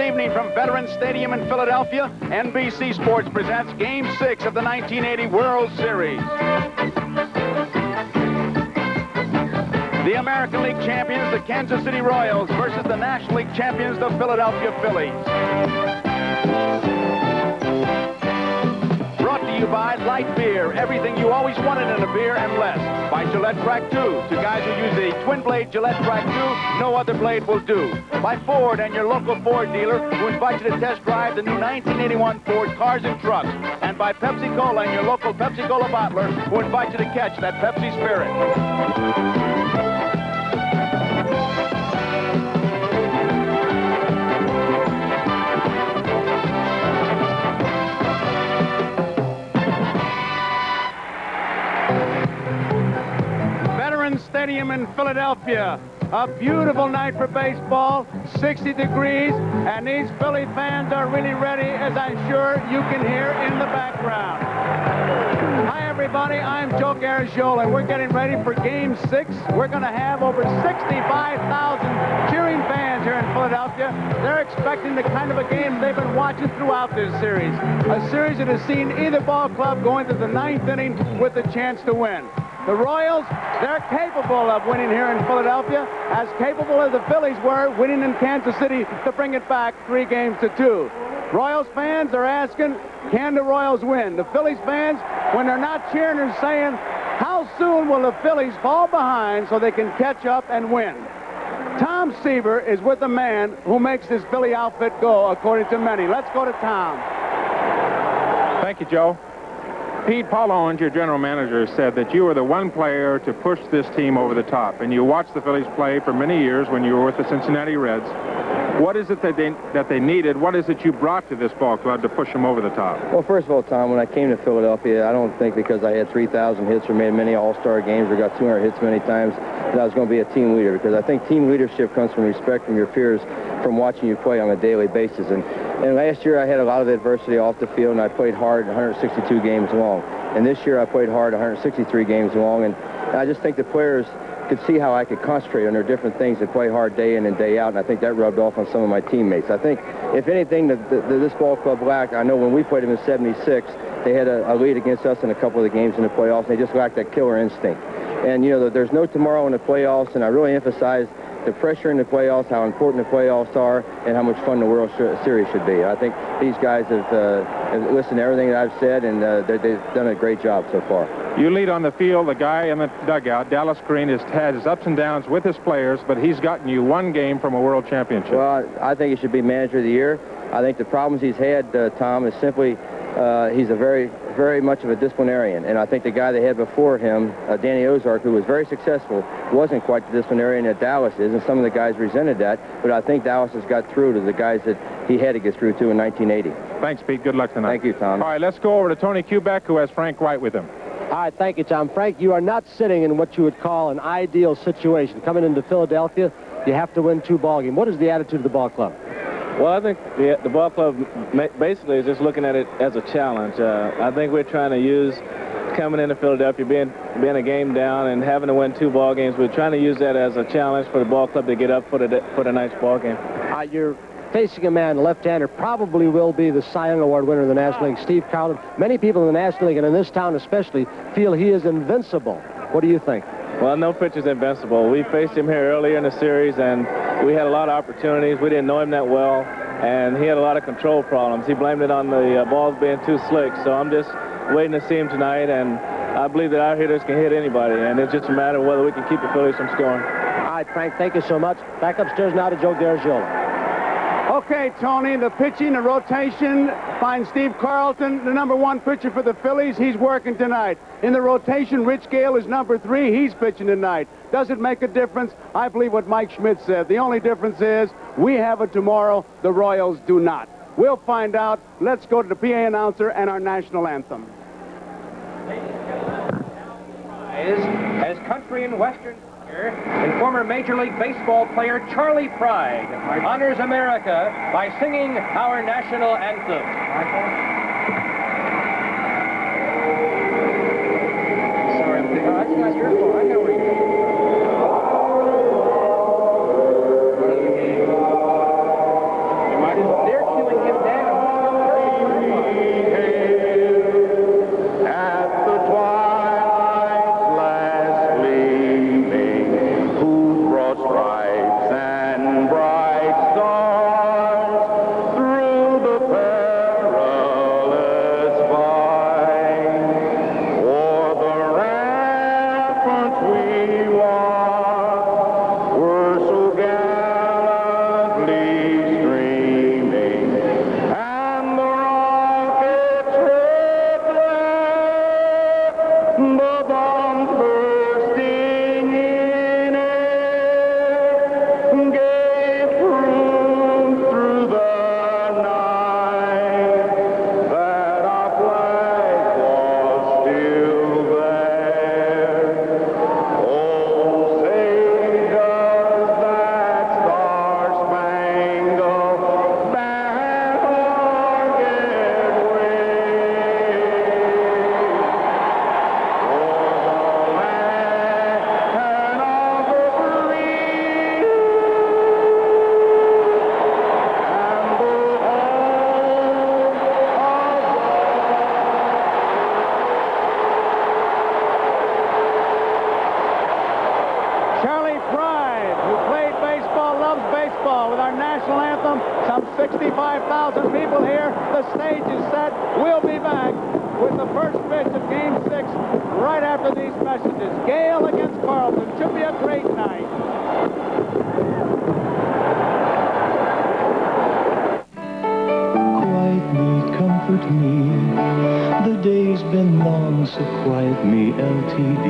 evening from Veterans Stadium in Philadelphia, NBC Sports presents Game 6 of the 1980 World Series. The American League champions, the Kansas City Royals, versus the National League champions, the Philadelphia Phillies. Brought to you by Light Beer, everything you always wanted in a beer and less. By Gillette Track 2, to guys who use a twin-blade Gillette Track 2, no other blade will do. By Ford and your local Ford dealer, who invite you to test drive the new 1981 Ford cars and trucks. And by Pepsi-Cola and your local Pepsi-Cola bottler, who invite you to catch that Pepsi spirit. Stadium in Philadelphia. A beautiful night for baseball, 60 degrees, and these Philly fans are really ready, as I'm sure you can hear in the background. Hi, everybody. I'm Joe Garagiola, and we're getting ready for Game 6. We're going to have over 65,000 cheering fans here in Philadelphia. They're expecting the kind of a game they've been watching throughout this series, a series that has seen either ball club go into the 9th inning with a chance to win. The Royals, they're capable of winning here in Philadelphia, as capable as the Phillies were winning in Kansas City to bring it back 3-2. Royals fans are asking, can the Royals win? The Phillies fans, when they're not cheering, are saying, how soon will the Phillies fall behind so they can catch up and win? Tom Seaver is with the man who makes this Philly outfit go, according to many. Let's go to Tom. Thank you, Joe. Pete, Paul Owens, your general manager, said that you were the one player to push this team over the top. And you watched the Phillies play for many years when you were with the Cincinnati Reds. What is it that they needed? What is it you brought to this ball club to push them over the top? Well, first of all, Tom, when I came to Philadelphia, I don't think because I had 3,000 hits or made many all-star games or got 200 hits many times that I was going to be a team leader, because I think team leadership comes from respect from your peers from watching you play on a daily basis. And last year I had a lot of adversity off the field, and I played hard 162 games long. And this year I played hard 163 games long, and I just think the players could see how I could concentrate on their different things and play hard day in and day out, and I think that rubbed off on some of my teammates. I think, if anything, this ball club lacked, I know when we played them in '76, they had a lead against us in a couple of the games in the playoffs, and they just lacked that killer instinct. And, you know, there's no tomorrow in the playoffs, and I really emphasize the pressure in the playoffs, how important the playoffs are, and how much fun the World Series should be. I think these guys have listened to everything that I've said, and they've done a great job so far. You lead on the field. The guy in the dugout, Dallas Green, has had his ups and downs with his players, but he's gotten you one game from a World Championship. Well, I think he should be Manager of the Year. I think the problems he's had, Tom, is simply he's a very, very much of a disciplinarian. And I think the guy they had before him, Danny Ozark, who was very successful, wasn't quite the disciplinarian that Dallas is, and some of the guys resented that. But I think Dallas has got through to the guys that he had to get through to in 1980. Thanks, Pete. Good luck tonight. Thank you, Tom. All right, let's go over to Tony Kubek, who has Frank White with him. All right, thank you, Tom. Frank, you are not sitting in what you would call an ideal situation. Coming into Philadelphia, you have to win 2 ball games. What is the attitude of the ball club? Well, I think the ball club basically is just looking at it as a challenge. I think we're trying to use coming into Philadelphia, being a game down and having to win 2 ball games. We're trying to use that as a challenge for the ball club to get up for the night's ball game. You're facing a man, left-hander, probably will be the Cy Young Award winner in the National League, Steve Carlton. Many people in the National League, and in this town especially, feel he is invincible. What do you think? Well, no pitcher's invincible. We faced him here earlier in the series, and we had a lot of opportunities. We didn't know him that well, and he had a lot of control problems. He blamed it on the balls being too slick, so I'm just waiting to see him tonight, and I believe that our hitters can hit anybody, and it's just a matter of whether we can keep the Phillies from scoring. All right, Frank, thank you so much. Back upstairs now to Joe Garagiola. Okay, Tony, the pitching, the rotation, find Steve Carlton, the #1 pitcher for the Phillies. He's working tonight. In the rotation, Rich Gale is #3. He's pitching tonight. Does it make a difference? I believe what Mike Schmidt said. The only difference is we have it tomorrow. The Royals do not. We'll find out. Let's go to the PA announcer and our national anthem. As country and western and former Major League Baseball player Charlie Pride honors America by singing our national anthem. Sorry, that's not your fault. I know where you're going. 65,000 people here. The stage is set. We'll be back with the first pitch of Game 6 right after these messages. Gale against Carlton. Should be a great night. Quiet me, comfort me. The day's been long, so quiet me, LTD.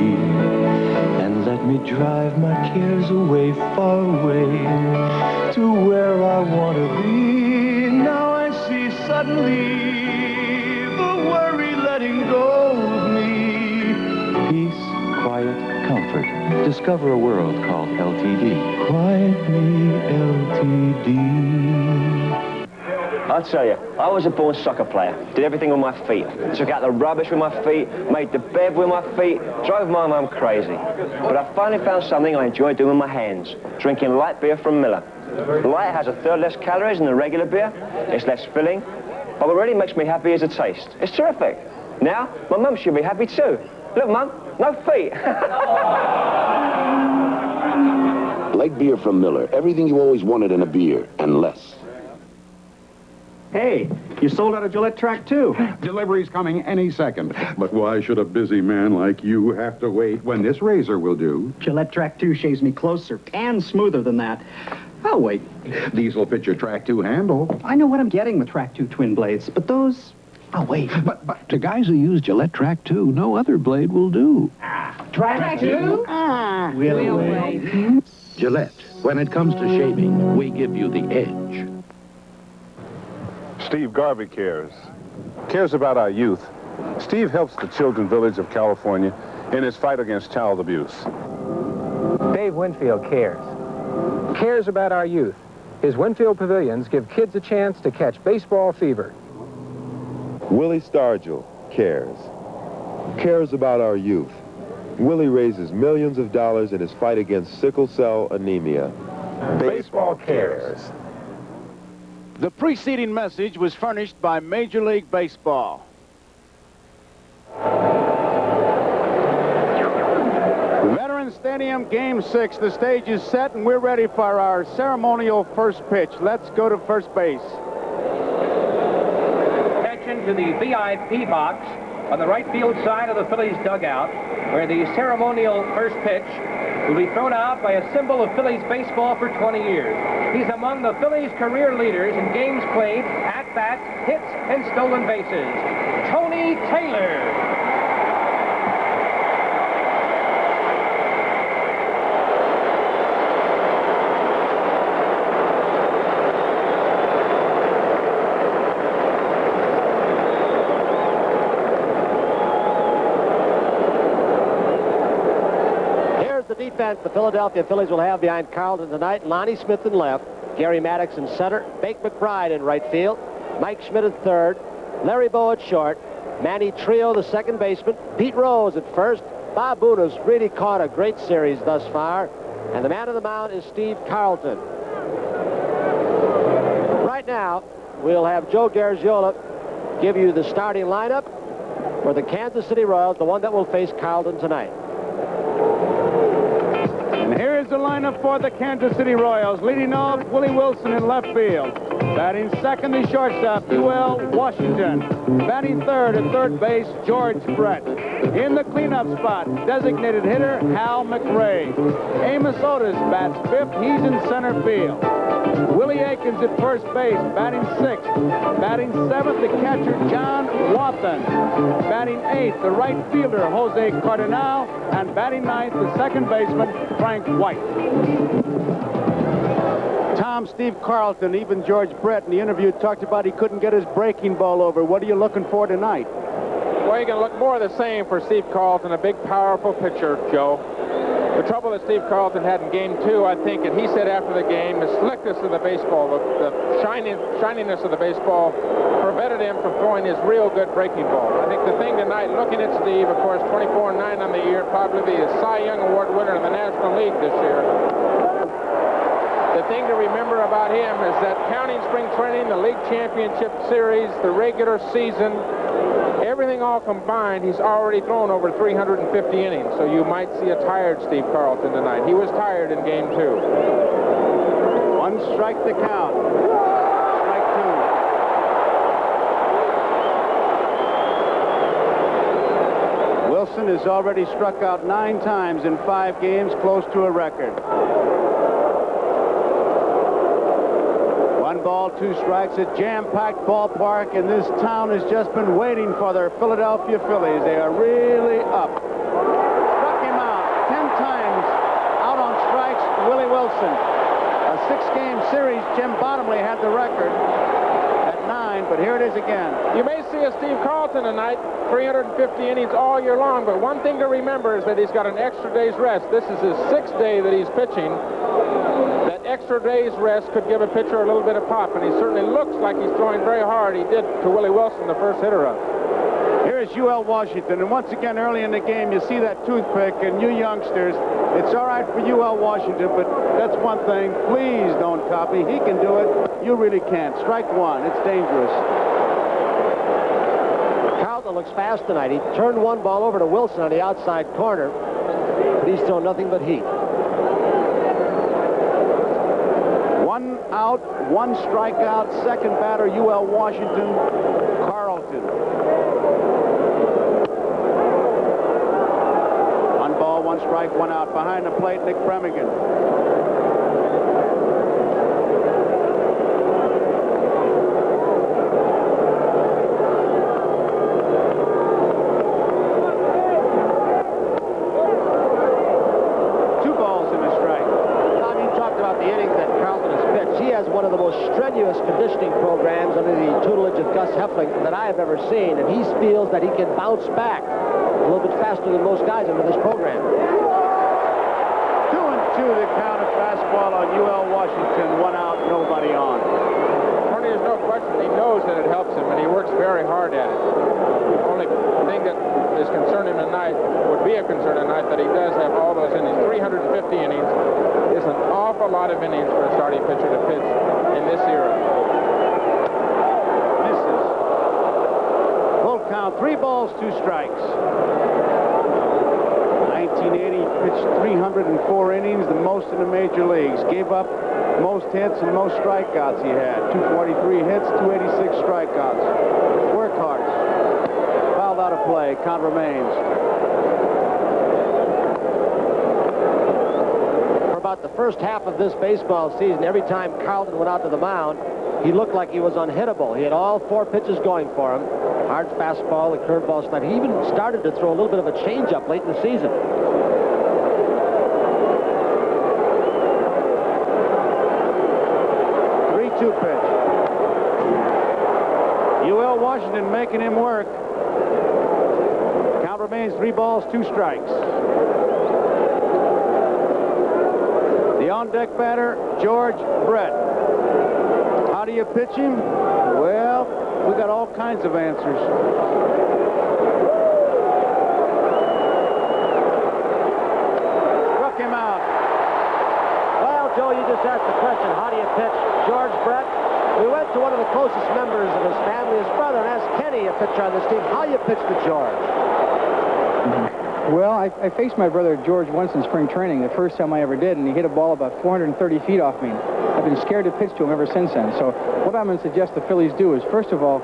And let me drive my cares away, far away, to where I want to be. Now I see suddenly the worry letting go of me. Peace, quiet, comfort. Discover a world called LTD. Quiet me, LTD. I'll tell you, I was a born soccer player. Did everything with my feet. Took out the rubbish with my feet, made the bed with my feet, drove my mum crazy. But I finally found something I enjoy doing with my hands. Drinking light beer from Miller. Light has 1/3 less calories than the regular beer. It's less filling. But what really makes me happy is the taste. It's terrific. Now, my mum should be happy too. Look, Mum, no feet. Light beer from Miller. Everything you always wanted in a beer, and less. Hey, you sold out a Gillette Track too. Delivery's coming any second. But why should a busy man like you have to wait when this razor will do? Gillette Track 2 shaves me closer and smoother than that. I'll wait. These'll fit your Track 2 handle. I know what I'm getting with Track 2 twin blades, but those, I'll wait. But to guys who use Gillette Track 2, no other blade will do. Track 2? We'll wait. Gillette, when it comes to shaving, we give you the edge. Steve Garvey cares about our youth. Steve helps the Children's Village of California in his fight against child abuse. Dave Winfield cares about our youth. His Winfield Pavilions give kids a chance to catch baseball fever. Willie Stargell cares about our youth. Willie raises millions of dollars in his fight against sickle cell anemia. Baseball cares. The preceding message was furnished by Major League Baseball. Veterans Stadium, Game 6. The stage is set, and we're ready for our ceremonial first pitch. Let's go to first base. Attention to the VIP box on the right field side of the Phillies dugout, where the ceremonial first pitch will be thrown out by a symbol of Phillies baseball for 20 years. He's among the Phillies' career leaders in games played, at-bats, hits, and stolen bases. Tony Taylor. Defense the Philadelphia Phillies will have behind Carlton tonight. Lonnie Smith in left, Gary Maddox in center, Bake McBride in right field, Mike Schmidt at third, Larry Bowe at short, Manny Trio, the second baseman, Pete Rose at first. Bob Boone's really caught a great series thus far, and the man of the mound is Steve Carlton. Right now, we'll have Joe Garziola give you the starting lineup for the Kansas City Royals, the one that will face Carlton tonight. And here's the lineup for the Kansas City Royals. Leading off, Willie Wilson in left field. Batting second, the shortstop, UL Washington. Batting third at third base, George Brett. In the cleanup spot, designated hitter, Hal McRae. Amos Otis bats fifth. He's in center field. Willie Aikens at first base, batting sixth. Batting seventh, the catcher, John Wathan. Batting eighth, the right fielder, Jose Cardinal. And batting ninth, the second baseman, Frank White. Tom, Steve Carlton, even George Brett in the interview talked about he couldn't get his breaking ball over. What are you looking for tonight? Well, you're going to look more of the same for Steve Carlton, a big, powerful pitcher, Joe. The trouble that Steve Carlton had in Game 2, I think, and he said after the game, the slickness of the baseball, the shininess of the baseball prevented him from throwing his real good breaking ball. I think the thing tonight, looking at Steve, of course, 24-9 on the year, probably the Cy Young Award winner in the National League this year. The thing to remember about him is that counting spring training, the league championship series, the regular season, everything all combined, he's already thrown over 350 innings. So you might see a tired Steve Carlton tonight. He was tired in Game 2. One strike to count. Strike Wilson has already struck out 9 times in 5 games, close to a record. 1 ball, 2 strikes, a jam-packed ballpark, and this town has just been waiting for their Philadelphia Phillies. They are really up. Struck him out 10 times out on strikes, Willie Wilson. A 6-game series, Jim Bottomley had the record at 9, but here it is again. You may see a Steve Carlton tonight, 350 innings all year long, but one thing to remember is that he's got an extra day's rest. This is his 6th day that he's pitching. That extra day's rest could give a pitcher a little bit of pop, and he certainly looks like he's throwing very hard. He did to Willie Wilson, the first hitter up. Here is UL Washington, and once again early in the game you see that toothpick, and you youngsters, it's all right for UL Washington, but that's one thing. Please don't copy. He can do it. You really can't. Strike 1. It's dangerous. Carlton looks fast tonight. He turned 1 ball over to Wilson on the outside corner, but he's thrown nothing but heat. 1 out, 1 strikeout. Second batter, UL Washington, Carlton. 1 ball, 1 strike, 1 out. Behind the plate, Nick Bremigan. Strenuous conditioning programs under the tutelage of Gus Heffling that I have ever seen, and he feels that he can bounce back a little bit faster than most guys under this program. 2-2 the count of fastball on UL Washington. 1 out, nobody on. Tony, there's no question he knows that it helps him, and he works very hard at it. The only thing that is concerning tonight, would be a concern tonight, that he does have all those innings. 350 innings is an awful lot of innings for a starting pitcher to pitch in this era. Misses. Full count, 3 balls, 2 strikes. 1980, pitched 304 innings, the most in the major leagues. Gave up most hits and most strikeouts he had. 243 hits, 286 strikeouts. Work hard. Fouled out of play. Count remains. For about the first half of this baseball season, every time Carlton went out to the mound, he looked like he was unhittable. He had all 4 pitches going for him. Hard fastball, the curveball slider. He even started to throw a little bit of a changeup late in the season. Pitch. UL Washington making him work. Count remains 3 balls, 2 strikes. The on-deck batter, George Brett. How do you pitch him? Well, we got all kinds of answers. Struck him out. Well, Joe, you just asked the question, how do you pitch George Brett? We went to one of the closest members of his family, his brother, and asked Kenny, a pitcher on this team, how you pitch to George? Well, I faced my brother George once in spring training, the first time I ever did, and he hit a ball about 430 feet off me. I've been scared to pitch to him ever since then. So what I'm going to suggest the Phillies do is, first of all,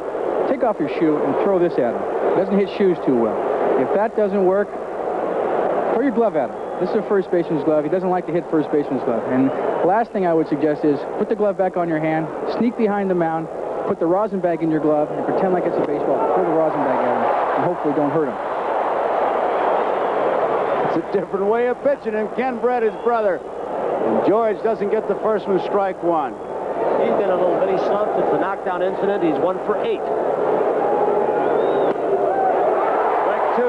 take off your shoe and throw this at him. He doesn't hit shoes too well. If that doesn't work, throw your glove at him. This is a first baseman's glove. He doesn't like to hit first baseman's glove. And last thing I would suggest is put the glove back on your hand, sneak behind the mound, put the rosin bag in your glove, and pretend like it's a baseball. Throw the rosin bag at him, and hopefully don't hurt him. It's a different way of pitching him. Ken Brett, his brother. And George doesn't get the first one, strike 1. He's been a little mini slump. It's a knockdown incident. He's 1 for 8. Strike 2.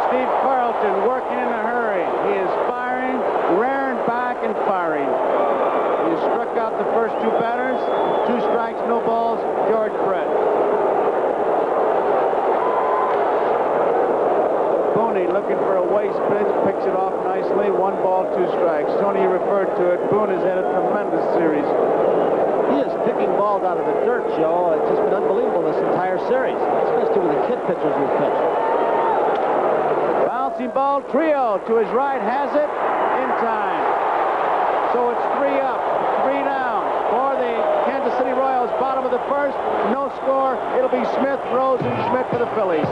Steve Carlton working in a hurry. He is firing, rearing back and firing. He struck out the first 2 batters. 2 strikes, no balls. George Brett. Booney looking for a waste pitch, picks it off nicely. 1 ball, 2 strikes. Tony referred to it. Boone has had a tremendous series. He is picking balls out of the dirt, Joe. It's just been unbelievable this entire series, especially with the kid pitchers we've pitched. Bouncing ball, trio to his right, has it in time. So it's 3 up, 3 down for the Kansas City Royals. Bottom of the first, no score. It'll be Smith, Rose, and Schmidt for the Phillies.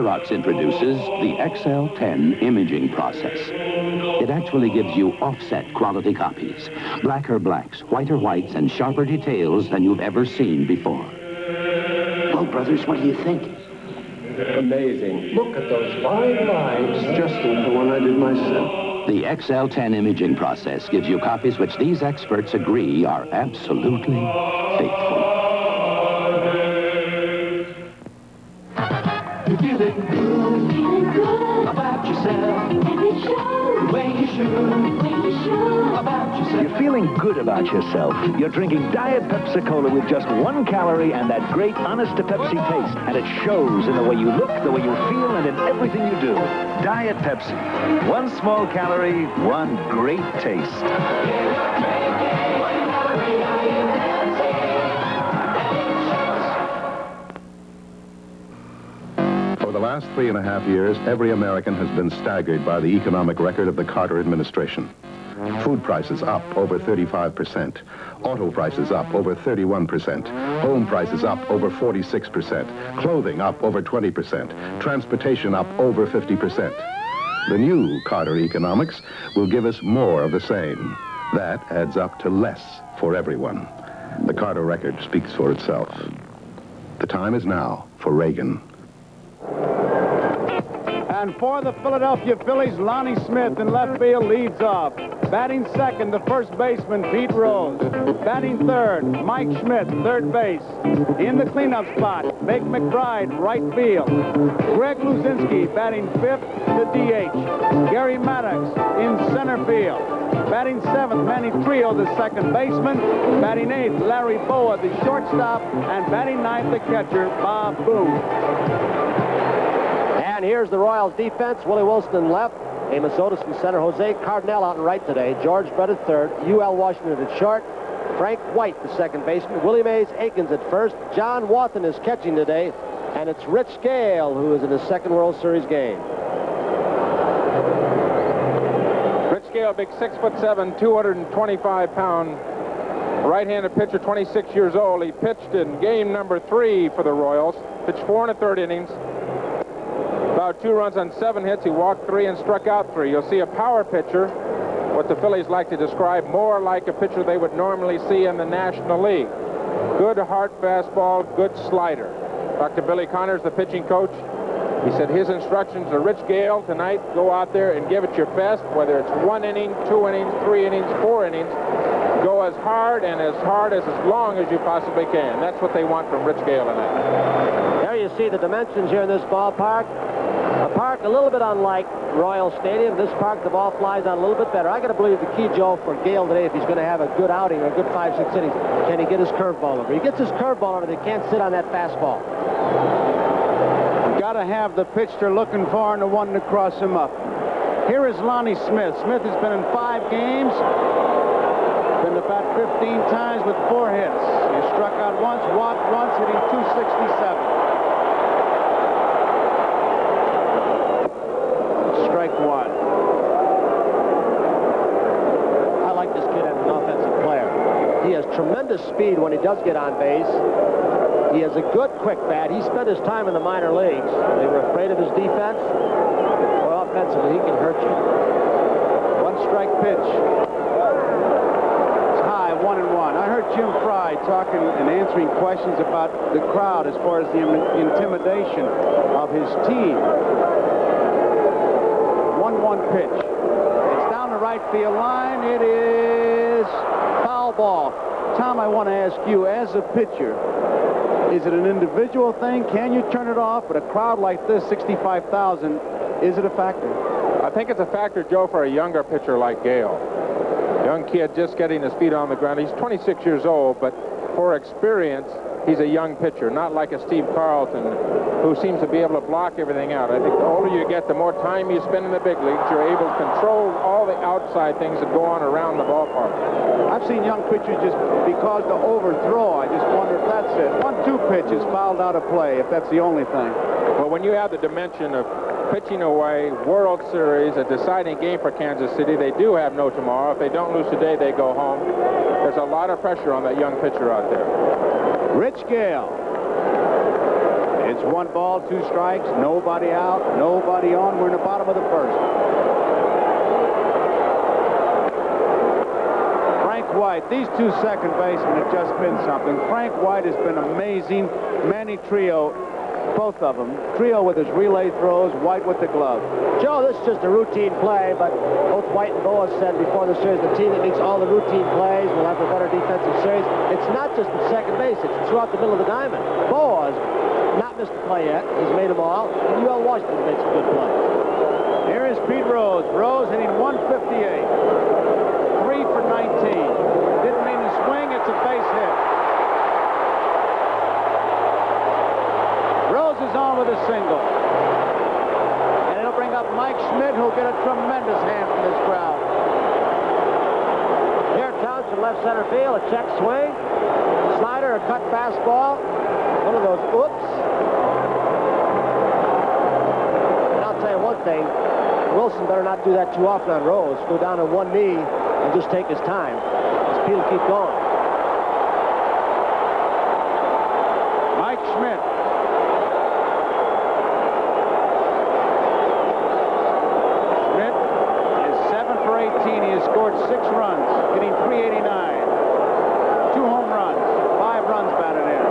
Xerox introduces the XL10 imaging process. It actually gives you offset quality copies, blacker blacks, whiter whites, and sharper details than you've ever seen before. Well, brothers, what do you think? Amazing. Look at those fine lines. Just like the one I did myself. The XL10 imaging process gives you copies which these experts agree are absolutely faithful. You're feeling good about yourself. And it shows. The way you should about yourself. You're feeling good about yourself. You're drinking Diet Pepsi-Cola with just 1 calorie and that great honest-to-Pepsi taste. And it shows in the way you look, the way you feel, and in everything you do. Diet Pepsi. 1 small calorie, 1 great taste. For the last 3.5 years, every American has been staggered by the economic record of the Carter administration. Food prices up over 35%. Auto prices up over 31%. Home prices up over 46%. Clothing up over 20%. Transportation up over 50%. The new Carter economics will give us more of the same. That adds up to less for everyone. The Carter record speaks for itself. The time is now for Reagan. And for the Philadelphia Phillies, Lonnie Smith in left field leads off. Batting second, the first baseman, Pete Rose. Batting third, Mike Schmidt, third base. In the cleanup spot, Big McBride, right field. Greg Luzinski batting fifth, the DH. Gary Maddox in center field. Batting seventh, Manny Trio, the second baseman. Batting eighth, Larry Boa, the shortstop. And batting ninth, the catcher, Bob Boone. And here's the Royals defense. Willie Wilson in left. Amos Otis in center. Jose Cardinal out in right today. George Brett at third. U.L. Washington at short. Frank White, the second baseman. Willie Mays Aikens at first. John Wathan is catching today. And it's Rich Gale who is in his second World Series game. Rich Gale, big 6'7", 225-pound right-handed pitcher, 26 years old. He pitched in game number 3 for the Royals. Pitched 4 1/3 innings. About 2 runs on 7 hits. He walked 3 and struck out 3. You'll see a power pitcher, what the Phillies like to describe more like a pitcher they would normally see in the National League. Good hard fastball, good slider. Dr. Billy Connors, the pitching coach, he said his instructions to Rich Gale tonight, go out there and give it your best, whether it's 1 inning, 2 innings, 3 innings, 4 innings. Go as hard as long as you possibly can. That's what they want from Rich Gale tonight. There you see the dimensions here in this ballpark. A park a little bit unlike Royal Stadium. This park, the ball flies on a little bit better. I got to believe the key, Joe, for Gale today, if he's going to have a good outing or a good 5-6 innings, can he get his curveball over? He gets his curveball over, they can't sit on that fastball. You've got to have the pitch they're looking for and the one to cross him up. Here is Lonnie Smith. Smith has been in 5 games. Been to bat 15 times with 4 hits. He struck out once, walked once, hitting .267. Strike 1. I like this kid as an offensive player. He has tremendous speed when he does get on base. He has a good quick bat. He spent his time in the minor leagues. They were afraid of his defense. Well, offensively, he can hurt you. 1 strike pitch. It's high, 1-1. I heard Jim Fry talking and answering questions about the crowd as far as the intimidation of his team. 1-1 pitch. It's down the right field line. It is foul ball. Tom, I want to ask you, as a pitcher, is it an individual thing? Can you turn it off? But a crowd like this, 65,000, is it a factor? I think it's a factor, Joe, for a younger pitcher like Gale. Young kid just getting his feet on the ground. He's 26 years old, but for experience, he's a young pitcher, not like a Steve Carlton, who seems to be able to block everything out. I think the older you get, the more time you spend in the big leagues, you're able to control all the outside things that go on around the ballpark. I've seen young pitchers just because to overthrow. I just wonder if that's it. 1-2 pitches fouled out of play, if that's the only thing. Well, when you have the dimension of pitching away, World Series, a deciding game for Kansas City, they do have no tomorrow. If they don't lose today, they go home. There's a lot of pressure on that young pitcher out there. Rich Gale It's 1 ball, 2 strikes, nobody out, nobody on. We're in the bottom of the first. Frank White, these 2 second basemen have just been something. Frank White has been amazing. Manny Trio, both of them. Trio with his relay throws, White with the glove. Joe, this is just a routine play, but both White and Boas said before the series, the team that meets all the routine plays will have a better defensive series. It's not just at second base, it's throughout the middle of the diamond. Boas not missed a play yet. He's made them all. And UL Washington made some good plays. Here is Pete Rose. Rose hitting 158. 3 for 19. Didn't mean to swing. It's a base hit. Rose is on with a single. And it'll bring up Mike Schmidt, who'll get a tremendous hand from this crowd. Here it comes from left center field. A check swing. Slider, a cut fastball. One of those oops. And I'll tell you one thing. Wilson better not do that too often on Rose. Go down on one knee and just take his time. As Pete will keep going. Mike Schmidt. Schmidt is 7 for 18. He has scored 6 runs, hitting 389. 2 home runs, 5 runs batted in.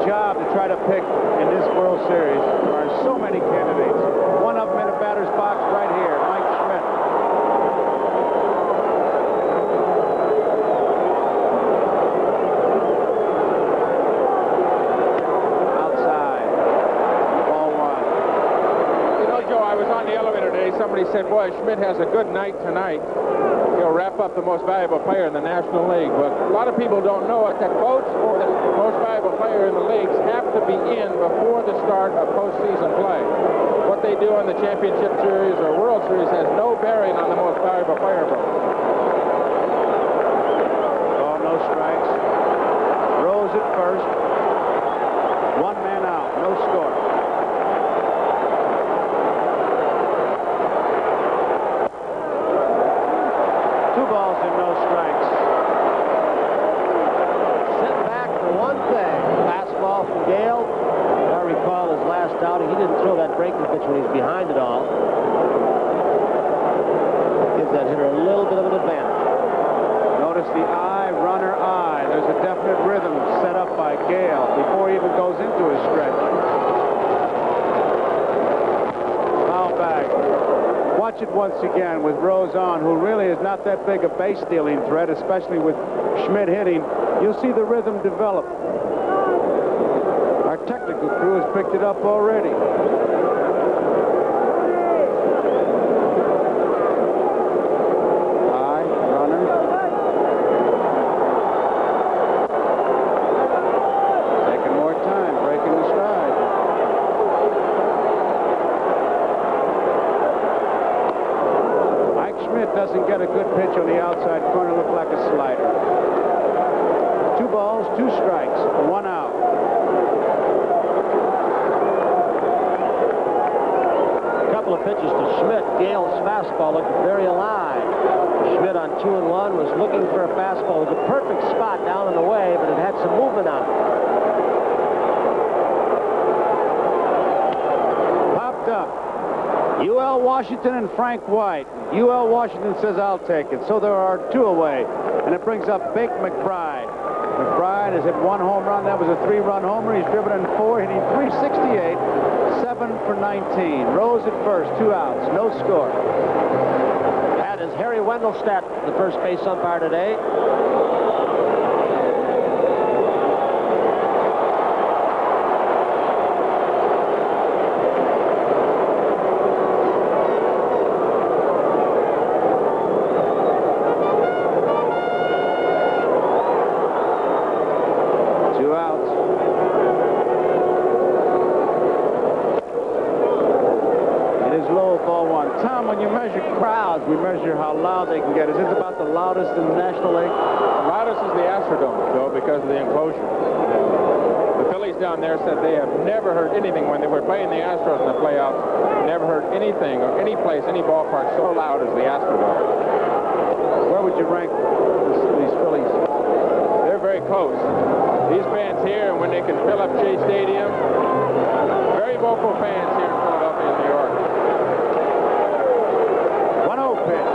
Job to try to pick in this World Series. There are so many candidates. One of them in a batter's box right here, Mike Schmidt. Outside. Ball 1. You know, Joe, I was on the elevator today. Somebody said, boy, Schmidt has a good night tonight. He'll wrap up the most valuable player in the National League. But a lot of people don't know it, that votes for the most valuable player in the leagues have to be in before the start of postseason play. What they do in the Championship Series or World Series has no bearing on the most valuable player vote. Oh, no strikes. Rose at first. 1 man out. No score. Balls and no strikes. Sit back for one thing. Fastball from Gale. If I recall his last outing, he didn't throw that breaking pitch when he's behind it all. Gives that hitter a little bit of an advantage. Notice the eye, runner eye. There's a definite rhythm set up by Gale before he even goes into his stretch. Foul back. Watch it once again with Rose on, who really is not that big a base-stealing threat, especially with Schmidt hitting. You'll see the rhythm develop. Our technical crew has picked it up already. High, runner. Taking more time, breaking the stride. Schmidt doesn't get a good pitch on the outside corner, look like a slider. 2 balls, 2 strikes, 1 out. A couple of pitches to Schmidt. Gale's fastball looked very alive. Schmidt on 2-1 was looking for a fastball. It was a perfect spot down and away, but it had some movement on it. Popped up. UL Washington and Frank White. UL Washington says, I'll take it. So there are 2 away. And it brings up Bake McBride. McBride has hit 1 home run. That was a 3-run homer. He's driven in 4, hitting 368, 7 for 19. Rose at first, 2 outs, no score. That is Harry Wendelstedt, the first base umpire today. We measure how loud they can get. Is this about the loudest in the National League? The loudest is the Astrodome, Joe, because of the enclosure. The The Phillies down there said they have never heard anything when they were playing the Astros in the playoffs. Never heard anything or any place, any ballpark so loud as the Astrodome. Where would you rank these Phillies? They're very close. These fans here, and when they can fill up Shea Stadium, very vocal fans here in Philadelphia and New York. 1-0 pitch.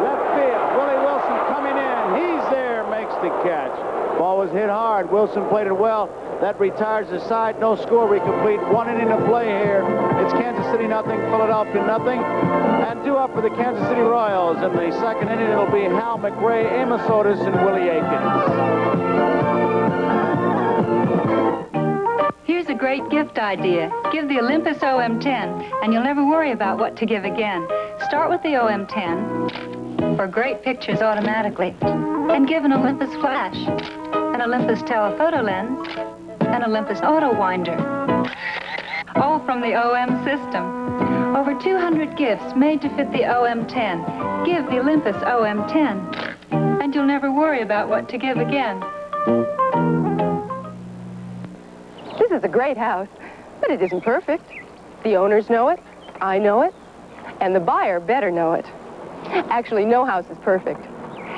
Left field. Willie Wilson coming in. He's there, makes the catch. Ball was hit hard. Wilson played it well. That retires the side. No score. We complete 1 inning of play here. It's Kansas City nothing, Philadelphia nothing. And due up for the Kansas City Royals in the second inning, it'll be Hal McRae, Amos Otis, and Willie Aikens. Here's a great gift idea. Give the Olympus OM10, and you'll never worry about what to give again. Start with the OM10 for great pictures automatically, and give an Olympus flash, an Olympus telephoto lens, an Olympus auto winder. All from the OM system. Over 200 gifts made to fit the OM10. Give the Olympus OM10, and you'll never worry about what to give again. This is a great house, but it isn't perfect. The owners know it, I know it, and the buyer better know it. Actually, no house is perfect.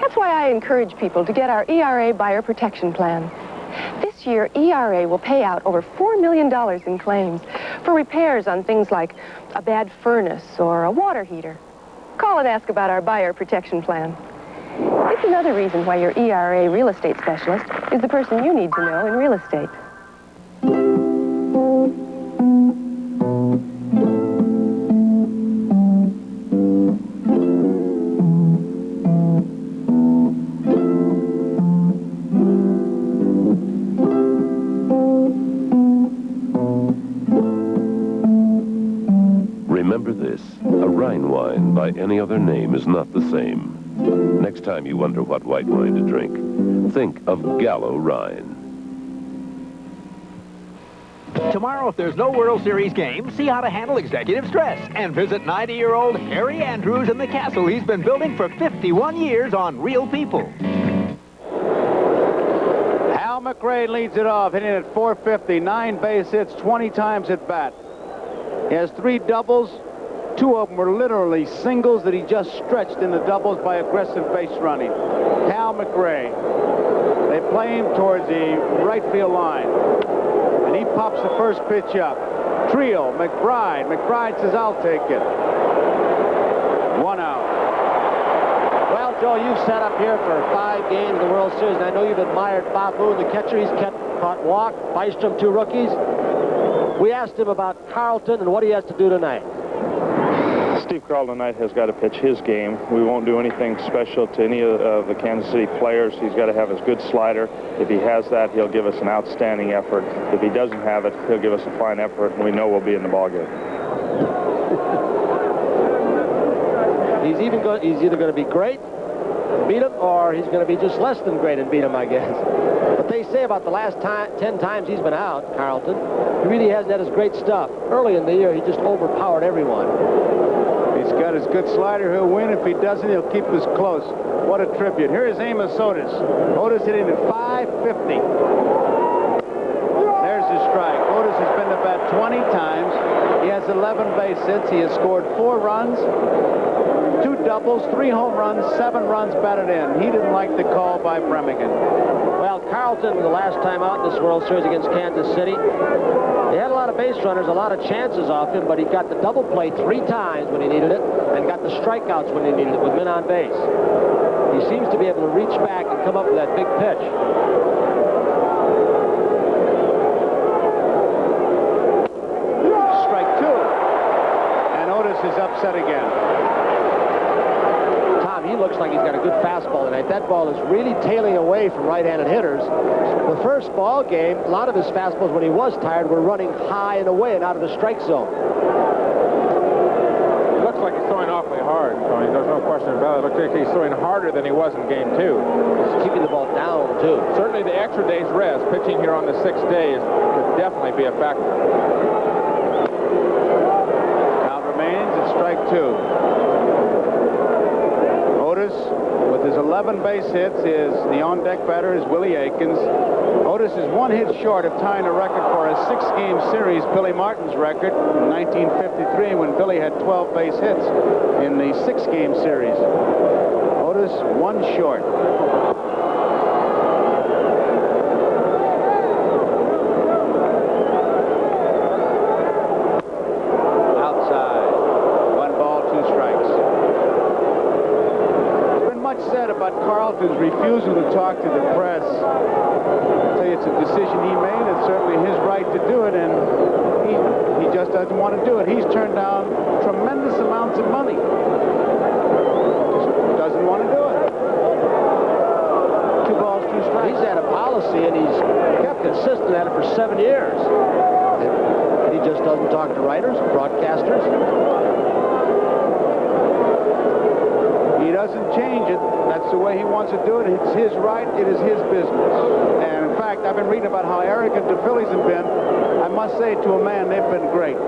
That's why I encourage people to get our ERA Buyer Protection Plan. This year, ERA will pay out over $4 million in claims for repairs on things like a bad furnace or a water heater. Call and ask about our Buyer Protection Plan. It's another reason why your ERA real estate specialist is the person you need to know in real estate. Remember this, a Rhine wine by any other name is not the same. Next time you wonder what white wine to drink, think of Gallo Rhine. Tomorrow, if there's no World Series game, see how to handle executive stress and visit 90-year-old Harry Andrews in the castle he's been building for 51 years on real people. Hal McRae leads it off, hitting at .450, 9 base hits, 20 times at bat. He has 3 doubles. 2 of them were literally singles that he just stretched in the doubles by aggressive base running. Hal McRae. They play him towards the right field line. And he pops the first pitch up. Trio, McBride. McBride says, I'll take it. 1 out. Well, Joe, you've sat up here for 5 games in the World Series, and I know you've admired Bob Boone, the catcher. He's caught walk, Bystrom, 2 rookies. We asked him about Carlton and what he has to do tonight. Steve Carlton tonight has got to pitch his game. We won't do anything special to any of the Kansas City players. He's got to have his good slider. If he has that, he'll give us an outstanding effort. If he doesn't have it, he'll give us a fine effort, and we know we'll be in the ballgame. He's either going to be great and beat him, or he's going to be just less than great and beat him, I guess. But they say about the last 10 times he's been out, Carlton, he really hasn't had his great stuff. Early in the year, he just overpowered everyone. He's got his good slider. He'll win. If he doesn't, he'll keep us close. What a tribute. Here is Amos Otis. Otis hitting at .550. There's his strike. Otis has been to bat 20 times. He has 11 base hits. He has scored 4 runs, 2 doubles, 3 home runs, 7 runs batted in. He didn't like the call by Premigan. Well, Carlton, the last time out in this World Series against Kansas City, they had a lot of base runners, a lot of chances off him, but he got the double play 3 times when he needed it, and got the strikeouts when he needed it with men on base. He seems to be able to reach back and come up with that big pitch. Strike 2. And Otis is upset again. He looks like he's got a good fastball tonight. That ball is really tailing away from right-handed hitters. The first ball game, a lot of his fastballs when he was tired were running high and away and out of the strike zone. It looks like he's throwing awfully hard, Tony. There's no question about it. It looks like he's throwing harder than he was in game 2. He's keeping the ball down, too. Certainly the extra day's rest, pitching here on the 6th day, could definitely be a factor. Count remains at strike 2. Otis, with his 11 base hits, the on-deck batter is Willie Aikens. Otis is 1 hit short of tying a record for a 6-game series, Billy Martin's record, in 1953, when Billy had 12 base hits in the 6-game series. Otis 1 short. Said about Carlton's refusal to talk to the press. I'll tell you, it's a decision he made. It's certainly his right to do it, and he just doesn't want to do it. He's turned down tremendous amounts of money. Just doesn't want to do it. 2 balls, 2 strikes. He's had a policy, and he's kept consistent at it for 7 years. And he just doesn't talk to writers, broadcasters. He doesn't change it. That's the way he wants to do it. It's his right. It is his business. And in fact, I've been reading about how arrogant the Phillies have been. I must say, to a man, they've been great.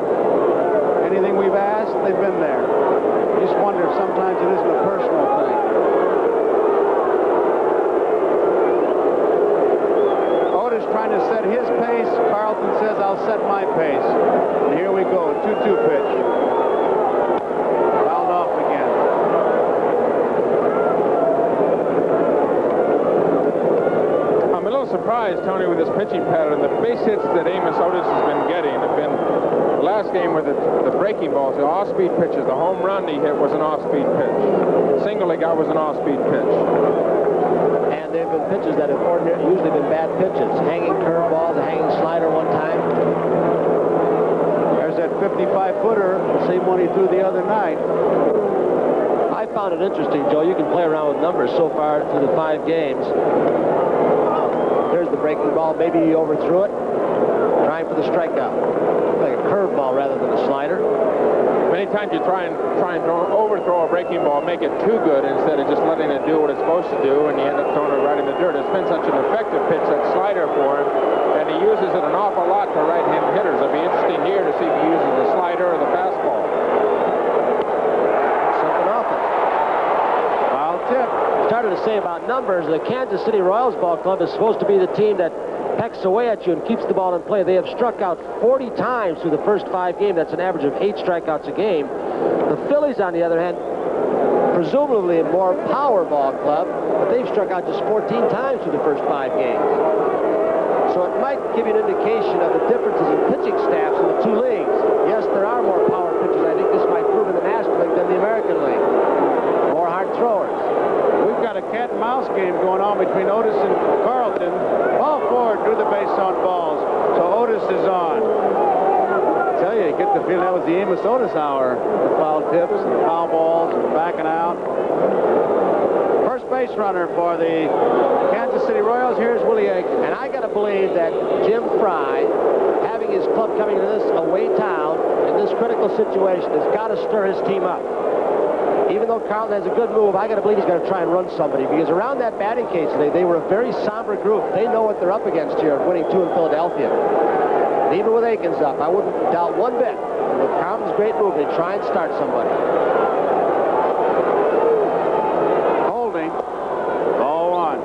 Anything we've asked, they've been there. You just wonder if sometimes it isn't a personal thing. Otis trying to set his pace. Carlton says, I'll set my pace. And here we go, 2-2 pitch. Fouled off again. I'm a little surprised, Tony, with this pitching pattern. The base hits that Amos Otis has been getting have been, last game with the breaking balls, the off-speed pitches. The home run he hit was an off-speed pitch. The single he got was an off-speed pitch. And there have been pitches that have usually been bad pitches. Hanging curveball, the hanging slider one time. There's that 55-footer, the same one he threw the other night. I found it interesting, Joe. You can play around with numbers so far through the 5 games. There's the breaking ball. Maybe he overthrew it. Trying for the strikeout. Like a curveball rather than a slider. Many times you try and overthrow a breaking ball, make it too good instead of just letting it do what it's supposed to do, and you end up throwing it right in the dirt. It's been such an effective pitch, that slider for him, and he uses it an awful lot to right-hand hitters. It'll be interesting here to see if he uses the slider or the fastball. Something off it. Foul tip. Started to say about numbers, the Kansas City Royals ball club is supposed to be the team that pecks away at you and keeps the ball in play. They have struck out 40 times through the first 5 games. That's an average of 8 strikeouts a game. The Phillies, on the other hand, presumably a more power ball club, but they've struck out just 14 times through the first 5 games. So it might give you an indication of the differences in pitching staffs in the 2 leagues. Yes, there are more power pitchers. I think this might prove in the National League than the American League. More hard throwers. We've got a cat and mouse game going on between Otis and Carlton. Ball forward through the base on balls. So Otis is on. I tell you, you get the feeling that was the Amos Otis hour. The foul tips, the foul balls, and backing out. First base runner for the Kansas City Royals. Here's Willie Aikens. And I got to believe that Jim Fry, having his club coming to this away town in this critical situation, has got to stir his team up. Even though Carlton has a good move, I got to believe he's going to try and run somebody, because around that batting cage today, they were a very somber group. They know what they're up against here, winning 2 in Philadelphia. And even with Aikens up, I wouldn't doubt one bit. With Carlton's great move, they try and start somebody. Holding. Ball 1.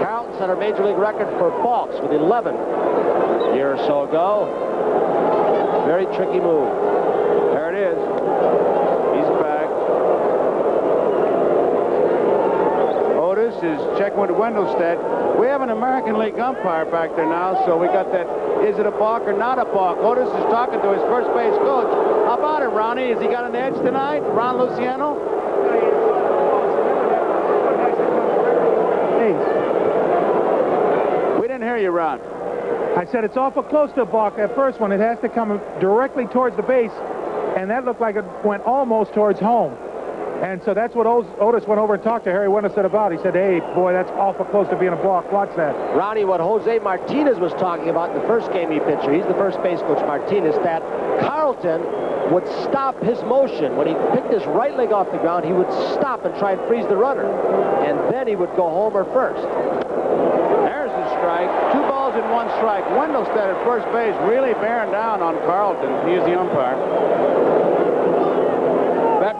Carlton set a major league record for balks with 11 a year or so ago. Very tricky move. There it is. He's back. Otis is checking with Wendelstedt. We have an American League umpire back there now, so we got that, is it a balk or not a balk? Otis is talking to his first base coach. How about it, Ronnie? Has he got an edge tonight? Ron Luciano? Hey. We didn't hear you, Ron. I said it's awful close to a balk, that first one. It has to come directly towards the base, and that looked like it went almost towards home. And so that's what Otis went over and talked to Harry Wendelstedt about. He said, hey, boy, that's awful close to being a balk. Watch that. Ronnie, what Jose Martinez was talking about in the first game he pitched, he's the first base coach, Martinez, that Carlton would stop his motion. When he picked his right leg off the ground, he would stop and try and freeze the runner. And then he would go homer first. There's the strike. 2 balls and 1 strike. Wendelstedt at first base really bearing down on Carlton. He is the umpire.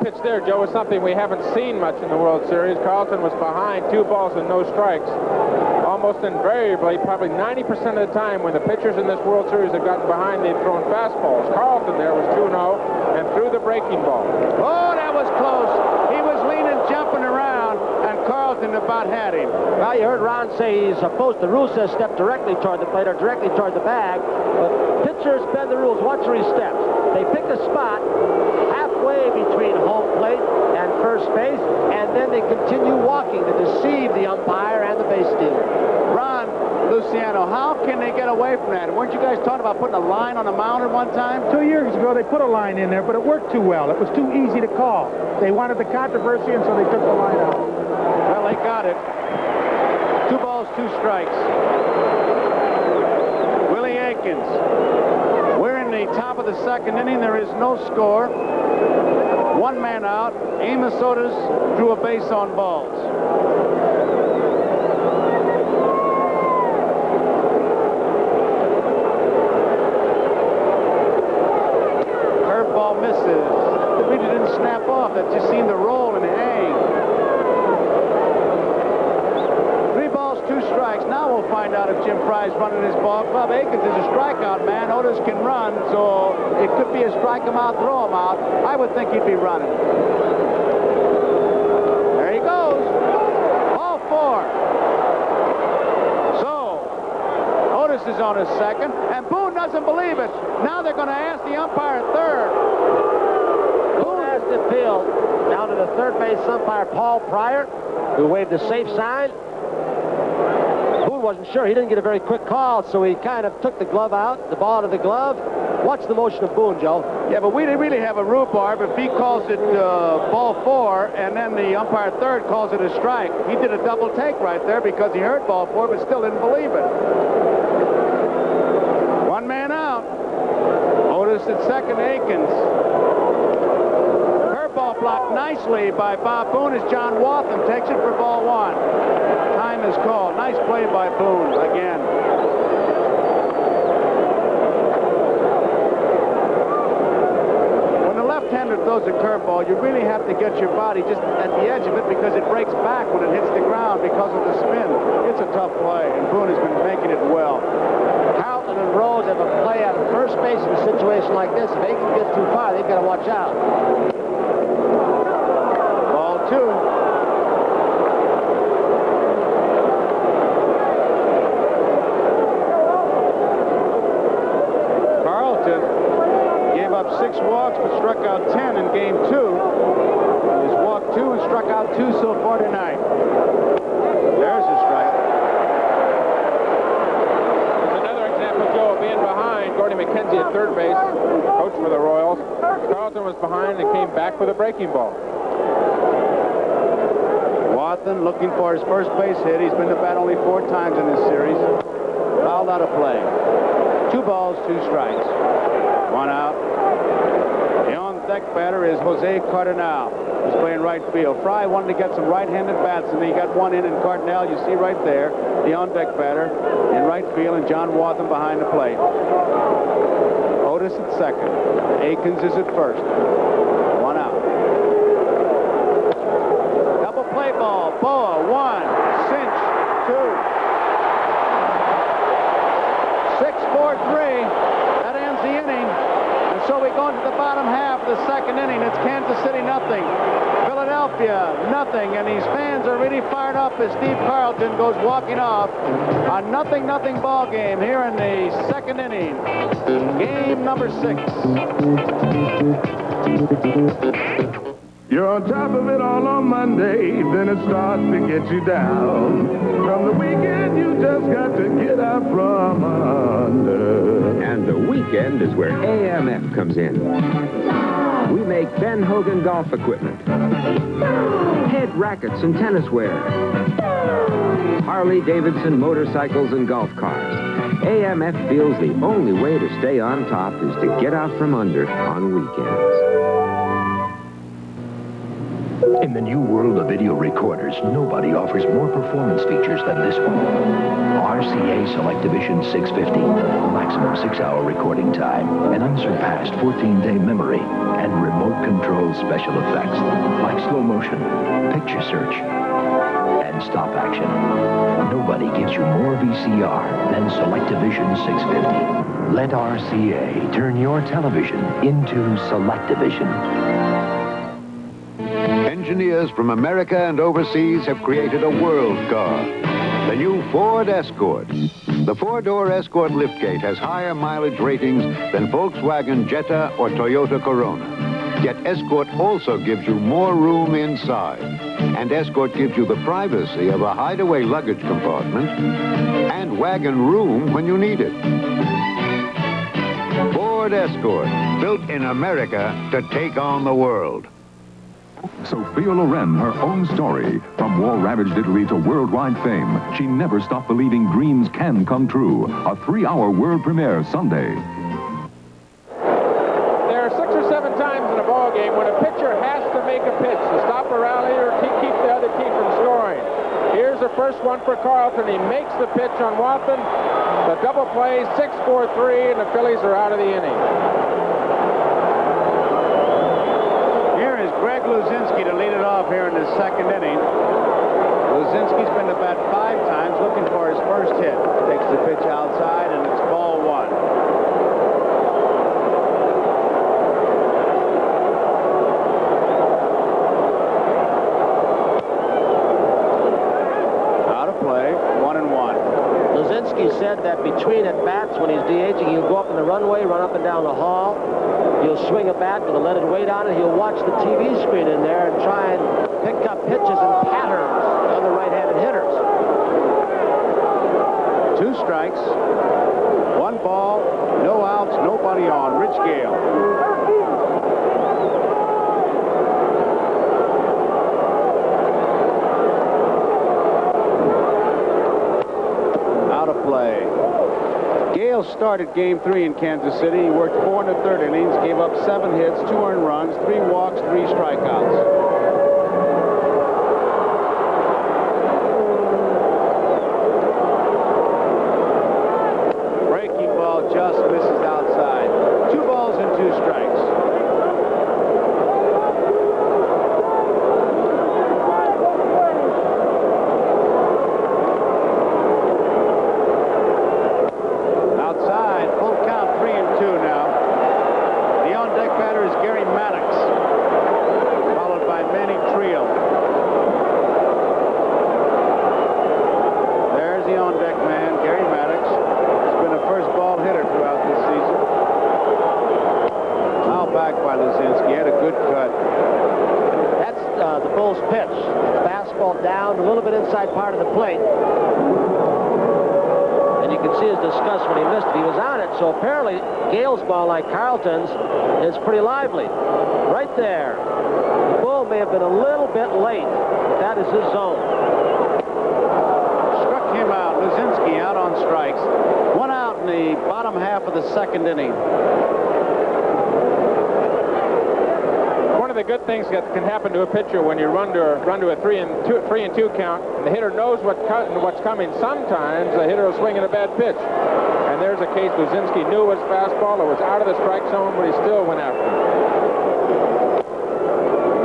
pitch there, Joe, was something we haven't seen much in the World Series. Carlton was behind 2 balls and no strikes. Almost invariably, probably 90% of the time when the pitchers in this World Series have gotten behind, they've thrown fastballs. Carlton there was 2-0 and threw the breaking ball. Oh, that was close. He was leaning, jumping around, and Carlton about had him. Well, you heard Ron say he's supposed to rule says step directly toward the plate or directly toward the bag, but pitchers bend the rules. Watch where he steps. They pick a spot halfway between home plate and first base, and then they continue walking to deceive the umpire and the base stealer. Ron Luciano, how can they get away from that? Weren't you guys talking about putting a line on the mound at one time? 2 years ago, they put a line in there, but it worked too well. It was too easy to call. They wanted the controversy, and so they took the line out. Well, they got it. 2 balls, 2 strikes. Willie Aikens. We're in the top of the second inning. There is no score. 1 man out. Amos Otis drew a base on balls. Curveball misses. It really didn't snap off. That just seemed to roll and hang. 3 balls, 2 strikes. Now we'll find out if Jim Fry's running his ball club. Aikens is a strikeout man. Otis can run, so it could be a strike him out, throw him out. I would think he'd be running. There he goes. Ball 4. So, Otis is on his second, and Boone doesn't believe it. Now they're going to ask the umpire at third. Boone asked the field down to the third base umpire, Paul Pryor, who waved the safe sign. Boone wasn't sure. He didn't get a very quick call, so he kind of took the glove out, the ball to the glove. Watch the motion of Boone, Joe. Yeah, but we didn't really have a rhubarb. If he calls it ball 4, and then the umpire third calls it a strike, he did a double take right there because he heard ball 4, but still didn't believe it. 1 man out. Otis at second, Aikens. Curveball blocked nicely by Bob Boone as John Waltham takes it for ball 1. Time is called. Nice play by Boone again. When the left-hander throws a curveball, you really have to get your body just at the edge of it because it breaks back when it hits the ground because of the spin. It's a tough play, and Boone has been making it well. Carlton and Rose have a play at first base in a situation like this. If they can get too far, they've got to watch out. Ball 2. Carlton gave up 6 walks but struck out 10 in game 2. He's walked 2 and struck out 2 so far tonight. There's a strike. Gordy McKenzie at third base, coach for the Royals. Carlton was behind and came back with a breaking ball. Watson looking for his first base hit. He's been to bat only 4 times in this series. Fouled out of play. 2 balls, 2 strikes. 1 out. The on-deck batter is Jose Cardinal. He's playing right field. Fry wanted to get some right-handed bats, and he got one in, and Cardinal, you see right there, the on-deck batter in right field, and John Wathan behind the plate. Otis at second. Aikens is at first. 1 out. Double play ball. Boa, 1. Cinch, 2. 6-4-3. That ends the inning. And so we go into the bottom half of the second inning. It's Kansas City nothing. Philadelphia nothing. And these fans are really fired up as Steve Carlton goes walking off. A 0-0 ball game here in the second inning. Game number 6. You're on top of it all on Monday, then it starts to get you down. From the weekend, you just got to get out from under. And the weekend is where AMF comes in. We make Ben Hogan golf equipment, head rackets and tennis wear, Harley-Davidson motorcycles and golf cars. AMF feels the only way to stay on top is to get out from under on weekends. In the new world of video recorders, nobody offers more performance features than this one. RCA Selectavision 650, maximum 6-hour recording time, an unsurpassed 14-day memory, and remote-controlled special effects like slow motion, picture search, and stop action. Nobody gives you more VCR than Selectavision 650. Let RCA turn your television into Selectavision. Engineers from America and overseas have created a world car, the new Ford Escort. The four-door Escort liftgate has higher mileage ratings than Volkswagen Jetta or Toyota Corona. Yet Escort also gives you more room inside. And Escort gives you the privacy of a hideaway luggage compartment and wagon room when you need it. Ford Escort, built in America to take on the world. Sophia Loren, her own story. From war-ravaged Italy to worldwide fame, she never stopped believing dreams can come true. A 3-hour world premiere Sunday. There are 6 or 7 times in a ball game when a pitcher has to make a pitch to stop a rally or keep the other team from scoring. Here's the first one for Carlton. He makes the pitch on Watson. The double play, 6-4-3, and the Phillies are out of the inning. Greg Luzinski to lead it off here in the second inning. Luzinski's been to bat 5 times looking for his first hit. Takes the pitch outside, and it's ball 1. Out of play, 1-1. Luzinski said that between at-bats, when he's DHing, he'll go up in the runway, run up and down the hall. He'll swing a bat with a leaded weight on it. He'll watch the TV screen in there and try and pick up pitches and patterns on the right-handed hitters. 2 strikes, 1 ball, no outs, nobody on. Rich Gale. Out of play. Gale started Game 3 in Kansas City. He worked 4 1/3 innings, gave up 7 hits, 2 earned runs, 3 walks, 3 strikeouts. Breaking ball just misses outside. 2 balls and 2 strikes. Part of the plate, and you can see his disgust when he missed it. He was on it, so apparently Gale's ball, like Carlton's, is pretty lively. Right there. The bull may have been a little bit late, but that is his zone. Struck him out. Luzinski out on strikes. 1 out in the bottom half of the second inning. One of the good things that can happen to a pitcher when you run to a 3-2 count, and the hitter knows what's coming. Sometimes the hitter will swing in a bad pitch, and there's a case Luzinski knew was fastball. It was out of the strike zone, but he still went after it.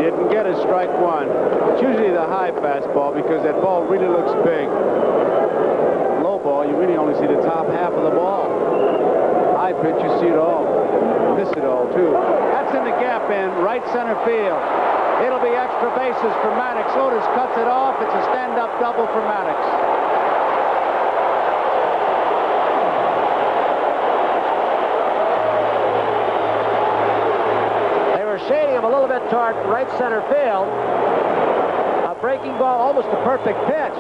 Didn't get a strike 1. It's usually the high fastball because that ball really looks big. Low ball, you really only see the top half of the ball. High pitch, you see it all. Miss it all, too. That's in the gap end, right center field. It'll be extra bases for Maddox. Otis cuts it off. It's a stand-up double for Maddox. They were shading him a little bit toward right center field. A breaking ball, almost a perfect pitch.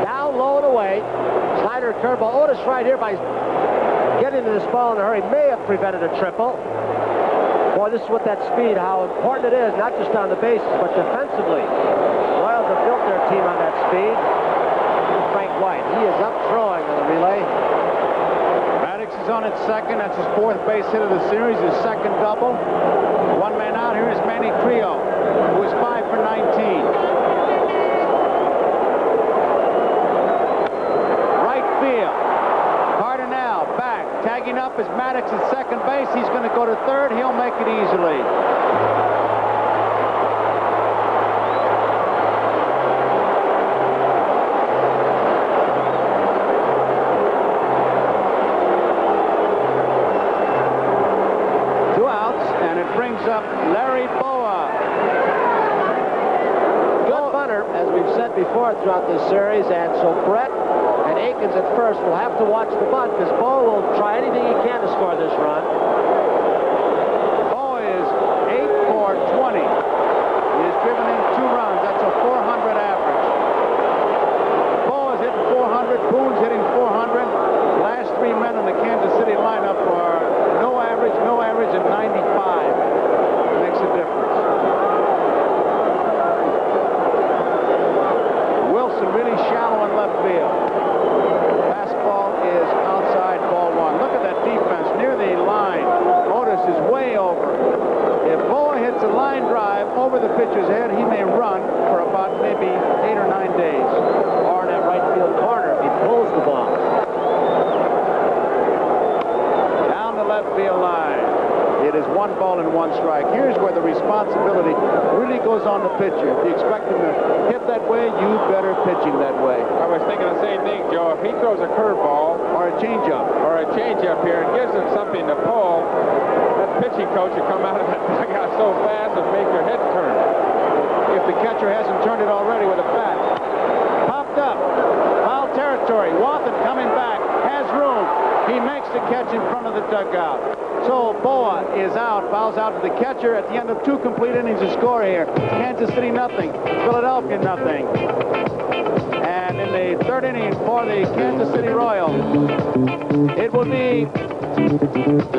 Down low and away. Slider curveball. Otis right here by getting to this ball in a hurry may have prevented a triple. Boy, this is what that speed, how important it is, not just on the bases, but defensively. Royals have built their team on that speed. Frank White, he is up throwing on the relay. Maddox is on at second. That's his 4th base hit of the series, his 2nd double. 1 man out. Here is Manny Trio, who is 5 for 19. Right field. Cardinale back. Tagging up is Maddox at second base. He's going to go to third. He'll make it easily. Up Larry Boa. Good bunter, as we've said before throughout this series, and so Brett and Akins at first will have to watch the bunt because Boa will try anything he can to score this run. Boa is 8 for 20. He has driven in 2 runs. That's a 400 average. Boa's hitting 400. Boone's hitting 400. The last 3 men in the Kansas City lineup are no average, and 95. Makes a difference. Wilson really shallow in left field. Fastball is outside, ball 1. Look at that defense near the line. Otis is way over. If Boa hits a line drive over the pitcher's head, he may run for about maybe 8 or 9 days. Or in that right field corner if he pulls the ball. Down the left field line. It is 1 ball and 1 strike. Here's where the responsibility really goes on the pitcher. If you expect him to hit that way, you better pitch him that way. I was thinking the same thing, Joe. If he throws a curveball or a changeup here and gives him something to pull, that pitching coach will come out of that dugout so fast and make your head turn. If the catcher hasn't turned it already with a bat. Popped up. Foul territory. Wathan coming back. Has room. He makes the catch in front of the dugout. So Boa is out, fouls out to the catcher at the end of 2 complete innings to score here. Kansas City nothing, Philadelphia nothing. And in the 3rd inning for the Kansas City Royals, it will be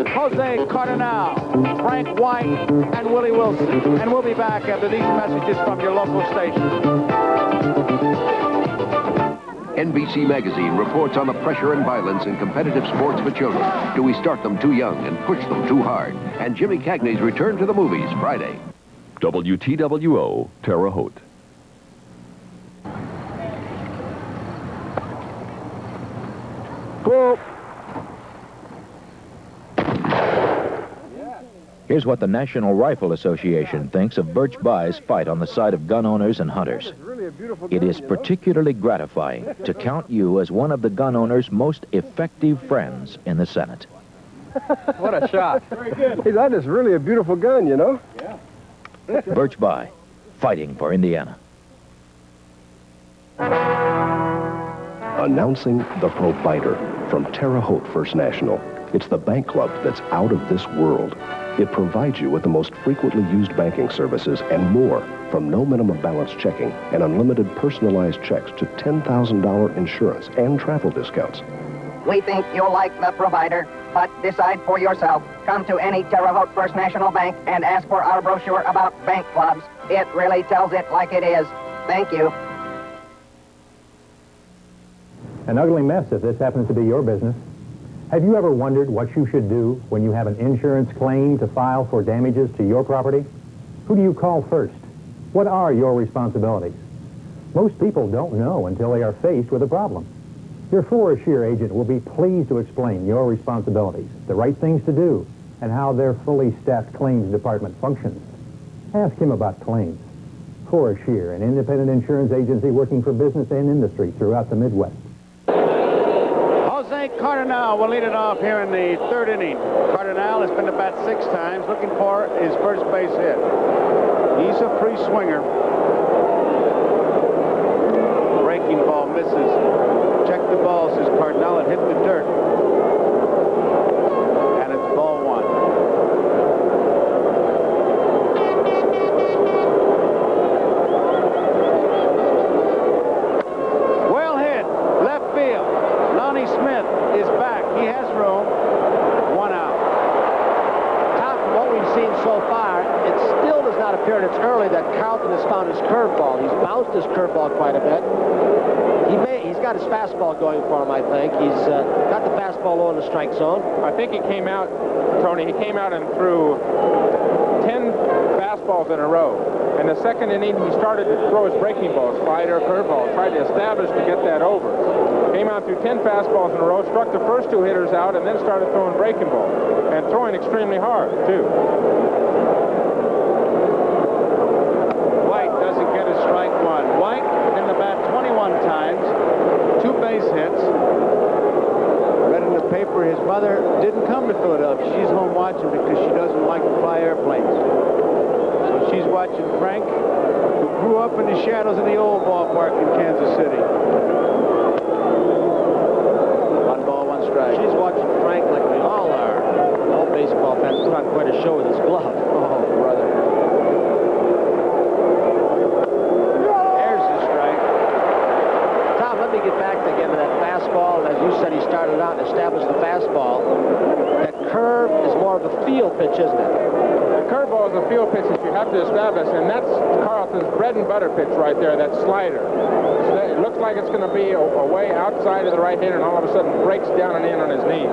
Jose Cardinal, Frank White, and Willie Wilson. And we'll be back after these messages from your local station. NBC Magazine reports on the pressure and violence in competitive sports for children. Do we start them too young and push them too hard? And Jimmy Cagney's return to the movies Friday. WTWO, Terre Haute. Cool. Here's what the National Rifle Association thinks of Birch By's fight on the side of gun owners and hunters. It is particularly gratifying to count you as one of the gun owners' most effective friends in the Senate. What a shot. Hey, that is really a beautiful gun, you know? Yeah. Birch By, fighting for Indiana. Announcing the Provider from Terre Haute First National. It's the bank club that's out of this world. It provides you with the most frequently used banking services and more, from no minimum balance checking and unlimited personalized checks to $10,000 insurance and travel discounts. We think you'll like the Provider, but decide for yourself. Come to any Terre Haute First National Bank and ask for our brochure about bank clubs. It really tells it like it is. Thank you. An ugly mess if this happens to be your business. Have you ever wondered what you should do when you have an insurance claim to file for damages to your property? Who do you call first? What are your responsibilities? Most people don't know until they are faced with a problem. Your ForAssure agent will be pleased to explain your responsibilities, the right things to do, and how their fully staffed claims department functions. Ask him about claims. ForAssure, an independent insurance agency working for business and industry throughout the Midwest. Jose Cardinal will lead it off here in the 3rd inning. Cardinal has been to bat 6 times, looking for his first base hit. He's a free swinger. Breaking ball misses. Check the ball, says Cardinal. It hit the dirt. And it's ball 1. Well hit. Left field. Lonnie Smith is back. He has room. 1 out. Tom, from what we've seen so far, it still does not appear, and it's early, that Carlton has found his curveball. He's bounced his curveball quite a bit. He's got his fastball going for him, I think. He's got the fastball low in the strike zone. I think he came out, Tony, he came out and threw 10 fastballs in a row. And the 2nd inning, he started to throw his breaking balls, slider, curveball, tried to establish to get that over. Came out through 10 fastballs in a row, struck the first 2 hitters out, and then started throwing breaking balls. And throwing extremely hard, too. White doesn't get his strike one. White in the bat 21 times, 2 base hits. Read in the paper his mother didn't come to Philadelphia. She's home watching because she doesn't like to fly airplanes. So she's watching Frank, who grew up in the shadows of the old ballpark in Kansas City. 1 ball, 1 strike. She's watching Frank like we all are. All baseball fans put on quite a show with his glove. Oh, brother. There's the strike. Tom, let me get back again to that fastball. As you said, he started out and established the fastball. That curve is more of a field pitch, isn't it? The curveball is a field pitch that you have to establish, and that's Carlton's bread and butter pitch right there, that slider. It looks like it's going to be away outside of the right hander, and all of a sudden breaks down and in on his knees.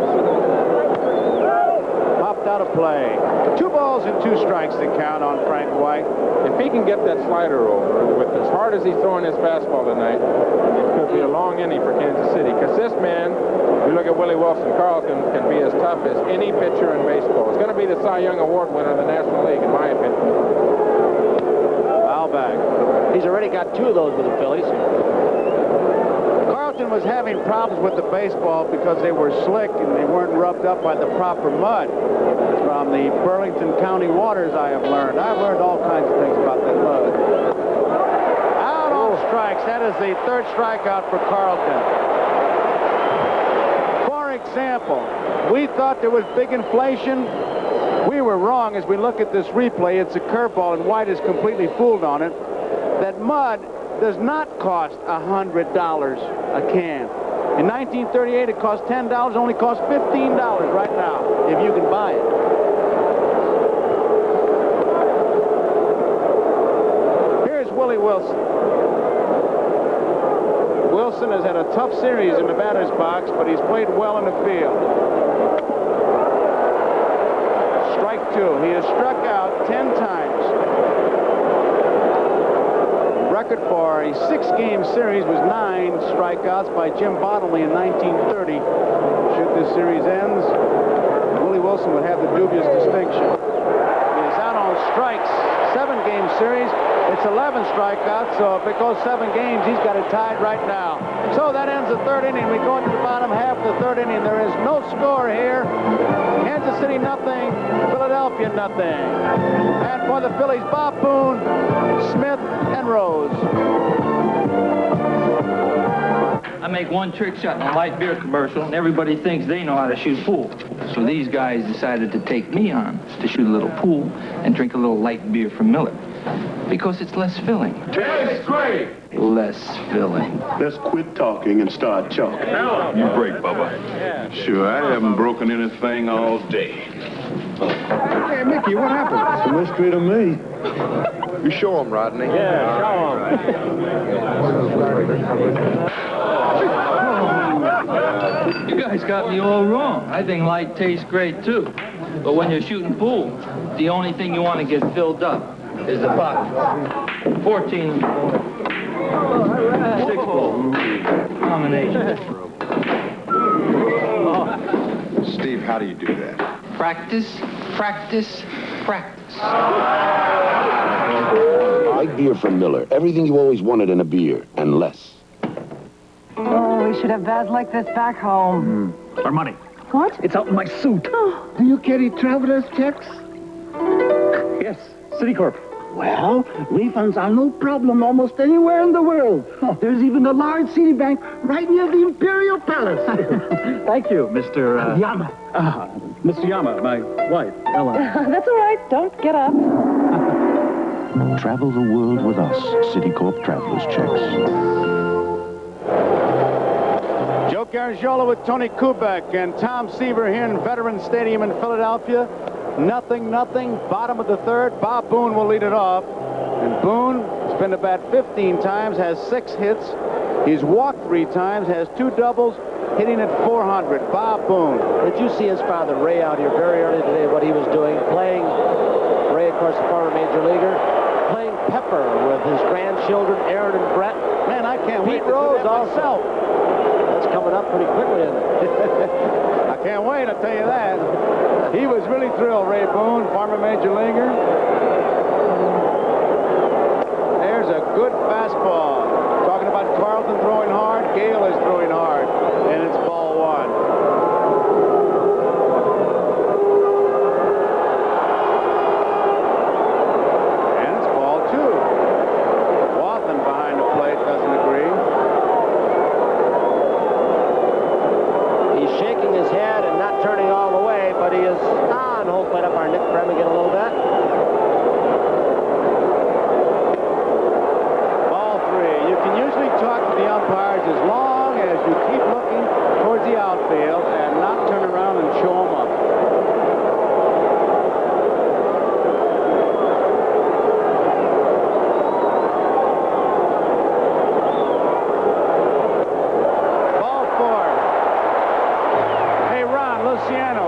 Popped out of play. 2 balls and 2 strikes to count on Frank White. If he can get that slider over, with as hard as he's throwing his fastball tonight, it could be a long inning for Kansas City. Because this man, if you look at Willie Wilson, Carlton can be as tough as any pitcher in baseball. It's going to be the Cy Young Award winner in the National League, in my opinion. Foul back. He's already got 2 of those with the Phillies. Carlton was having problems with the baseball because they were slick and they weren't rubbed up by the proper mud. From the Burlington County waters, I have learned. I've learned all kinds of things about that mud. Out on strikes. That is the 3rd strikeout for Carlton. For example, we thought there was big inflation. We were wrong as we look at this replay. It's a curveball, and White is completely fooled on it. That mud does not cost $100 a can. In 1938, it cost $10. Only costs $15 right now, if you can buy it. Here's Willie Wilson. Wilson has had a tough series in the batter's box, but he's played well in the field. Strike 2. He has struck out 10 times. Record for a 6-game series was 9 strikeouts by Jim Bottomley in 1930. Should this series ends, Willie Wilson would have the dubious distinction. He is out on strikes. 7-game series. It's 11 strikeouts, so if it goes 7 games, he's got it tied right now. So that ends the 3rd inning. We go into the bottom half of the 3rd inning. There is no score here. Kansas City nothing, Philadelphia nothing. And for the Phillies, Bob Boone, Smith, and Rose. I make one trick shot in a light beer commercial, and everybody thinks they know how to shoot pool. So these guys decided to take me on to shoot a little pool and drink a little light beer from Miller. Because it's less filling. Tastes great. Less filling. Let's quit talking and start chalking. You break, Bubba. Sure, I haven't broken anything all day. Hey, Mickey, what happened? It's a mystery to me. You show him, Rodney. Yeah, show him. You guys got me all wrong. I think light tastes great, too. But when you're shooting pool, the only thing you want to get filled up is the bucket. 14 6 ball combination. Steve, how do you do that? Practice, practice, practice. Light beer from Miller. Everything you always wanted in a beer, and less. Oh, we should have baths like this back home. Our money. What? It's out in my suit. Oh. Do you carry traveler's checks? Yes, Citicorp. Well, refunds are no problem almost anywhere in the world. There's even a large Citibank right near the Imperial Palace. Thank you, Mr. Yama. Mr. Yama, my wife, Ellen. That's all right. Don't get up. Travel the world with us. Citicorp Traveler's Checks. Joe Garagiola with Tony Kubek and Tom Seaver here in Veterans Stadium in Philadelphia. 0-0, bottom of the 3rd. Bob Boone will lead it off. And Boone has been to bat 15 times, has 6 hits. He's walked 3 times, has 2 doubles, hitting at .400. Bob Boone. Did you see his father, Ray, out here very early today, what he was doing? Playing, Ray, of course, the former major leaguer, playing Pepper with his grandchildren, Aaron and Brett. Man, I can't wait Pete Rose also. Let's coming up pretty quickly, isn't it? I can't wait, I'll tell you that. He was really thrilled, Ray Boone, former major leaguer. There's a good fastball. Talking about Carlton throwing hard, Gale is throwing hard, and it's ball one. And it's ball two. Wathan behind the plate doesn't agree. He's shaking his head and not turning all the way, but he is on home plate up our Nick Bremigan a little bit. Talk to the umpires as long as you keep looking towards the outfield and not turn around and show them up. Ball four. Hey, Ron Luciano,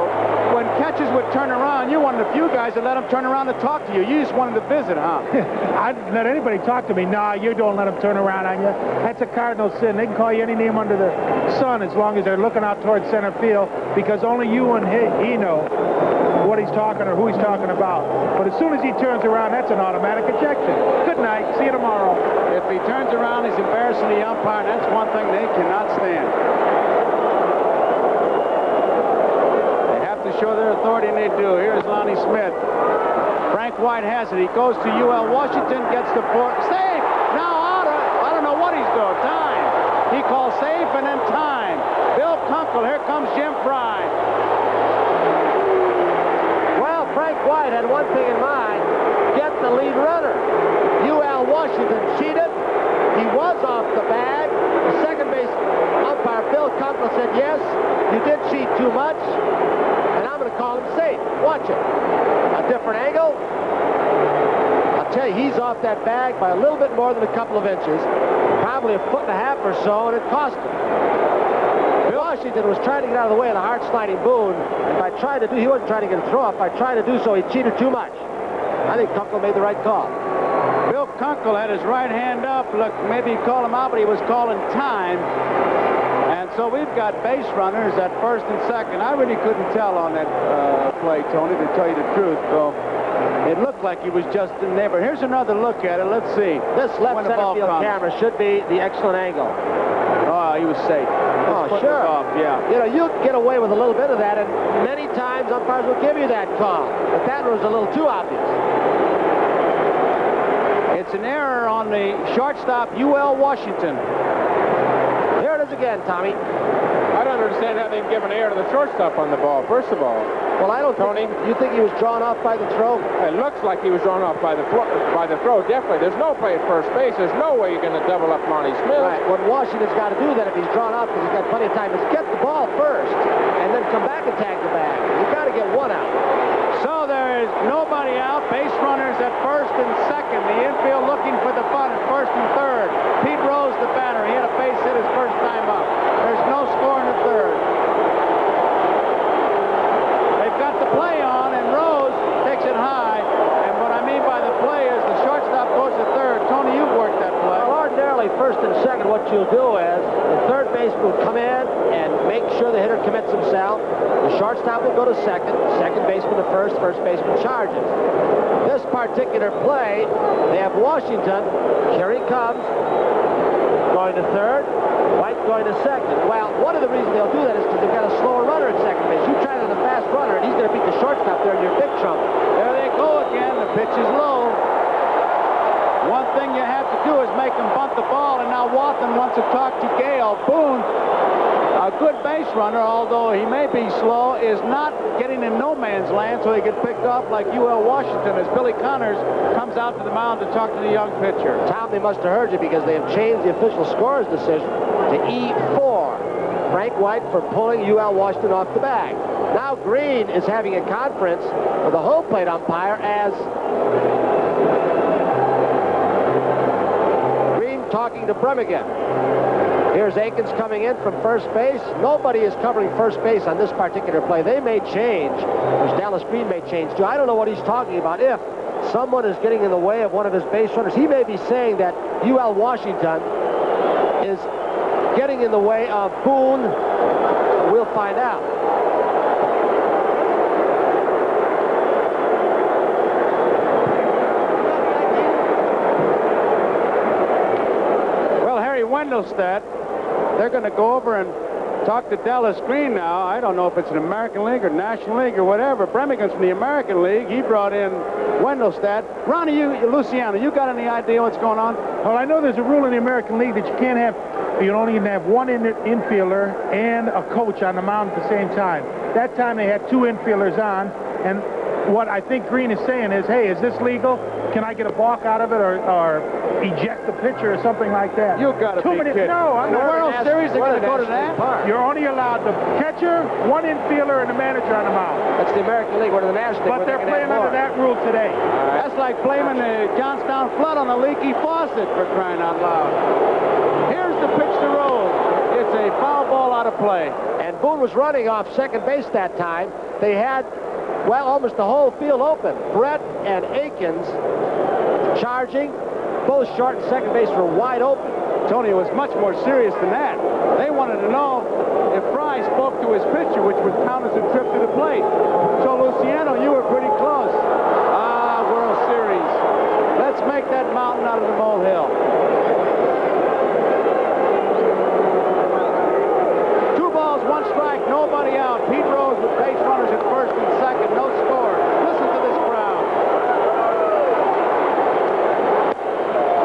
when catches would turn around, you're one of the few guys that let them turn around to talk to you. You just wanted to visit, huh? I'd let anybody talk to me. Nah, you don't let them turn around on you. That's a cardinal sin. They can call you any name under the sun as long as they're looking out towards center field, because only you and he know what he's talking or who he's talking about. But as soon as he turns around, that's an automatic ejection. Good night. See you tomorrow. If he turns around, he's embarrassing the umpire, and that's one thing they cannot stand. They have to show their authority, and they do. Here's Lonnie Smith. Frank White has it. He goes to UL Washington, gets the fourth. Safe! Now out of, I don't know what he's doing. Time. He calls safe and then time. Bill Kunkel. Here comes Jim Fry. Well, Frank White had one thing in mind. Get the lead runner. UL Washington cheated. He was off the bag. The second base umpire, Bill Kunkel, said, yes, you did cheat too much, and I'm going to call him safe. Watch it. A different angle. I'll tell you, he's off that bag by a little bit more than a couple of inches, probably a foot and a half or so, and it cost him. Bill Washington was trying to get out of the way of the hard-sliding Boone, and by trying to do, he wasn't trying to get a throw up. By trying to do so, he cheated too much. I think Kunkel made the right call. Bill Kunkel had his right hand up. Look, maybe he called him out, but he was calling time. And so we've got base runners at first and second. I really couldn't tell on that play, Tony, to tell you the truth. So it looked like he was just in there. But here's another look at it. Let's see. This left center field camera should be the excellent angle. Oh, he was safe. Oh, sure. Off, yeah. You know, you get away with a little bit of that, and many times umpires will give you that call. But that was a little too obvious. It's an error on the shortstop, UL Washington. Here it is again, Tommy. I don't understand how they can give an error to the shortstop on the ball, first of all. Well, I don't Tony, you think he was drawn off by the throw? It looks like he was drawn off by the throw, definitely. There's no play at first base. There's no way you're going to double up Lonnie Smith. Right. What Washington's got to do then, if he's drawn off, because he's got plenty of time, is get the ball first and then come back and tag the bag. You've got to get one out. So there is nobody out. Base runners at first and second. The infield looking for the bunt at first and third. Pete Rose, the batter. He had a base hit his first time up. There's no score in the third. They've got the play on, and Rose takes it high. And what I mean by the play is the shortstop goes to third. Tony, you've worked that play. Well, ordinarily, first and second, what you'll do is the third baseman will come in and make sure the hitter commits himself. The shortstop will go to second. Second baseman to first. First baseman charges. This particular play, they have Washington. Here he comes. Going to third. White going to second. Well, one of the reasons they'll do that is because they've got a slower runner at second base. You try it on a fast runner, and he's going to beat the shortstop there, and you're big trouble. There they go again. The pitch is low. One thing you have to do is make him bunt the ball, and now Wathan wants to talk to Gale. Boone, a good base runner, although he may be slow, is not getting in no man's land so he gets picked off like UL Washington as Billy Connors comes out to the mound to talk to the young pitcher. Tom, they must have heard you because they have changed the official scorer's decision to E4. Frank White for pulling UL Washington off the bag. Now Green is having a conference with the home plate umpire as Green talking to Bremigan. Here's Akins coming in from first base. Nobody is covering first base on this particular play. They may change. There's Dallas Green may change too. I don't know what he's talking about. If someone is getting in the way of one of his base runners, he may be saying that UL Washington is getting in the way of Boone? We'll find out. Well, Harry Wendelstedt, they're going to go over and talk to Dallas Green now. I don't know if it's an American League or National League or whatever. Bremigan's from the American League. He brought in Wendelstedt. Ronnie, Luciano, you got any idea what's going on? Well, I know there's a rule in the American League that you only can have one infielder and a coach on the mound at the same time. That time they had 2 infielders on, and what I think Green is saying is, hey, is this legal? Can I get a balk out of it or eject the pitcher or something like that? You got to be kidding. No, I'm the not. World Series, they're going to go to that? You're only allowed the catcher, 1 infielder, and the manager on the mound. That's the American League. We're to the National League. But they're playing under that rule today. That's like blaming the Johnstown flood on a leaky faucet, for crying out loud. Here's the pitch to Rose. It's a foul ball out of play. And Boone was running off second base that time. They had, well, almost the whole field open. Brett and Akins charging. Both short and second base were wide open. Tony, it was much more serious than that. They wanted to know if Fry spoke to his pitcher, which would count as a trip to the plate. So, Luciano, you were pretty close. World Series. Let's make that mountain out of the molehill. 2 balls, 1 strike, nobody out. Pete Rose with base runners at first and second, no score. Listen to this crowd.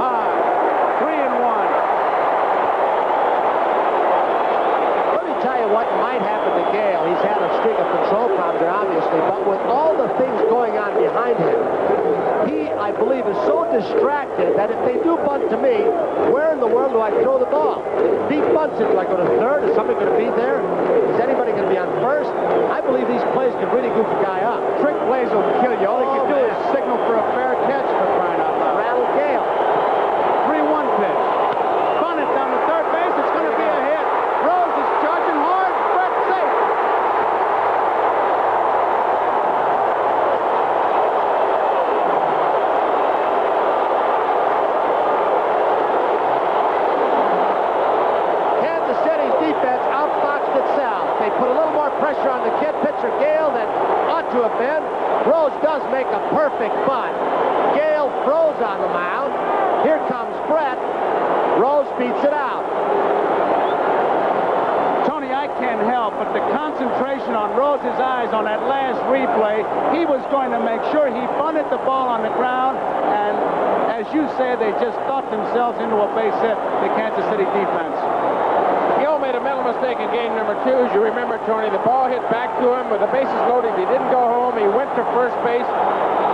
High, 3-1. Let me tell you what might happen to Gale. He's had a streak of control problems there, obviously, but with all the things going on behind him, he, I believe, is so distracted that if they do bunt to me, where in the world do I throw the ball? If he bunts it, do I go to third? Is somebody going to be there? Is anybody going to be on first? I believe these plays can really goof a guy up. Trick plays will kill you. All he can do is signal for a fair catch, for crying out loud. Rattle Gale. 3-1 pitch. Bunt it down to third base. It's going to be a hit. Rose is charging hard. Brett safe. Kansas City's defense outboxed itself. They put a little more pressure on the kid pitcher Gale than ought to have been. Rose does make a perfect bunt. Gale froze on the mound. Here comes Brett. Rose beats it out. Tony, I can't help but the concentration on Rose's eyes on that last replay. He was going to make sure he bunted the ball on the ground, and as you say, they just stuffed themselves into a base hit, the Kansas City defense. Gale made a mental mistake in game number 2. As you remember, Tony, the ball hit back to him with the bases loaded. He didn't go home. He went to first base.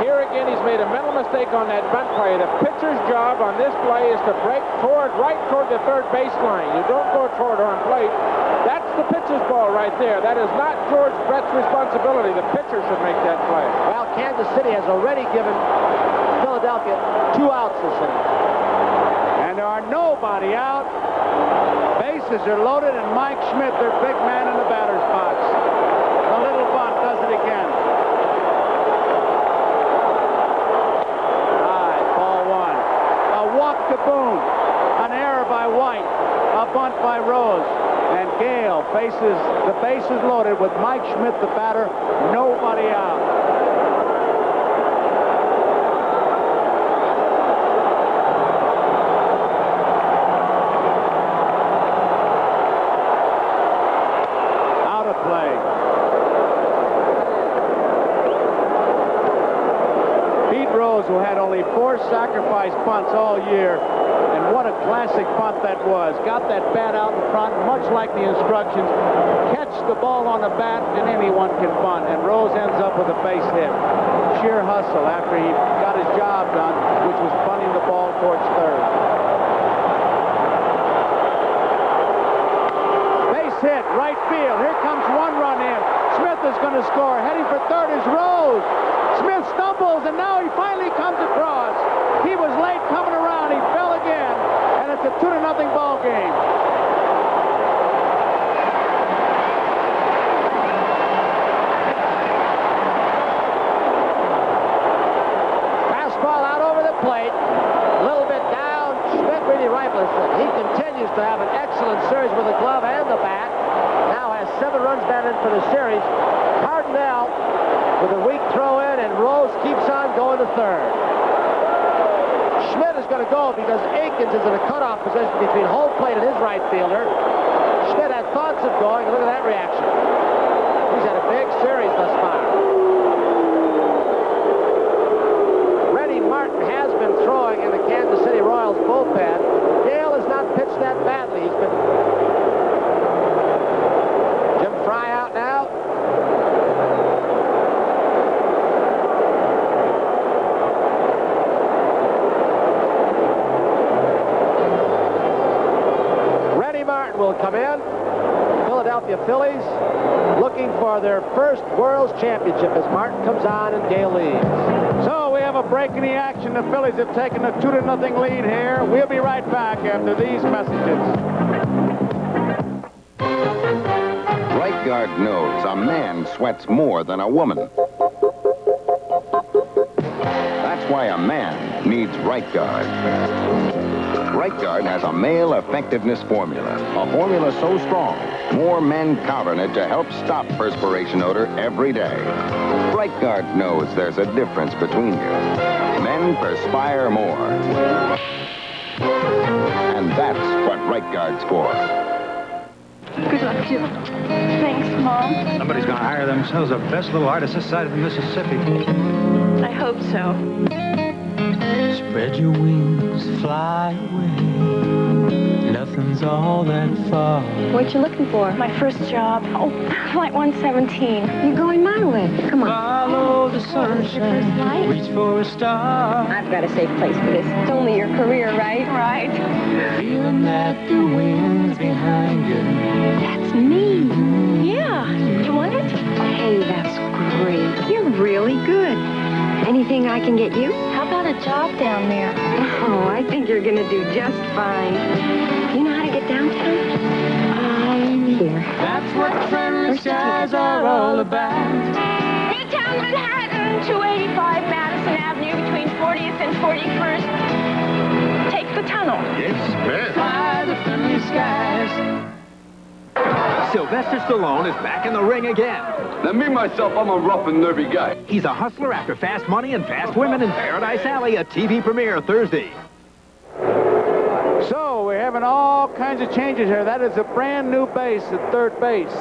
Here again, he's made a mental mistake on that bunt play. The pitcher's job on this play is to break right toward the third baseline. You don't go toward home plate. That's the pitcher's ball right there. That is not George Brett's responsibility. The pitcher should make that play. Well, Kansas City has already given Philadelphia 2 outs this inning. And there are nobody out. Bases are loaded, and Mike Schmidt, their big man in the batter's box. The little bunt does it again. All right, ball 1. A walk to Boone. An error by White. A bunt by Rose. And Gale faces the bases loaded with Mike Schmidt, the batter. Nobody out. Who had only 4 sacrifice bunts all year, and what a classic bunt that was. Got that bat out in front, much like the instructions. Catch the ball on the bat, and anyone can bunt, and Rose ends up with a base hit. Sheer hustle after he got his job done, which was bunting the ball towards third. Base hit, right field. Here comes 1 run in. Smith is going to score. Heading for third is Rose. Smith stumbles, and now he finally comes across. He was late coming around. He fell again, and it's a 2-0 ball game. Fastball out over the plate. A little bit down. Schmidt really rifles it. He continues to have an excellent series man in for the series. Cardinal with a weak throw in, and Rose keeps on going to third. Schmidt is going to go because Akins is in a cutoff position between home plate and his right fielder. Schmidt had thoughts of going. Look at that reaction. He's had a big series thus far. Rennie Martin has been throwing in the Kansas City Royals bullpen. Gale has not pitched that badly. He's been... Jim Fry out now. Rennie Martin will come in. Philadelphia Phillies looking for their first World's Championship as Martin comes on and Gale leads. So we have a break in the action. The Phillies have taken a 2-0 lead here. We'll be right back after these messages. Right Guard knows a man sweats more than a woman. That's why a man needs Right Guard. Right Guard has a male effectiveness formula. A formula so strong, more men count on it to help stop perspiration odor every day. Right Guard knows there's a difference between you. Men perspire more. And that's what Right Guard's for. Good luck, Joe. Thanks, Mom. Somebody's going to hire themselves the best little artist this side of the Mississippi. I hope so. Spread your wings, fly away. Nothing's all that far. What you looking for? My first job. Oh, Flight 117. You're going my way. Come on. Follow the sunshine. Reach for a star. I've got a safe place for this. It's only your career, right? Right. Feeling that the wind's behind you. That's me. Yeah. You want it? Hey, that's great. You're really good. Anything I can get you? How about a job down there? Oh, I think you're gonna do just fine. You know how to get downtown? Here. That's what friendly skies are all about. Midtown Manhattan, 285 Madison Avenue between 40th and 41st. Take the tunnel. Yes, ma'am. Fly the friendly skies. Sylvester Stallone is back in the ring again. Now, me, myself, I'm a rough and nervy guy. He's a hustler after fast money and fast women in Paradise Alley, a TV premiere Thursday. So we're having all kinds of changes here. That is a brand new base at third base.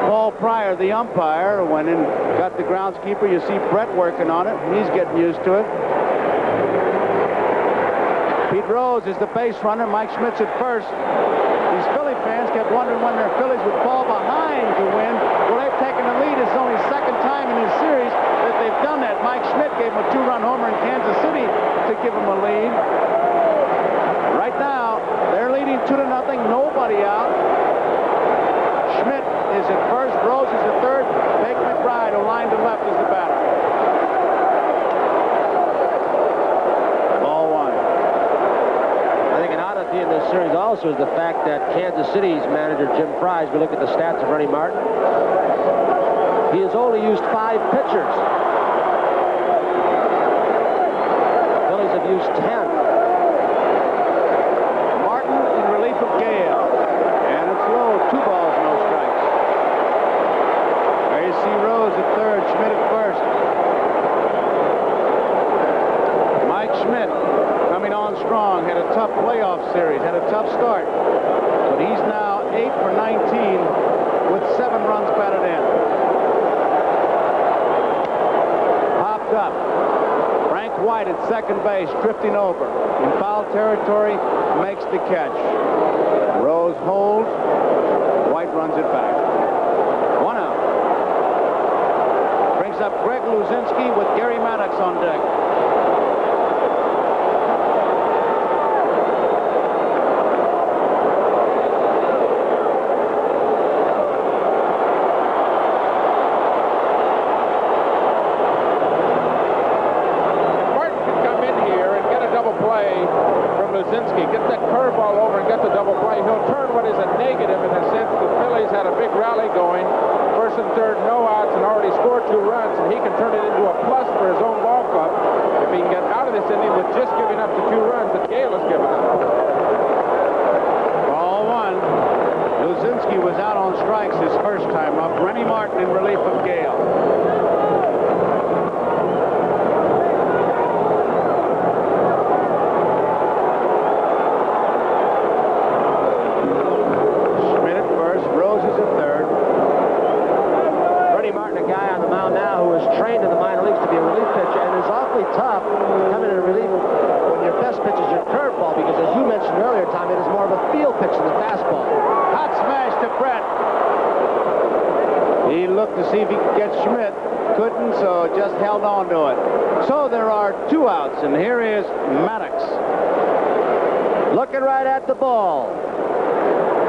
Paul Pryor, the umpire, went in, got the groundskeeper. You see Brett working on it. He's getting used to it. Pete Rose is the base runner. Mike Schmidt's at first. These Philly fans kept wondering when their Phillies would fall behind to win. Well, they've taken the lead. It's only second time in this series that they've done that. Mike Schmidt gave them a 2-run homer in Kansas City to give them a lead. Right now, they're leading 2-0. Nobody out. Schmidt is at first. Rose is at third. Bake McBride, who lined to left, is the batter. Ball one. I think an oddity in this series also is the fact that Kansas City's manager, Jim Fry, as we look at the stats of Rennie Martin, he has only used 5 pitchers. The Phillies have used 10. Martin in relief of Gale. And it's low. 2 balls, no strikes. There you see Rose at third. Schmidt at first. Mike Schmidt coming on strong. Had a tough playoff series. Had a tough start. But he's now 8 for 19 with 7 runs batted in. Popped up. Frank White at second base, drifting over. In foul territory, makes the catch. Rose holds. White runs it back. 1 out. Brings up Greg Luzinski with Gary Maddox on deck. Get that curveball over and get the double play. He'll turn what is a negative in the sense the Phillies had a big rally going. First and third, no outs, and already scored 2 runs, and he can turn it into a plus for his own ball club if he can get out of this inning with just giving up the 2 runs that Gale has given up. Ball one. Luzinski was out on strikes his first first time up. Rennie Martin in relief of Gale. Trained in the minor leagues to be a relief pitcher, and it's awfully tough coming in relief when your best pitch is your curveball, because as you mentioned earlier, Tom, it is more of a field pitch than the fastball. Hot smash to Brett. He looked to see if he could get Schmidt. Couldn't, so just held on to it. So there are 2 outs, and here is Maddox. Looking right at the ball.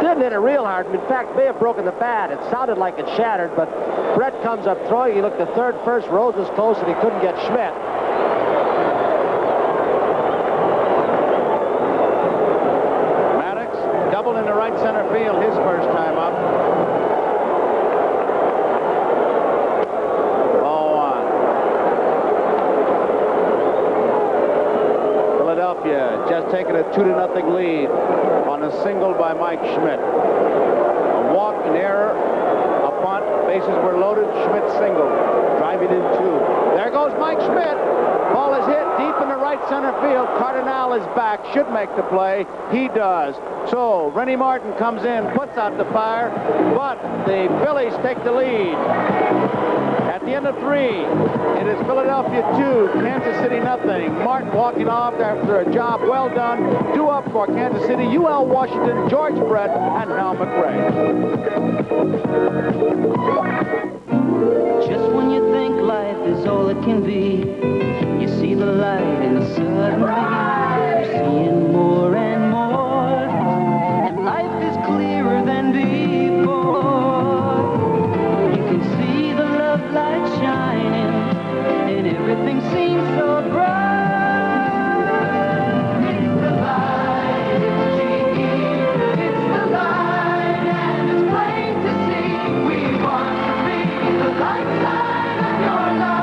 Didn't hit it real hard. In fact, may have broken the bat. It sounded like it shattered, but Brett comes up throwing. He looked to third, first. Rose was close, and he couldn't get Schmidt. Maddox doubled into right center field his first time up. Ball 1. Philadelphia just taking a 2-0 lead on a single by Mike Schmidt. A walk, an error, a punt, bases were loaded, Schmidt single, driving in 2. There goes Mike Schmidt. Ball is hit deep in the right center field. Cardinal is back, should make the play. He does. So Rennie Martin comes in, puts out the fire, but the Phillies take the lead. At the end of 3, it is Philadelphia 2, Kansas City nothing. Martin walking off after a job well done. 2 up for Kansas City, UL Washington, George Brett, and Hal McRae. Just when you think life is all it can be, you see the light and suddenly you're seeing more and more, and life is clearer than before. You can see the love light shining, and everything seems so bright. It's the light, it's GE, it's the light, and it's plain to see. We want to be the light side of your life.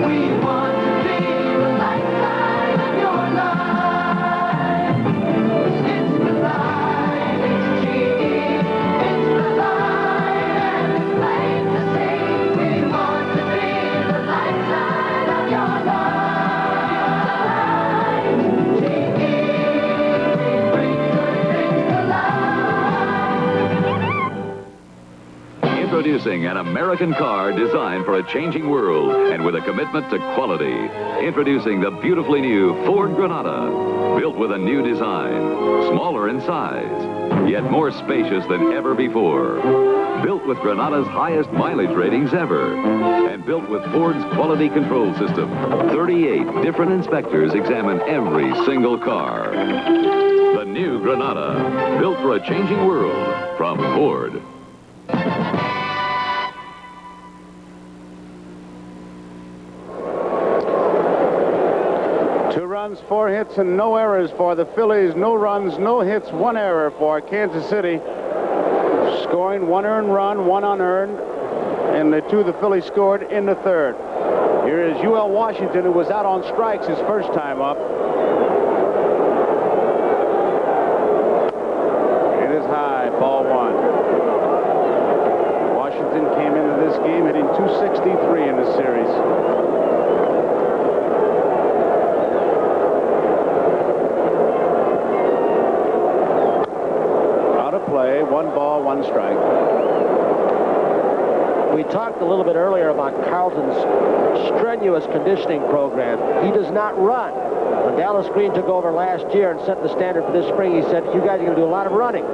We want to be the light side of your life. It's the light, it's GE, it's the light, and it's plain to see. We want to be the light side of your life. GE, we bring good things to life. Introducing an American car designed for a changing world and with a commitment to quality. Introducing the beautifully new Ford Granada. Built with a new design, smaller in size, yet more spacious than ever before. Built with Granada's highest mileage ratings ever. And built with Ford's quality control system. 38 different inspectors examine every single car. The new Granada. Built for a changing world from Ford. 2 runs, 4 hits, and no errors for the Phillies. No runs, no hits, 1 error for Kansas City. Scoring 1 earned run, 1 unearned, and the 2 the Phillies scored in the 3rd. Here is UL Washington, who was out on strikes his first time up. It is high, ball 1. Washington came into this game hitting .263 in the series. Play, 1 ball, 1 strike. We talked a little bit earlier about Carlton's strenuous conditioning program. He does not run. When Dallas Green took over last year and set the standard for this spring, he said, you guys are going to do a lot of running.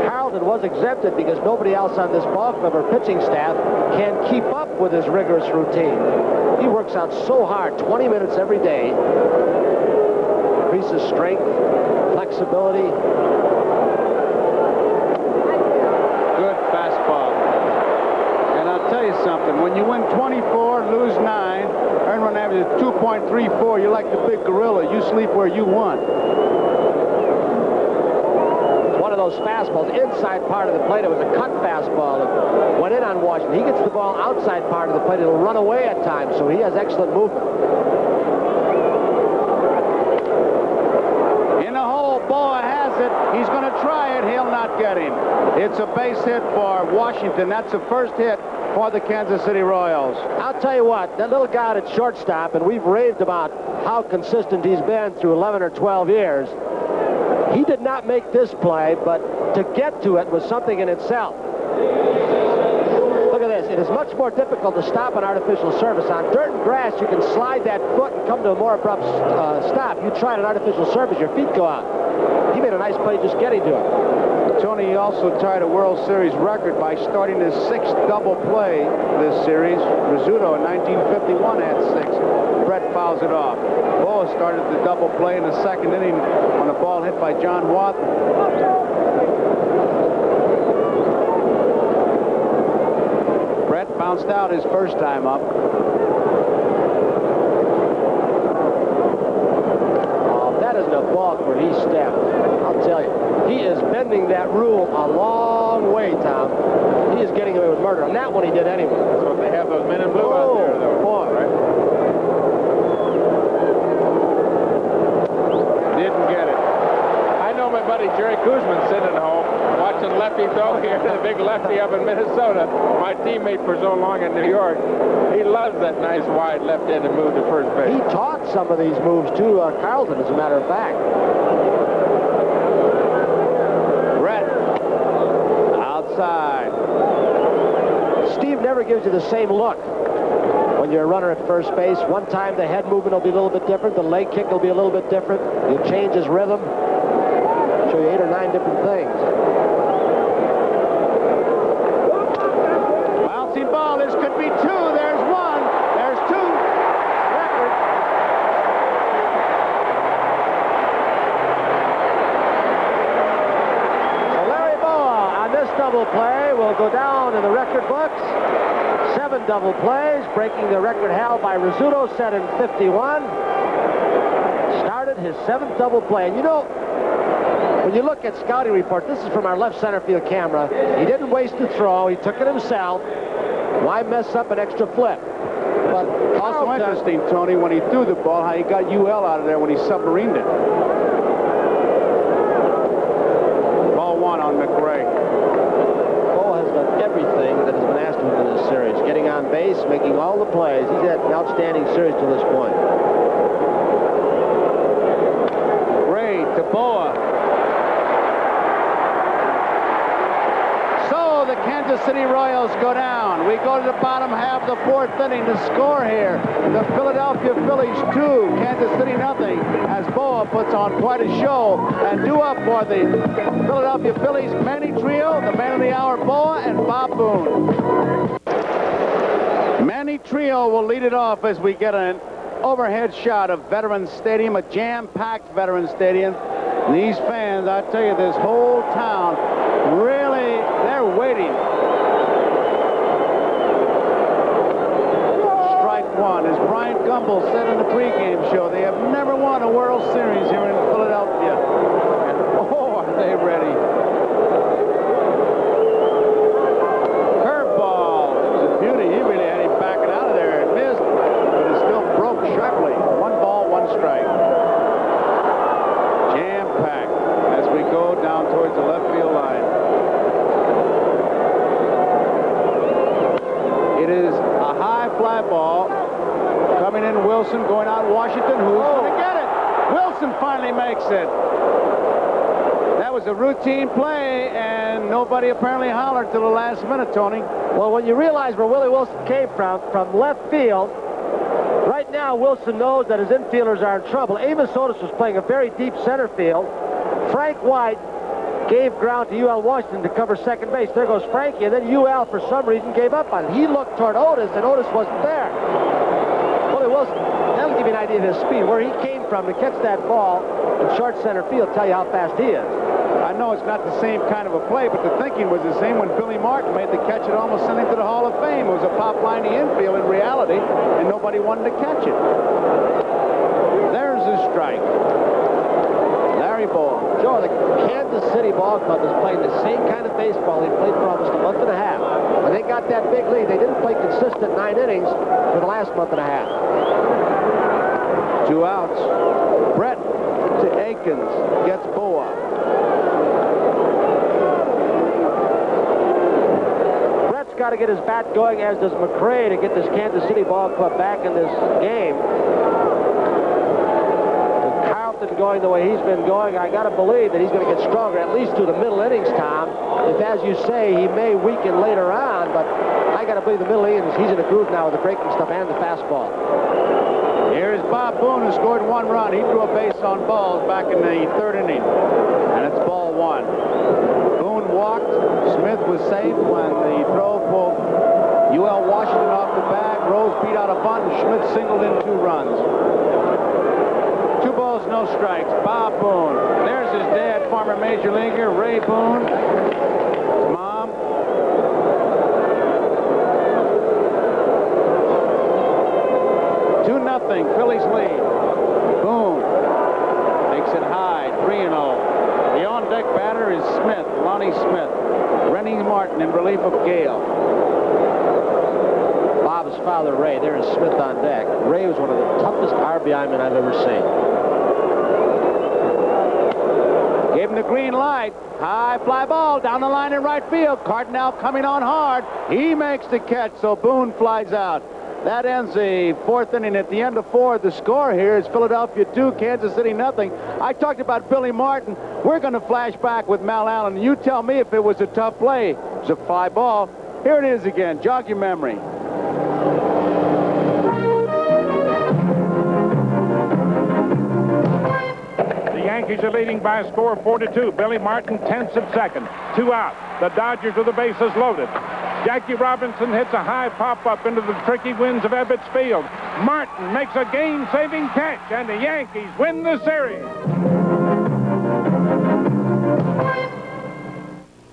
Carlton was exempted because nobody else on this ball club or pitching staff can keep up with his rigorous routine. He works out so hard, 20 minutes every day. Increases strength, flexibility. Tell you something, when you win 24, lose 9, earned run average is 2.34, you're like the big gorilla. You sleep where you want. One of those fastballs, inside part of the plate. It was a cut fastball that went in on Washington. He gets the ball outside part of the plate. It'll run away at times, so he has excellent movement. In the hole, Boa has it. He's going to try it. He'll not get him. It's a base hit for Washington. That's the first hit for the Kansas City Royals. I'll tell you what, that little guy at shortstop, and we've raved about how consistent he's been through 11 or 12 years. He did not make this play, but to get to it was something in itself. Look at this. It is much more difficult to stop an artificial surface. On dirt and grass, you can slide that foot and come to a more abrupt stop. You try an artificial surface, your feet go out. He made a nice play just getting to it. Tony also tied a World Series record by starting his 6th double play this series. Rizzuto in 1951 had 6. Brett fouls it off. Boa started the double play in the 2nd inning on a ball hit by John Watson. Brett bounced out his first time up. Oh, that isn't a balk where he stepped. I'll tell you. He is bending that rule a long way, Tom. He is getting away with murder. And that one he did anyway. So they have those men in blue out there, though. Boy. Right? Didn't get it. I know my buddy Jerry Kuzman sitting at home watching Lefty throw here, the big lefty up in Minnesota. My teammate for so long in New York. He loves that nice wide left-handed move to first base. He taught some of these moves to Carlton, as a matter of fact. Outside. Steve never gives you the same look when you're a runner at first base. One time the head movement will be a little bit different. The leg kick will be a little bit different. He'll change his rhythm. Show you 8 or 9 different things. Bouncing ball. This could be 2. There's 1. There's 2. Record. Double play will go down in the record books. 7 double plays, breaking the record held by Rizzuto, set in 51. Started his 7th double play. And you know, when you look at scouting report, this is from our left center field camera. He didn't waste the throw. He took it himself. Why mess up an extra flip? But also interesting, Tony, when he threw the ball, how he got UL out of there when he submarined it. Ball 1 on McRae. Everything that has been asked of him in this series. Getting on base, making all the plays. He's had an outstanding series to this point. Ray to Boa. So the Kansas City Royals go down. We go to the bottom half of the 4th inning. The score here, the Philadelphia Phillies 2, Kansas City nothing, as Boa puts on quite a show. And due up for the Philadelphia Phillies, Manny Trio, the man of the hour, Boa, and Bob Boone. Manny Trio will lead it off as we get an overhead shot of Veterans Stadium, a jam-packed Veterans Stadium. And these fans, I tell you, this whole town, really, they're waiting. Strike 1. As Brian Gumbel said in the pregame show, they have never won a World Series here in Philadelphia. And, oh, are they ready. Curveball. It was a beauty. He really had him backing out of there. It missed, but it still broke sharply. 1 ball, 1 strike. Jam-packed as we go down towards the left field line. It is a high fly ball. Coming in Wilson, going out Washington. Who's going to get it? Wilson finally makes it. That was a routine play, and nobody apparently hollered till the last minute, Tony. Well, when you realize where Willie Wilson came from left field, right now Wilson knows that his infielders are in trouble. Avis Otis was playing a very deep center field. Frank White gave ground to UL Washington to cover second base. There goes Frankie, and then UL, for some reason, gave up on it. He looked toward Otis, and Otis wasn't there. Willie Wilson, that'll give you an idea of his speed. Where he came from to catch that ball in short center field, tell you how fast he is. I know it's not the same kind of a play, but the thinking was the same when Billy Martin made the catch. It almost sent him to the Hall of Fame. It was a pop line to infield in reality, and nobody wanted to catch it. There's a strike. Larry Bowa. Joe, the Kansas City Ball Club is playing the same kind of baseball they played for almost a month and a half. When they got that big lead, they didn't play consistent 9 innings for the last month and a half. 2 outs. Brett to Akins. Gets Bowa. got to get his bat going, as does McRae, to get this Kansas City Ball Club back in this game. With Carlton going the way he's been going, I got to believe that he's going to get stronger, at least through the middle innings, Tom. If, as you say, he may weaken later on, but I got to believe the middle innings, he's in a groove now with the breaking stuff and the fastball. Here's Bob Boone, who scored 1 run. He threw a base on balls back in the 3rd inning, and it's ball 1. Boone walked. Smith was safe when the throw pulled UL Washington off the bag. Rose beat out a bunt, and Schmidt singled in 2 runs. 2 balls, no strikes. Bob Boone. There's his dad, former major leaguer Ray Boone. His mom. Phillies lead. Boone takes it high, 3-0. The on-deck batter is Smith, Lonnie Smith. Rennie Martin in relief of Gale. Bob's father, Ray. There is Smith on deck. Ray was one of the toughest RBI men I've ever seen. Gave him the green light. High fly ball down the line in right field. Cardinal coming on hard. He makes the catch, so Boone flies out. That ends the 4th inning. At the end of 4, the score here is Philadelphia 2, Kansas City nothing. I talked about Billy Martin. We're going to flash back with Mal Allen. You tell me if it was a tough play. It was a fly ball. Here it is again. Jog your memory. The Yankees are leading by a score of 4-2. Billy Martin, 10th at second. 2 out. The Dodgers with the bases loaded. Jackie Robinson hits a high pop-up into the tricky winds of Ebbets Field. Martin makes a game-saving catch, and the Yankees win the series.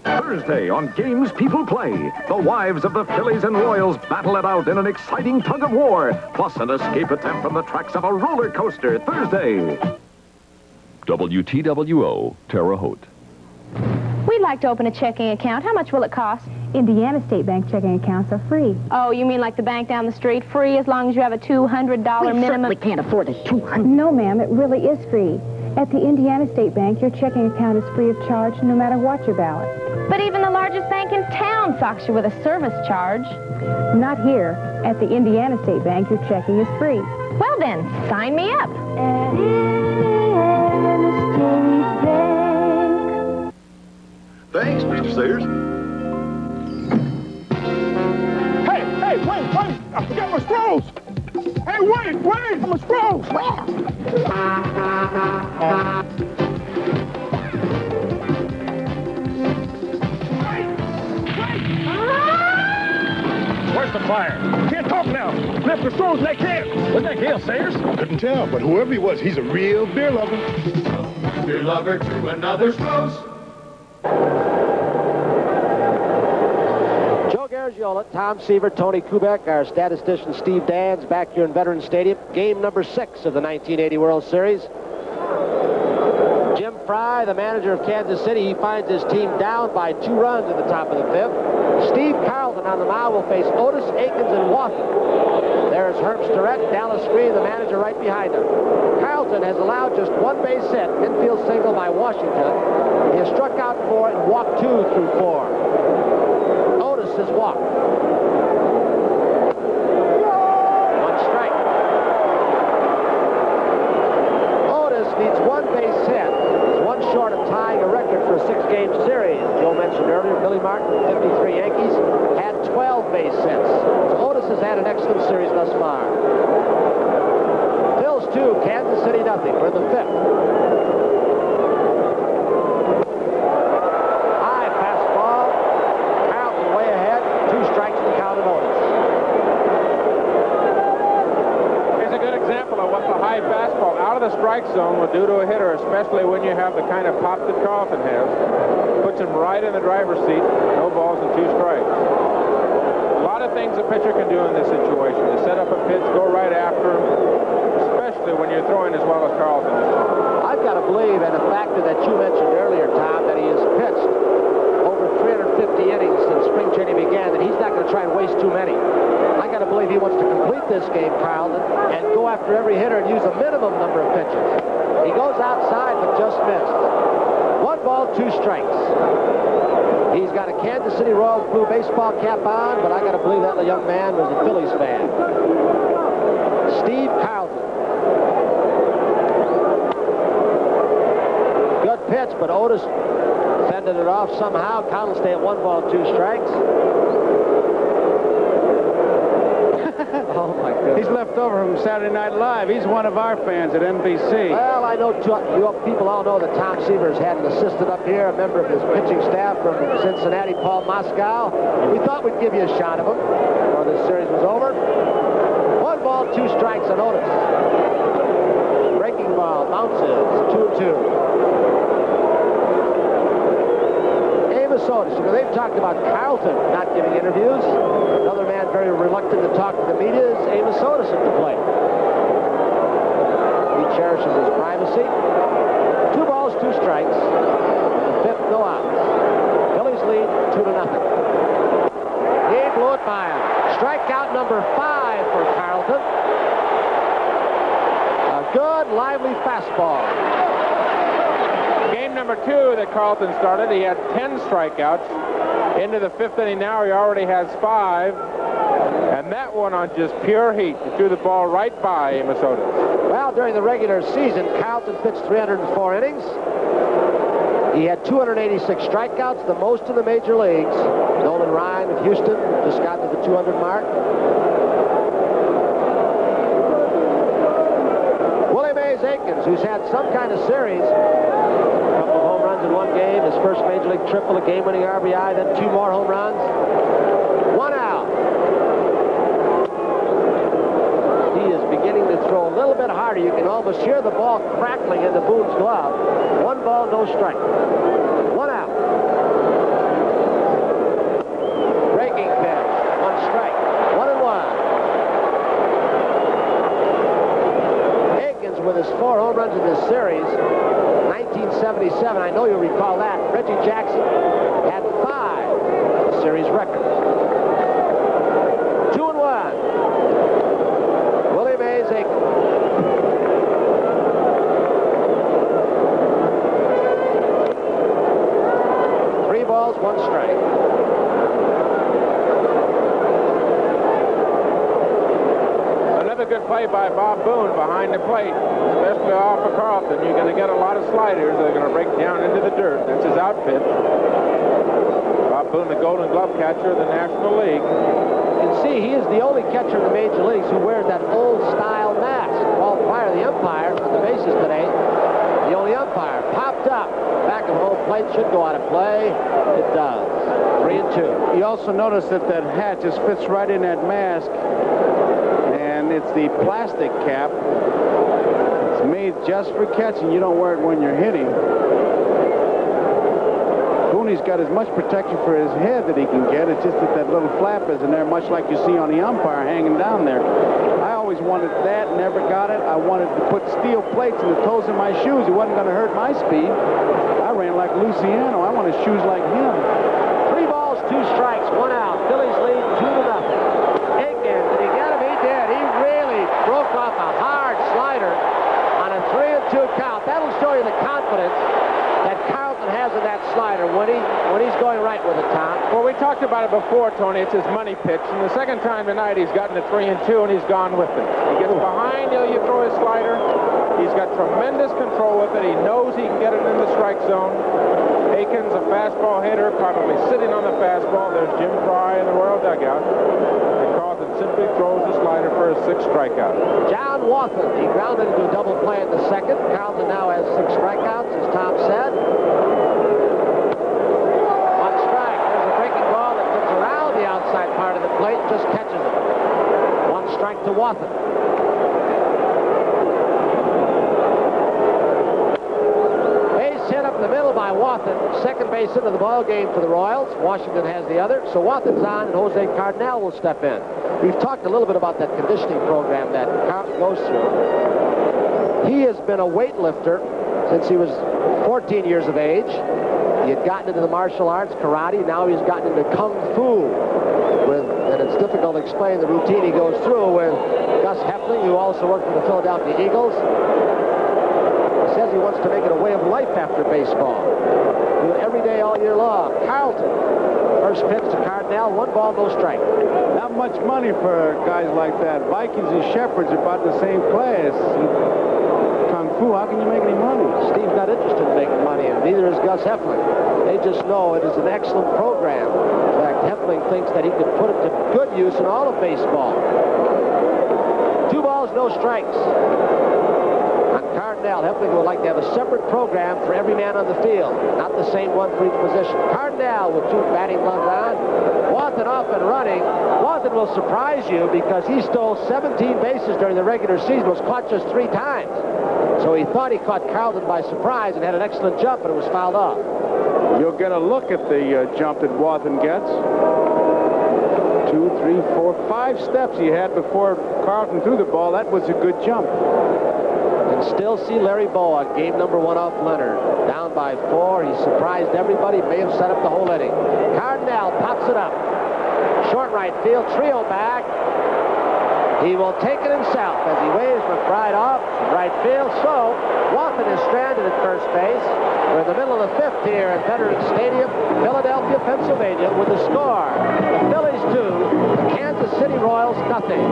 Thursday on Games People Play, the wives of the Phillies and Royals battle it out in an exciting tug-of-war, plus an escape attempt from the tracks of a roller coaster. Thursday. WTWO, Terre Haute. We'd like to open a checking account. How much will it cost? Indiana State Bank checking accounts are free. Oh, you mean like the bank down the street? Free as long as you have a $200 minimum? We certainly can't afford a $200. No, ma'am, it really is free. At the Indiana State Bank, your checking account is free of charge no matter what your balance. But even the largest bank in town socks you with a service charge. Not here. At the Indiana State Bank, your checking is free. Well then, sign me up. At Indiana State Bank. Thanks, Mr. Sayers. Hey, wait! I forgot my straws! Hey, wait! My straws! Where's the fire? Can't talk now. Left the straws in that can. What'd that Gale, Sayers? Couldn't tell, but whoever he was, he's a real beer lover. Beer lover to another straws. Joe Garagiola, Tom Seaver, Tony Kubek, our statistician Steve Dans back here in Veterans Stadium. Game number 6 of the 1980 World Series. Jim Fry, the manager of Kansas City, he finds his team down by 2 runs in the top of the 5th. Steve Carlton on the mound will face Otis, Aikens, and Watson. There's Herb Starrett, Dallas Green, the manager right behind him. Carlton has allowed just 1 base hit, infield single by Washington. He has struck out 4 and walked 2 through 4. Otis has walked. 1 strike. Otis needs 1 base hit. He's 1 short of tying a record for a 6-game series. Joe mentioned earlier, Billy Martin, 53 Yankees, had 12 base hits. So Otis has had an excellent series thus far. Phillies 2, Kansas City nothing. We're in the 5th. High fastball. Carlton way ahead. 2 strikes and count of Otis. Here's a good example of what the high fastball out of the strike zone will do to a hitter, especially when you have the kind of pop that Carlton has. Puts him right in the driver's seat. No balls and 2 strikes. A lot of things a pitcher can do in this situation. To set up a pitch, go right after him, especially when you're throwing as well as Carlton is. I've got to believe, and a factor that you mentioned earlier, Tom, that he has pitched over 350 innings since spring training began, that he's not going to try and waste too many. I got to believe he wants to complete this game, Carlton, and go after every hitter and use a minimum number of pitches. He goes outside, but just missed. 1 ball, 2 strikes. He's got a Kansas City Royals blue baseball cap on, but I got to believe that young man was a Phillies fan. Steve Carlton. Good pitch, but Otis fended it off somehow. Count will stay at 1 ball, 2 strikes. Oh, my goodness. He's left over from Saturday Night Live. He's one of our fans at NBC. Well, I know people all know that Tom Seaver's had an assistant up here, a member of his pitching staff from Cincinnati, Paul Moscow. We thought we'd give you a shot of him before this series was over. 1 ball, 2 strikes on Otis. Breaking ball, bounces, 2-2. Otis. You know, they've talked about Carlton not giving interviews. Another man very reluctant to talk to the media is Amos Otis at the plate. He cherishes his privacy. 2 balls, 2 strikes. And the 5th, no outs. Phillies lead 2-0. He blew it by him. Strikeout number 5 for Carlton. A good, lively fastball. Game number 2 that Carlton started, he had 10 strikeouts. Into the 5th inning now, he already has 5. And that one on just pure heat. He threw the ball right by Amos Otis. Well, during the regular season, Carlton pitched 304 innings. He had 286 strikeouts, the most in the major leagues. Nolan Ryan of Houston just got to the 200 mark. Willie Mays Aikens, who's had some kind of series, in 1 game, his first major league triple, a game-winning RBI, then 2 more home runs. 1 out. He is beginning to throw a little bit harder. You can almost hear the ball crackling into Boone's glove. 1 ball, no strike. 1 out. Breaking pitch. 1 strike. 1-1. Aikens with his 4 home runs in this series. 1977, I know you'll recall that. Reggie Jackson had 5, the series record. 2-1. Willie Mays Aikens. Three balls, 1 strike. Another good play by Bob Boone behind the plate, especially off of Carlton. You're going to get a lot of sliders that are going to break down into the dirt. That's his outfit. Bob Boone, the Golden Glove catcher of the National League. You can see he is the only catcher in the major leagues who wears that old-style mask. Paul Pryor, the umpire on the bases today, the only umpire, popped up. Back of home plate should go out of play. It does. 3-2. You also notice that that hat just fits right in that mask. And it's the plastic cap. It's made just for catching. You don't wear it when you're hitting. Booney's got as much protection for his head that he can get. It's just that that little flap isn't there, much like you see on the umpire hanging down there. I always wanted that, never got it. I wanted to put steel plates in the toes of my shoes. It wasn't going to hurt my speed. I ran like Luciano. I wanted shoes like him. 3 balls, 2 strikes, 1 out. Phillies lead 2-0. Aikens, did he get him? He did. He really broke off a hard slider on a 3-2 count. That'll show you the confidence that Carlton has in that slider when he's going right with it, Tom. Well, we talked about it before, Tony. It's his money pitch. And the second time tonight, he's gotten to 3-2, and he's gone with it. He gets behind you throw his slider. He's got tremendous control with it. He knows he can get it in the strike zone. Aikens, a fastball hitter, probably sitting on the fastball. There's Jim Fry in the Royal dugout. And Carlton simply throws the slider for his 6th strikeout. John Wathan, he grounded into a double play in the 2nd. Carlton now has 6 strikeouts, as Tom said. 1 strike. There's a breaking ball that comes around the outside part of the plate and just catches it. 1 strike to Wathan. Hit up the middle by Wathan, second base into the ball game for the Royals. Washington has the other, so Wathan's on, and Jose Cardinal will step in. We've talked a little bit about that conditioning program that Carlton goes through. He has been a weightlifter since he was 14 years of age. He had gotten into the martial arts, karate. Now he's gotten into kung fu. And it's difficult to explain the routine he goes through with Gus Heffling, who also worked for the Philadelphia Eagles. says he wants to make it a way of life after baseball. Do it every day, all year long. Carlton. First pitch to Cardinal. 1 ball, no strike. Not much money for guys like that. Vikings and Shepherds are about the same class. Kung Fu, how can you make any money? Steve's not interested in making money, and neither is Gus Heffling. They just know it is an excellent program. In fact, Heffling thinks that he could put it to good use in all of baseball. 2 balls, no strikes. On Cardinal, Heffling would like to have a separate program for every man on the field, not the same one for each position. Cardinal with 2 batting gloves on. Wathan off and running. Wathan will surprise you because he stole 17 bases during the regular season, was caught just 3 times. So he thought he caught Carlton by surprise and had an excellent jump, but it was fouled off. You'll get a look at the jump that Wathan gets. 2, 3, 4, 5 steps he had before Carlton threw the ball. That was a good jump. And still see Larry Boa, game number 1 off Leonard. Down by 4. He surprised everybody. May have set up the whole inning. Cardinal pops it up. Short right field. Trio back. He will take it himself as he waves McBride off in right field. So, Wathan is stranded at first base. We're in the middle of the 5th here at Veterans Stadium, Philadelphia, Pennsylvania, with the score. The Phillies 2, the Kansas City Royals nothing.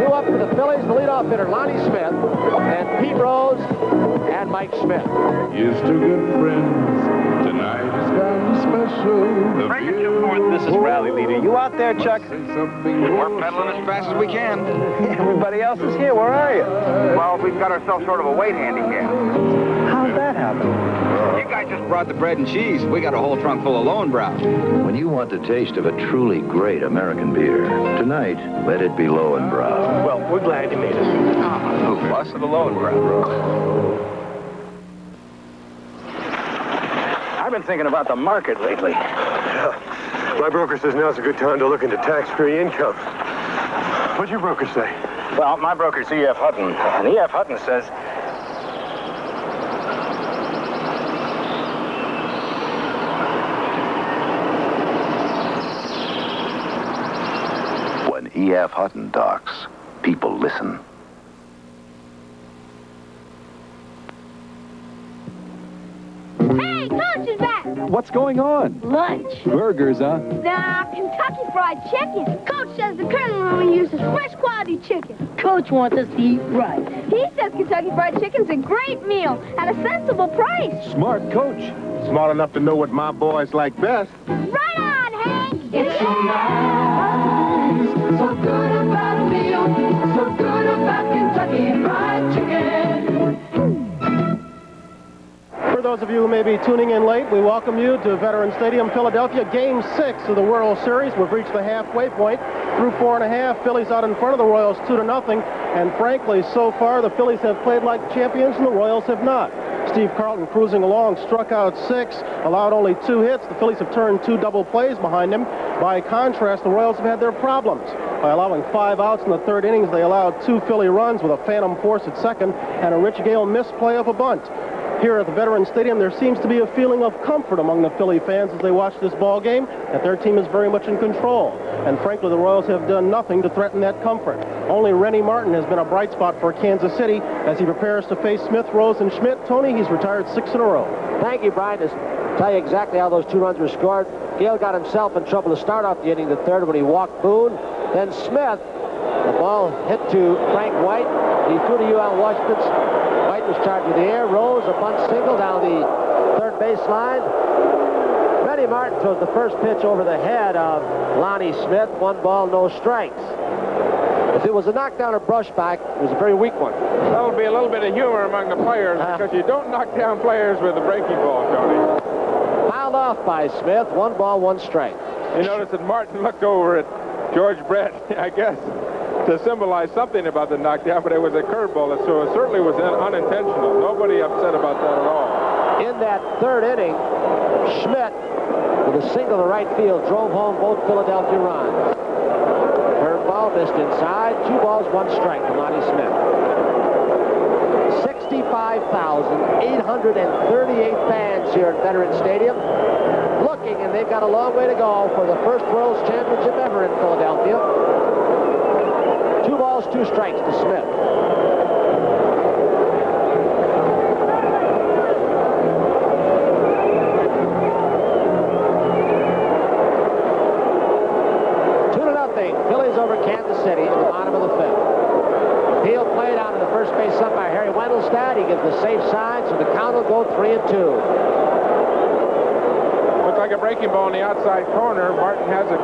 Due up for the Phillies, the leadoff hitter, Lonnie Smith, and Pete Rose, and Mike Schmidt. Used to good friends. Tonight has gotten special. Bring it to fourth. This is rally leader. You out there, Chuck? We're pedaling as fast as we can. Everybody else is here. Where are you? Well, we've got ourselves sort of a weight handicap. How's that happen? You guys just brought the bread and cheese. We got a whole trunk full of Lowenbrow. When you want the taste of a truly great American beer, tonight, let it be Lowenbrow. Well, we're glad you made it. No fuss of the Lowenbrow. I've been thinking about the market lately. My broker says now's a good time to look into tax-free income. What'd your broker say? Well, my broker's E.F. Hutton, and E.F. Hutton says... When E.F. Hutton talks, people listen. Hey, Coach is back! What's going on? Lunch. Burgers, huh? Nah, Kentucky Fried Chicken. Coach says the Colonel only uses fresh quality chicken. Coach wants us to eat right. He says Kentucky Fried Chicken's a great meal at a sensible price. Smart coach. Smart enough to know what my boys like best. Right on, Hank! It's so nice, so good about a meal, so good about Kentucky Fried Chicken. For those of you who may be tuning in late, we welcome you to Veterans Stadium, Philadelphia, Game 6 of the World Series. We've reached the halfway point. Through 4.5, Phillies out in front of the Royals 2-0. And frankly, so far, the Phillies have played like champions and the Royals have not. Steve Carlton cruising along, struck out 6, allowed only 2 hits. The Phillies have turned 2 double plays behind him. By contrast, the Royals have had their problems. By allowing 5 outs in the 3rd innings, they allowed 2 Philly runs with a phantom force at second and a Rich Gale misplay of a bunt. Here at the Veterans Stadium, there seems to be a feeling of comfort among the Philly fans as they watch this ball game, that their team is very much in control. And frankly, the Royals have done nothing to threaten that comfort. Only Rennie Martin has been a bright spot for Kansas City as he prepares to face Smith, Rose, and Schmidt. Tony, he's retired 6 in a row. Thank you, Brian. To tell you exactly how those 2 runs were scored, Gale got himself in trouble to start off the inning, the 3rd, when he walked Boone. Then Smith, the ball hit to Frank White. He threw to Al Washington. White was charged with the air. Rose, a bunt single down the 3rd baseline. Rennie Martin throws the first pitch over the head of Lonnie Smith. 1 ball, no strikes. If it was a knockdown or brushback, it was a very weak one. That'll be a little bit of humor among the players because you don't knock down players with a breaking ball, Tony. Fouled off by Smith. 1 ball, 1 strike. You notice that Martin looked over at George Brett, I guess, to symbolize something about the knockdown, but it was a curveball, so it certainly was unintentional. Nobody upset about that at all. In that 3rd inning, Schmidt, with a single to right field, drove home both Philadelphia runs. Curveball missed inside. 2 balls, 1 strike to Lonnie Smith. 65,838 fans here at Veterans Stadium. Looking, and they've got a long way to go for the first World's Championship ever in Philadelphia. 2 balls, 2 strikes to Smith. over Kansas City in the bottom of the fifth. Appeal played out to the first base umpire, Harry Wendelstad. He gives the safe sign, so the count will go 3-2. Looks like a breaking ball in the outside corner. Martin has an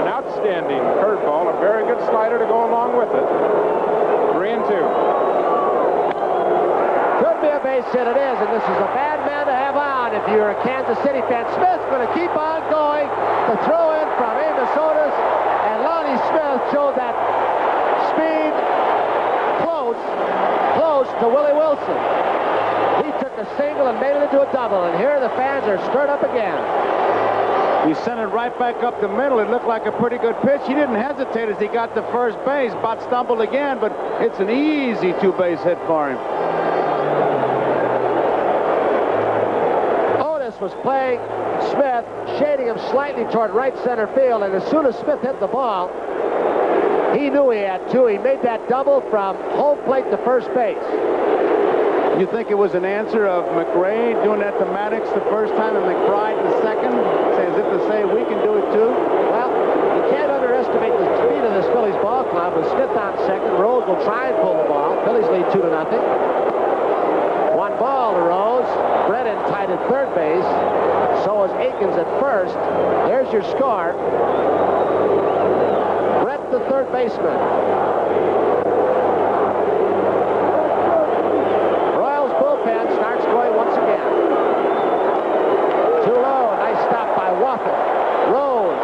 outstanding curveball, a very good slider to go along with it. 3-2. Could be a base hit, it is, and this is a bad man to have on if you're a Kansas City fan. Smith's going to keep on going. The throw in from Amos Otis, and Lonnie Smith showed that speed close to Willie Wilson. He took a single and made it into a double, and here the fans are stirred up again. He sent it right back up the middle. It looked like a pretty good pitch. He didn't hesitate as he got to first base. Bot stumbled again, but it's an easy two-base hit for him. Otis was playing Smith, shading him slightly toward right center field, and as soon as Smith hit the ball, he knew he had two. He made that double from home plate to first base. You think it was an answer of McRae doing that to Maddox the first time and McBride the second? As if to say, we can do it too? Well, you can't underestimate the speed of this Phillies ball club. With Smith on second, Rose will try and pull the ball. Phillies lead 2-0. 1 ball to Rose. Brennan tied at third base. So is Akins at first. There's your score. Brett, the third baseman. Royals bullpen starts going once again. Too low. Nice stop by Wofford. Rose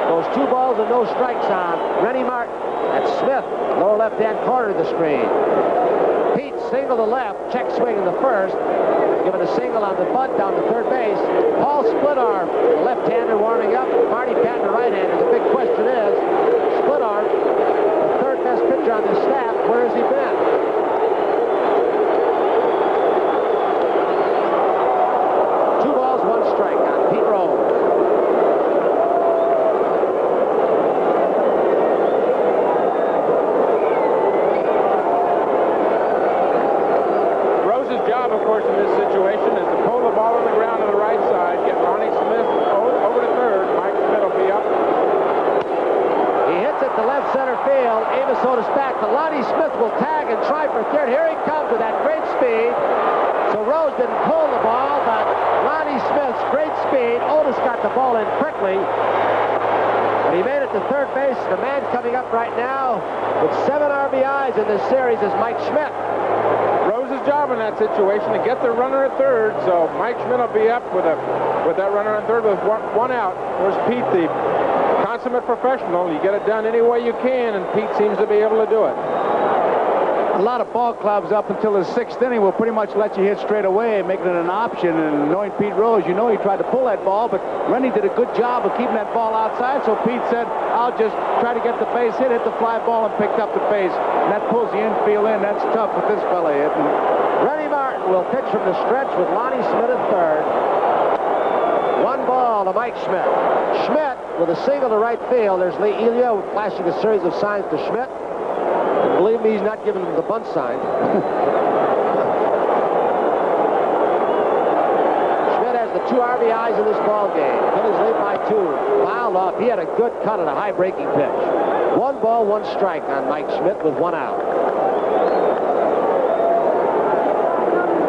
goes 2 balls and no strikes on Rennie Martin. That's Smith, lower left-hand corner of the screen. Pete single to left, check swing in the first, giving a single on the bunt down to third base. Paul Splitarm, the left-hander warming up. Marty Patton, the right-hander. The big question is, Splitarm, the third best pitcher on this staff, where has he been? Two balls, 1 strike on Pete Rose. Of course, in this situation is to pull the ball on the ground to the right side, get Lonnie Smith over to third. Mike Smith will be up. He hits it to left center field. Amos Otis back. The Lonnie Smith will tag and try for third. Here he comes with that great speed. So Rose didn't pull the ball, but Lonnie Smith's great speed. Otis got the ball in quickly. But he made it to third base. The man coming up right now with 7 RBIs in this series is Mike Schmidt. Rose's job in that situation to get the runner at third, so Mike Schmidt will be up with that runner on third with one out. Of course, Pete, the consummate professional, you get it done any way you can, and Pete seems to be able to do it. A lot of ball clubs up until the 6th inning will pretty much let you hit straight away, making it an option. And knowing Pete Rose, you know he tried to pull that ball, but Rennie did a good job of keeping that ball outside. So Pete said, I'll just try to get the base hit the fly ball, and picked up the base. And that pulls the infield in. That's tough with this fella hitting. Rennie Martin will pitch from the stretch with Lonnie Smith at third. 1 ball to Mike Schmidt. Schmidt with a single to right field. There's Lee Elia flashing a series of signs to Schmidt. And believe me, he's not giving him the bunt sign. Schmidt has the 2 RBIs in this ball game. Phillies lead by 2. Fouled off. He had a good cut at a high breaking pitch. 1 ball, 1 strike on Mike Schmidt with 1 out.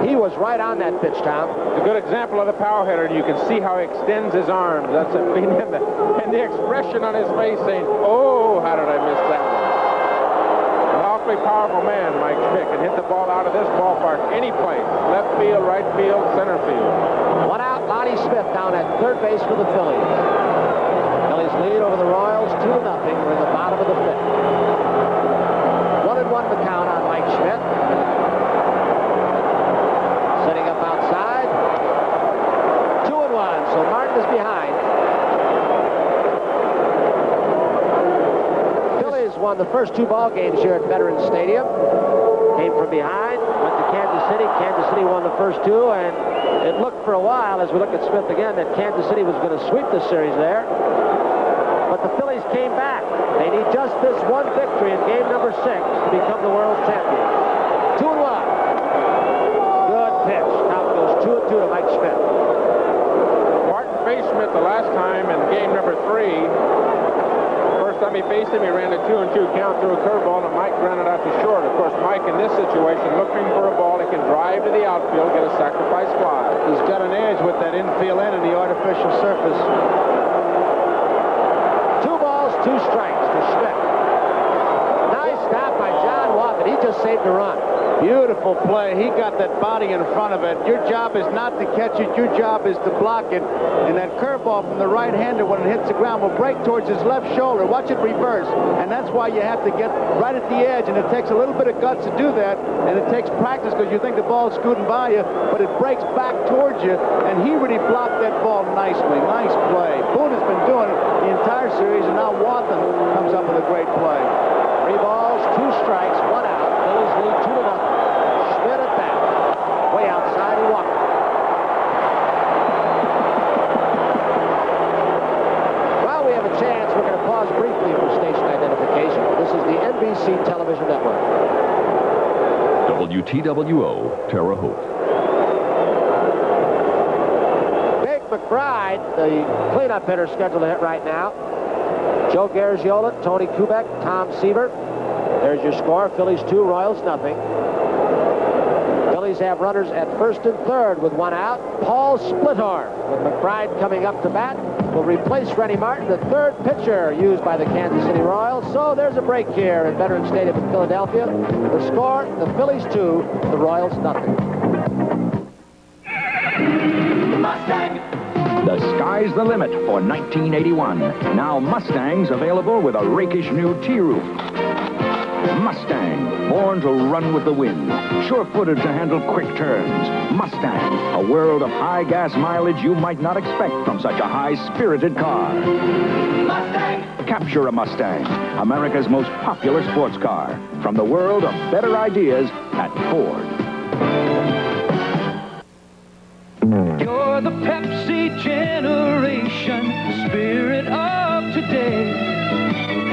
He was right on that pitch, Tom. It's a good example of the power hitter. You can see how he extends his arms. That's it. And the expression on his face saying, oh, how did I miss that one? An awfully powerful man, Mike Schmidt, can hit the ball out of this ballpark any place. Left field, right field, center field. 1 out, Lonnie Smith down at third base for the Phillies. Phillies lead over the Royals 2-0. We're in the bottom of the 5th. 1-1 the count on Mike Schmidt. Setting up outside. 2-1, so Martin is behind. Phillies won the first 2 ball games here at Veterans Stadium. Came from behind, went to Kansas City. Kansas City won the first 2, and it looked for a while, as we look at Smith again, that Kansas City was going to sweep the series there. But the Phillies came back. They need just this 1 victory in game number 6 to become the world champions. 2-1. Good pitch. Count goes 2-2 to Mike Schmidt. Martin faced Schmidt the last time in game number 3. First time he faced him, he ran a 2-2 count through a curveball, and Mike grounded out to short. Of course, Mike, in this situation, looking for a ball he can drive to the outfield, get a sacrifice fly. He's got an edge with that infield end and the artificial surface. 2 balls, 2 strikes for Schmidt. Nice stop by John Wathan. He just saved a run. Beautiful play. He got that body in front of it. Your job is not to catch it. Your job is to block it. And that curveball from the right-hander, when it hits the ground, will break towards his left shoulder. Watch it reverse. And that's why you have to get right at the edge. And it takes a little bit of guts to do that. And it takes practice because you think the ball's scooting by you. But it breaks back towards you. And he really blocked that ball nicely. Nice play. Boone has been doing it the entire series. And now Wathan comes up with a great play. 3 balls, 2 strikes, 1 out. Phillies lead 2-0. Schmidt at bat. Way outside, he walked. Well, we have a chance. We're going to pause briefly for station identification. This is the NBC Television Network. WTWO, Terre Haute. Big McBride, the cleanup hitter, scheduled to hit right now. Joe Garagiola, Tony Kubek, Tom Seaver. There's your score. Phillies 2, Royals nothing. Phillies have runners at first and third with 1 out. Paul Splithorn, with McBride coming up to bat, will replace Rennie Martin, the 3rd pitcher used by the Kansas City Royals. So there's a break here at Veterans Stadium in Philadelphia. The score, the Phillies 2, the Royals nothing. Mustang. The sky's the limit for 1981. Now Mustangs available with a rakish new T-roof. Mustang, born to run with the wind, sure-footed to handle quick turns. Mustang, a world of high gas mileage you might not expect from such a high-spirited car. Mustang! Capture a Mustang, America's most popular sports car. From the world of better ideas at Ford. You're the Pepsi generation, the spirit of today.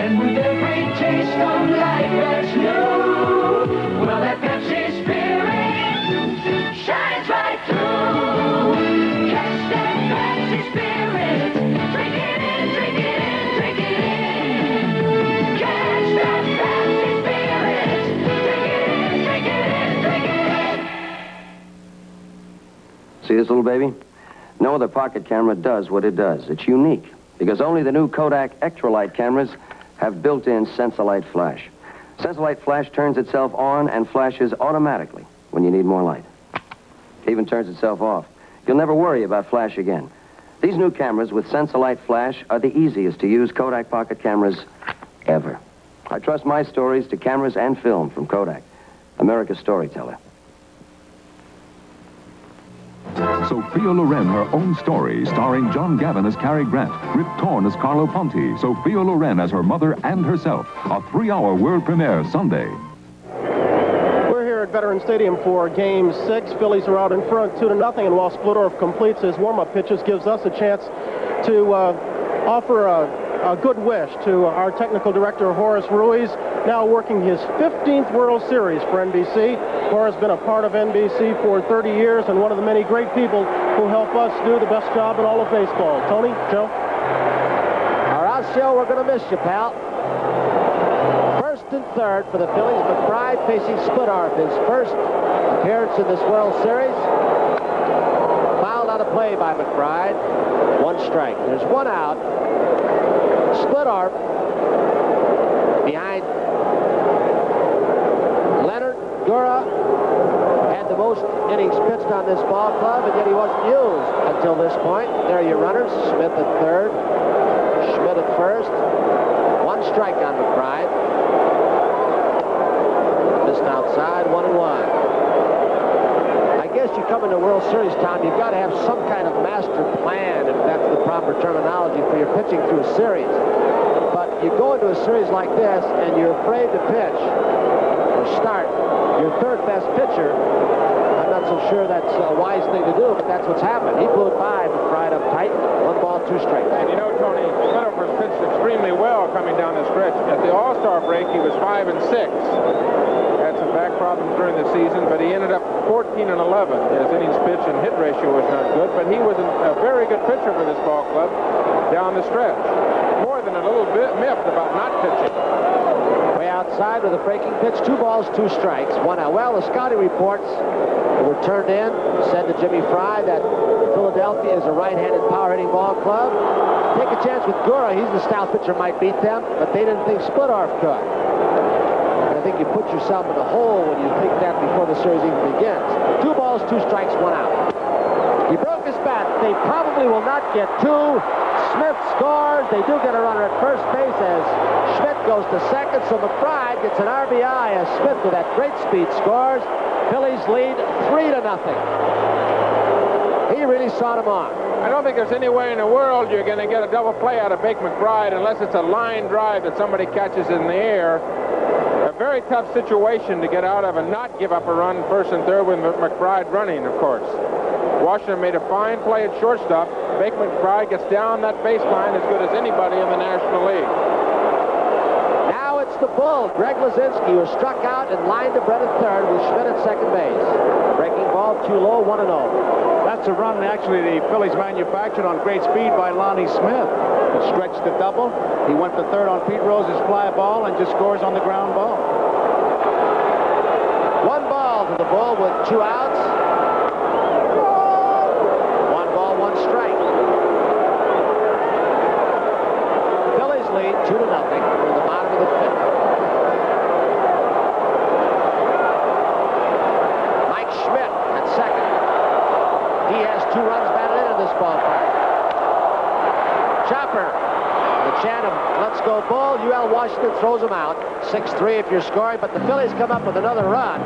And with every taste of life that's new, well, that Pepsi spirit shines right through. Catch that Pepsi spirit. Drink it in, drink it in, drink it in. Catch that Pepsi spirit. Drink it in, drink it in, drink it in. See this little baby? No other pocket camera does what it does. It's unique because only the new Kodak Extralight cameras have built-in Sensolite flash. Sensolite flash turns itself on and flashes automatically when you need more light. It even turns itself off. You'll never worry about flash again. These new cameras with Sensolite flash are the easiest to use Kodak pocket cameras ever. I trust my stories to cameras and film from Kodak, America's storyteller. Sophia Loren, her own story, starring John Gavin as Cary Grant, Rip Torn as Carlo Ponti, Sophia Loren as her mother and herself. A 3-hour world premiere Sunday. We're here at Veterans Stadium for Game 6. Phillies are out in front 2-0, and while Splittorff completes his warm-up pitches, gives us a chance to offer a good wish to our technical director, Horace Ruiz, now working his 15th World Series for NBC. Horace has been a part of NBC for 30 years and one of the many great people who help us do the best job in all of baseball. Tony, Joe? Horacio, we're going to miss you, pal. First and third for the Phillies. McBride facing Splittorff, his first appearance in this World Series. Fouled on a play by McBride. 1 strike. There's 1 out. Splittorff behind Leonard Gura had the most innings pitched on this ball club, and yet he wasn't used until this point. There are your runners. Smith at third, Schmidt at first. 1 strike on McBride. Missed outside, 1-1. I guess you come into World Series, Tom, you've got to have some kind of master plan, if that's the proper terminology, for your pitching through a series. But you go into a series like this, and you're afraid to pitch or start your 3rd best pitcher. I'm not so sure that's a wise thing to do, but that's what's happened. He blew it by McBride up tight. 1 ball, 2 strikes. And you know, Tony, Splittorff has pitched extremely well coming down the stretch. At the All-Star break, he was 5-6. Had some back problems during the season, but he ended up 14-11. His innings pitch and hit ratio was not good, but he was a very good pitcher for this ball club down the stretch. More more than a little bit miffed about not pitching. Way outside with a breaking pitch. 2 balls, 2 strikes. 1 out. Well, the scouting reports were turned in. Said to Jimmy Fry that Philadelphia is a right-handed power-hitting ball club. Take a chance with Gura. He's the style pitcher, might beat them, but they didn't think Splittorff could. And I think you put yourself in a hole when you think that before the series even begins. 2 balls, 2 strikes, 1 out. He broke his bat. They probably will not get 2. Smith scores. They do get a runner at first base as Schmidt goes to second, so McBride gets an RBI as Smith with that great speed scores. Phillies lead 3-0. He really sawed him off. I don't think there's any way in the world you're going to get a double play out of Bake McBride unless it's a line drive that somebody catches in the air. A very tough situation to get out of and not give up a run first and third with McBride running, of course. Washington made a fine play at shortstop. Bake McBride gets down that baseline as good as anybody in the National League. Now it's the Bull, Greg Lazinski, who struck out and lined to Brett at third with Schmidt at second base. Breaking ball too low, 1-0. That's a run actually the Phillies manufactured on great speed by Lonnie Smith. He stretched the double. He went to third on Pete Rose's fly ball and just scores on the ground ball. 1 ball to the Bull with 2 outs. 1 ball, 1 strike. Phillies lead 2-0 in the bottom of the 5th. Mike Schmidt at second. He has 2 runs batted into this ballpark. Chopper, the chant of "Let's go Bull." UL Washington throws him out. 6-3 if you're scoring, but the Phillies come up with another run.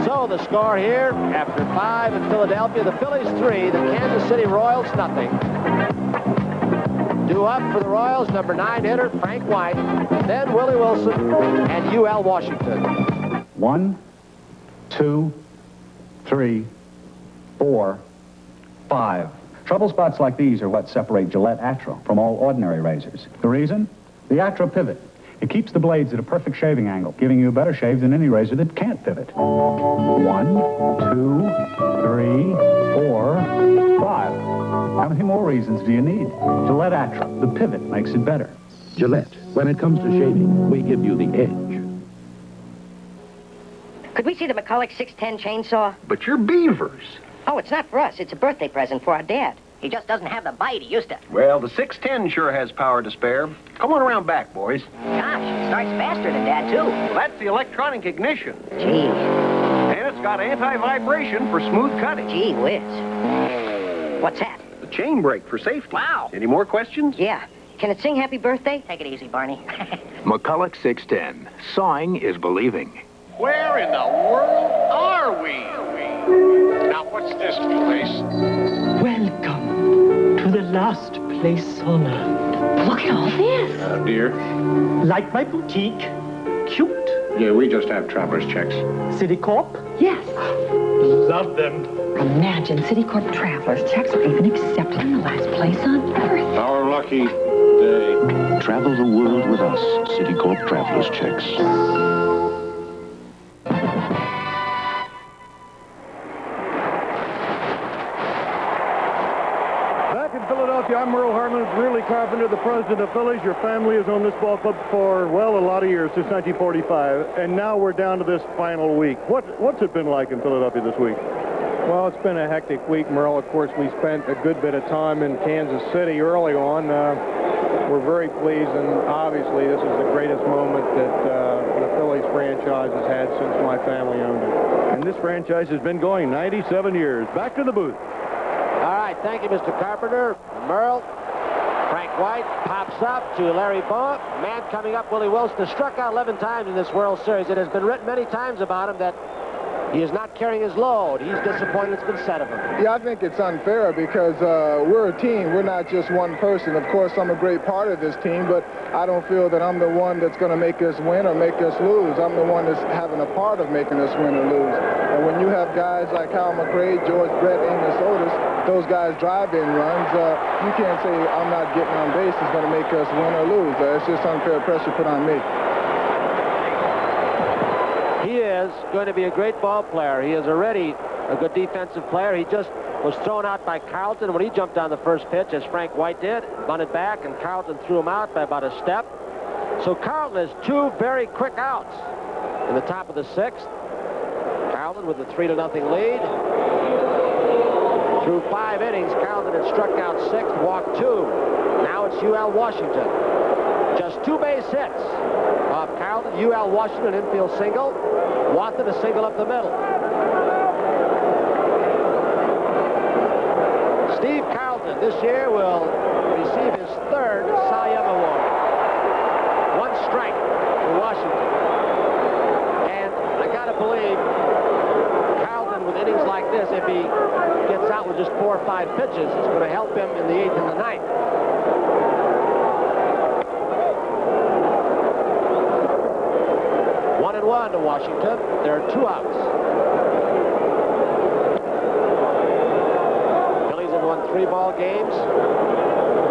So the score here, after 5 in Philadelphia, the Phillies 3, the Kansas City Royals nothing. Due up for the Royals, number 9 hitter Frank White, then Willie Wilson and UL Washington. 1, 2, 3, 4, 5. Trouble spots like these are what separate Gillette Atra from all ordinary razors. The reason? The Atra pivot. It keeps the blades at a perfect shaving angle, giving you a better shave than any razor that can't pivot. 1, 2, 3, 4, 5. How many more reasons do you need? Gillette Atra. The pivot makes it better. Gillette, when it comes to shaving, we give you the edge. Could we see the McCulloch 610 chainsaw? But you're beavers. Oh, it's not for us. It's a birthday present for our dad. He just doesn't have the bite he used to. Well, the 610 sure has power to spare. Come on around back, boys. Gosh, it starts faster than Dad, too. Well, that's the electronic ignition. Gee. And it's got anti-vibration for smooth cutting. Gee whiz. What's that? The chain brake for safety. Wow. Any more questions? Yeah. Can it sing Happy Birthday? Take it easy, Barney. McCulloch 610. Sawing is believing. Where in the world are we? Now, what's this place? Welcome to the last place on earth. Look at all this. Dear. Like my boutique? Cute. Yeah, we just have traveler's checks. Citicorp? Yes. Love them. Imagine Citicorp travelers checks are even accepted in the last place on earth. Our lucky day. Travel the world with us. Citicorp Traveler's Checks. I'm Merle Hartman, Riley Carpenter, the president of Phillies. Your family has owned this ball club for, well, a lot of years, since 1945. And now we're down to this final week. What's it been like in Philadelphia this week? Well, it's been a hectic week, Merle. Of course, we spent a good bit of time in Kansas City early on. We're very pleased, and obviously this is the greatest moment that the Phillies franchise has had since my family owned it. And this franchise has been going 97 years. Back to the booth. All right, thank you, Mr. Carpenter. Merle. Frank White pops up to Larry Bowa. Man coming up, Willie Wilson, has struck out 11 times in this World Series. It has been written many times about him that he is not carrying his load. He's disappointed it's been said of him. Yeah, I think it's unfair because we're a team. We're not just one person. Of course, I'm a great part of this team, but I don't feel that I'm the one that's going to make us win or make us lose. I'm the one that's having a part of making us win or lose. And when you have guys like Hal McRae, George Brett, Amos Otis, those guys drive-in runs, you can't say I'm not getting on base is going to make us win or lose. It's just unfair pressure put on me. He is going to be a great ball player. He has already a good defensive player. He just was thrown out by Carlton when he jumped on the first pitch, as Frank White did, bunted back, and Carlton threw him out by about a step. So Carlton has 2 very quick outs in the top of the 6th. Carlton with a 3-0 lead. Through 5 innings, Carlton had struck out 6, walked 2. Now it's UL Washington. Just 2 base hits of Carlton. UL Washington, infield single. Watson a single up the middle. Steve Carlton this year will receive his 3rd Cy Young Award. 1 strike for Washington. And I got to believe Carlton, with innings like this, if he gets out with just 4 or 5 pitches, it's going to help him in the 8th and the 9th. One to Washington. There are 2 outs. Phillies have won 3 ball games.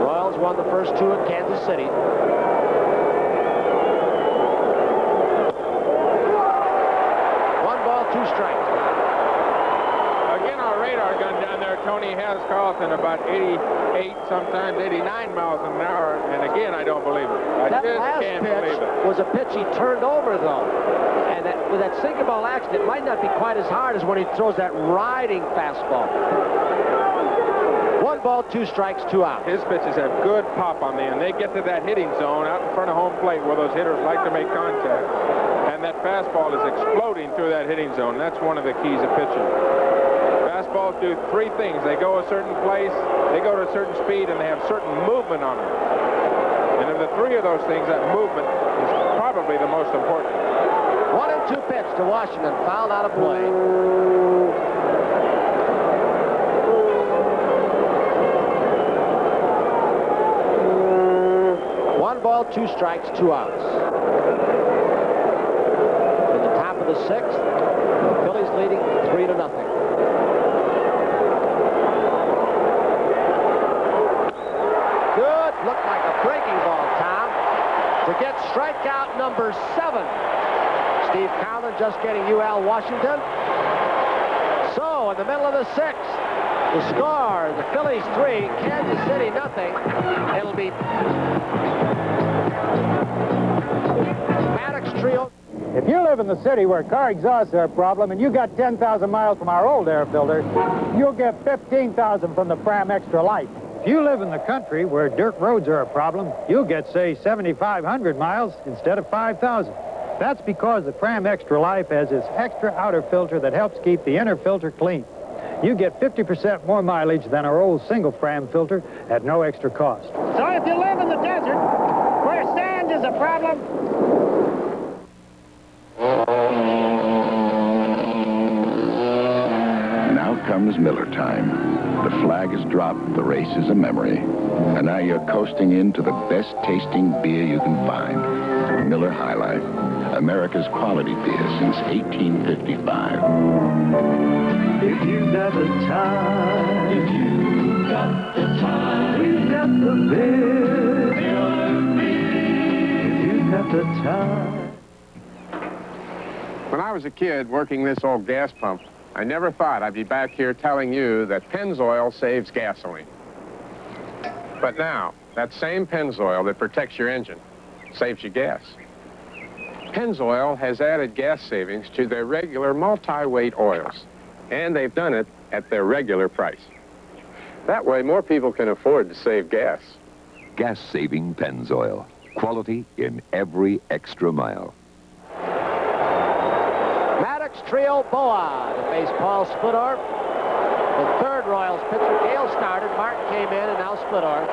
Royals won the first 2 at Kansas City. 1 ball, 2 strikes. Again, our radar gun down there, Tony, has Carlton about 88, sometimes 89 miles an hour. And again, I don't believe it. That last pitch was a pitch he turned over, though. And with that sinker ball action, it might not be quite as hard as when he throws that riding fastball. 1 ball, 2 strikes, 2 outs. His pitches have good pop on the end. They get to that hitting zone out in front of home plate where those hitters like to make contact. And that fastball is exploding through that hitting zone. That's one of the keys of pitching. Fastballs do 3 things. They go a certain place, they go to a certain speed, and they have certain movement on them. And of the 3 of those things, that movement is probably the most important. 1-2 pitch to Washington, fouled out of play. One ball, 2 strikes, 2 outs. In the top of the 6th, the Phillies leading 3-0. Good, looked like a breaking ball, Tom, to get strikeout number 7. Steve Carlton just getting UL Washington. So, in the middle of the 6th, the score, the Phillies 3, Kansas City nothing. It'll be Maddox Trio. If you live in the city where car exhausts are a problem and you got 10,000 miles from our old air filter, you'll get 15,000 from the Fram Extra Light. If you live in the country where dirt roads are a problem, you'll get, say, 7,500 miles instead of 5,000. That's because the Fram Extra Life has this extra outer filter that helps keep the inner filter clean. You get 50% more mileage than our old single Fram filter at no extra cost. So if you live in the desert where sand is a problem, now comes Miller time. The flag is dropped, the race is a memory. And now you're coasting into the best tasting beer you can find. Miller High Life, America's quality beer since 1855. If you got the time, if you got the time, we've got the beer. If you got the time. When I was a kid working this old gas pump, I never thought I'd be back here telling you that Pennzoil saves gasoline. But now, that same Pennzoil that protects your engine saves you gas. Pennzoil has added gas savings to their regular multi-weight oils, and they've done it at their regular price. That way, more people can afford to save gas. Gas-saving Pennzoil. Quality in every extra mile. Maddox Trio Boa to face Paul Splittorff. The 3rd Royals pitcher, Gale, started. Martin came in, and now Splittorff.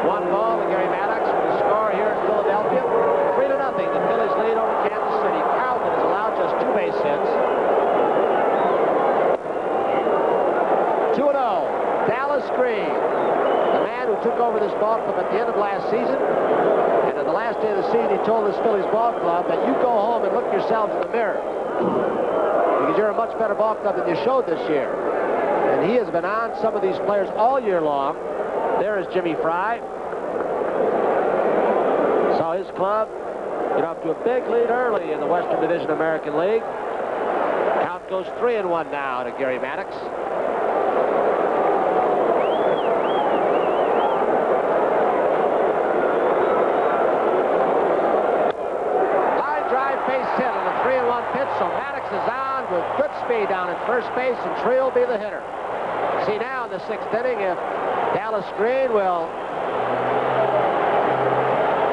1 ball to Gary Maddox with the score here in Philadelphia. 3-0. The Phillies lead over Kansas City. Carlton has allowed just 2 base hits. 2-0. Dallas Green, the man who took over this ball club at the end of last season. And on the last day of the season, he told this Phillies ball club that you go home and look yourselves in the mirror, because you're a much better ball club than you showed this year. And he has been on some of these players all year long. There is Jimmy Fry. Saw his club get off to a big lead early in the Western Division American League. Count goes 3-1 now to Gary Maddox. Line drive base hit on a 3-1 pitch, so Maddox is on with good speed down at first base, and Tree will be the hitter. See now in the 6th inning if Dallas Green will...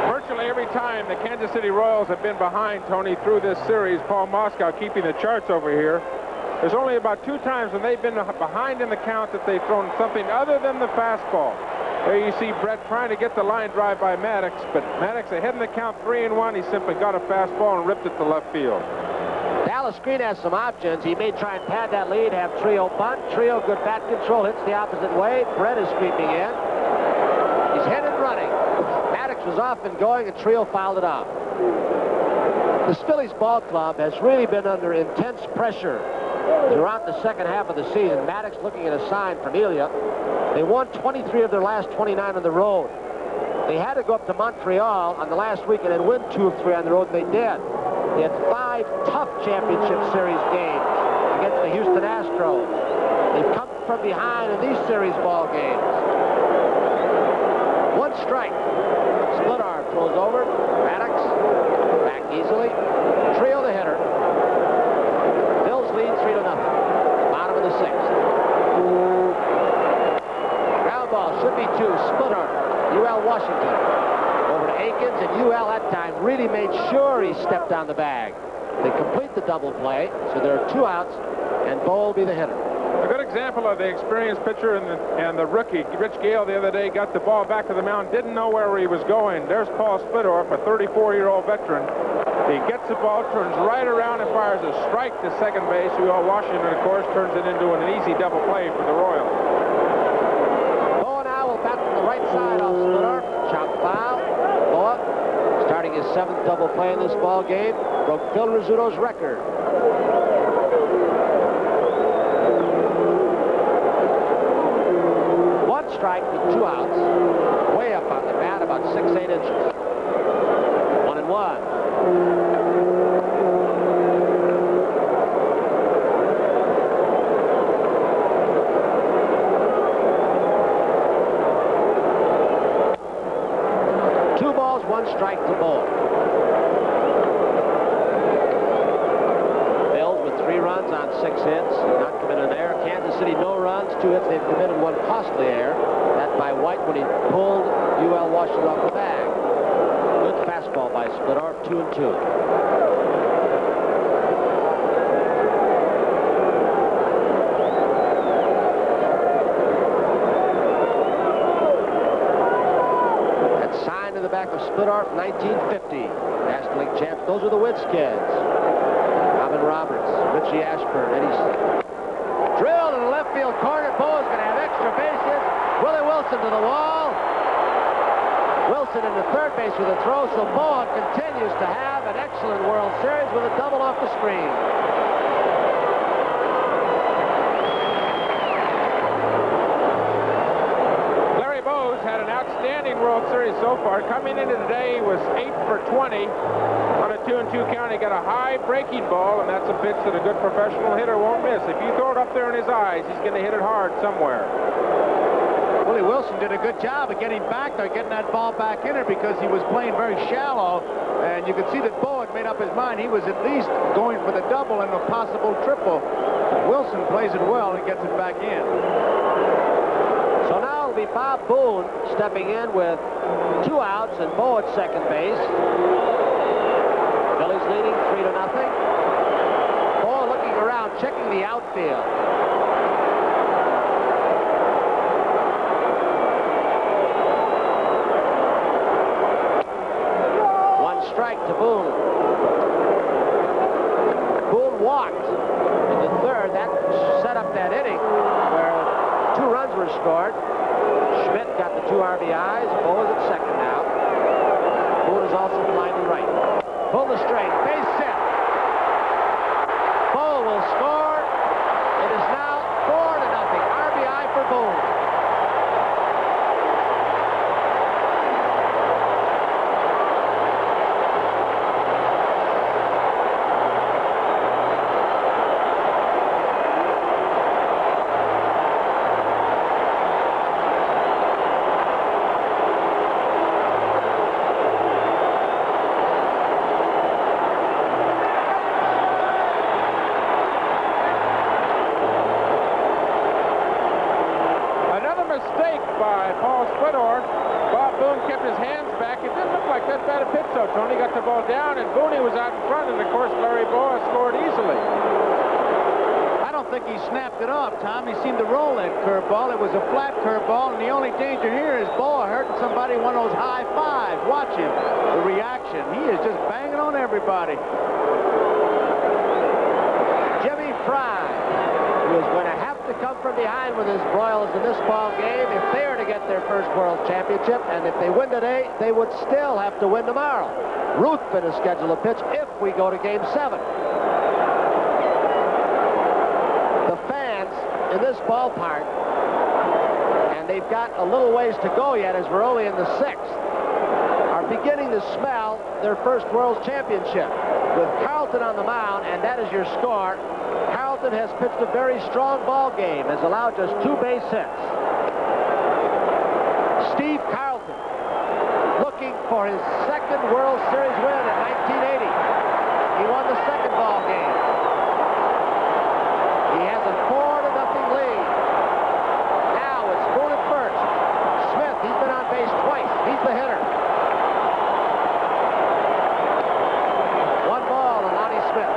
Virtually every time the Kansas City Royals have been behind, Tony, through this series, Paul Moscow keeping the charts over here, there's only about 2 times when they've been behind in the count that they've thrown something other than the fastball. There you see Brett trying to get the line drive by Maddox, but Maddox ahead in the count 3-1. He simply got a fastball and ripped it to left field. Dallas Green has some options. He may try and pad that lead, have Trio bunt. Trio, good bat control, hits the opposite way. Brett is creeping in. He's hit and running. Maddox was off and going, and Trio fouled it off. This Phillies ball club has really been under intense pressure throughout the second half of the season. Maddox looking at a sign from Elia. They won 23 of their last 29 on the road. They had to go up to Montreal on the last weekend and win 2 of 3 on the road, and they did. They had 5 tough championship series games against the Houston Astros. They've come from behind in these series ball games. 1 strike. Split arm throws over. Maddox back easily. Trio the hitter. Phil's lead 3-0. Bottom of the 6th. Ground ball should be 2. Split arm. UL Washington. Over to Akins, and UL that time really made sure he stepped on the bag. They complete the double play, so there are 2 outs, and Bo will be the hitter. A good example of the experienced pitcher and the rookie, Rich Gale, the other day, got the ball back to the mound, didn't know where he was going. There's Paul Splittorff, a 34-year-old veteran. He gets the ball, turns right around and fires a strike to second base. UL Washington, of course, turns it into an easy double play for the Royals. Boa now will bat from the right side off Splittorff. Chop foul. Boa, starting his 7th double play in this ball game, broke Phil Rizzuto's record. Strike with 2 outs. Way up on the bat, about 6-8 inches. 1-1. Two balls, 1 strike to Boa. Bills with 3 runs on 6 hits, not committed an error. Kansas City, no runs, 2 hits. They've committed 1 costly error. That by White when he pulled UL Washington off the bag. Good fastball by Splittorff, 2-2. That sign in the back of Splittorff, 1950. National League champs. Those are the Wits kids. Robin Roberts, Richie Ashburn, Eddie. Drilled in the left field corner. Bo's going to have extra bases. Willie Wilson to the wall. Wilson into third base with a throw, so Boa continues to have an excellent World Series with a double off the screen. Larry Bose had an outstanding World Series so far. Coming into today, he was 8 for 20 on a 2-2 count. He got a high breaking ball, and that's a pitch that a good professional hitter won't miss. If you throw it up there in his eyes, he's going to hit it hard somewhere. Willie Wilson did a good job of getting back there, getting that ball back in there because he was playing very shallow, and you could see that Bo had made up his mind. He was at least going for the double and a possible triple. Wilson plays it well and gets it back in. So now it'll be Bob Boone stepping in with 2 outs and Bo at second base. Phillies leading 3-0. Bo looking around, checking the outfield. Strike to Boone. Boone walked in the 3rd. That set up that inning where 2 runs were scored. Schmidt got the 2 RBIs. Bo is at second now. Boone is also flying to right. Pull the string. Base hit. Bo will score. It is now 4-0. RBI for Boone. kept his hands back. It didn't look like that bad a pitch, though. Tony got the ball down, and Booney was out in front, and, of course, Larry Boa scored easily. I don't think he snapped it off, Tom. He seemed to roll that curveball. It was a flat curveball, and the only danger here is Boa hurting somebody one of those high fives. Watch him. The reaction. He is just banging on everybody. Jimmy Fry, who is going to have to come from behind with his Royals in this ball game if they are to get their first World Championship, and if they win today, they would still have to win tomorrow. Ruthven is scheduled to pitch if we go to Game 7. The fans in this ballpark, and they've got a little ways to go yet as we're only in the 6th, are beginning to smell their first World Championship. With Carlton on the mound, and that is your score, Carlton has pitched a very strong ball game, has allowed just 2 base hits. Steve Carlton, looking for his second World Series win in 1980. He won the second ball game. He has a 4-0 lead. Now it's Boone at first. Smith, he's been on base twice. He's the hitter. 1 ball to Lonnie Smith.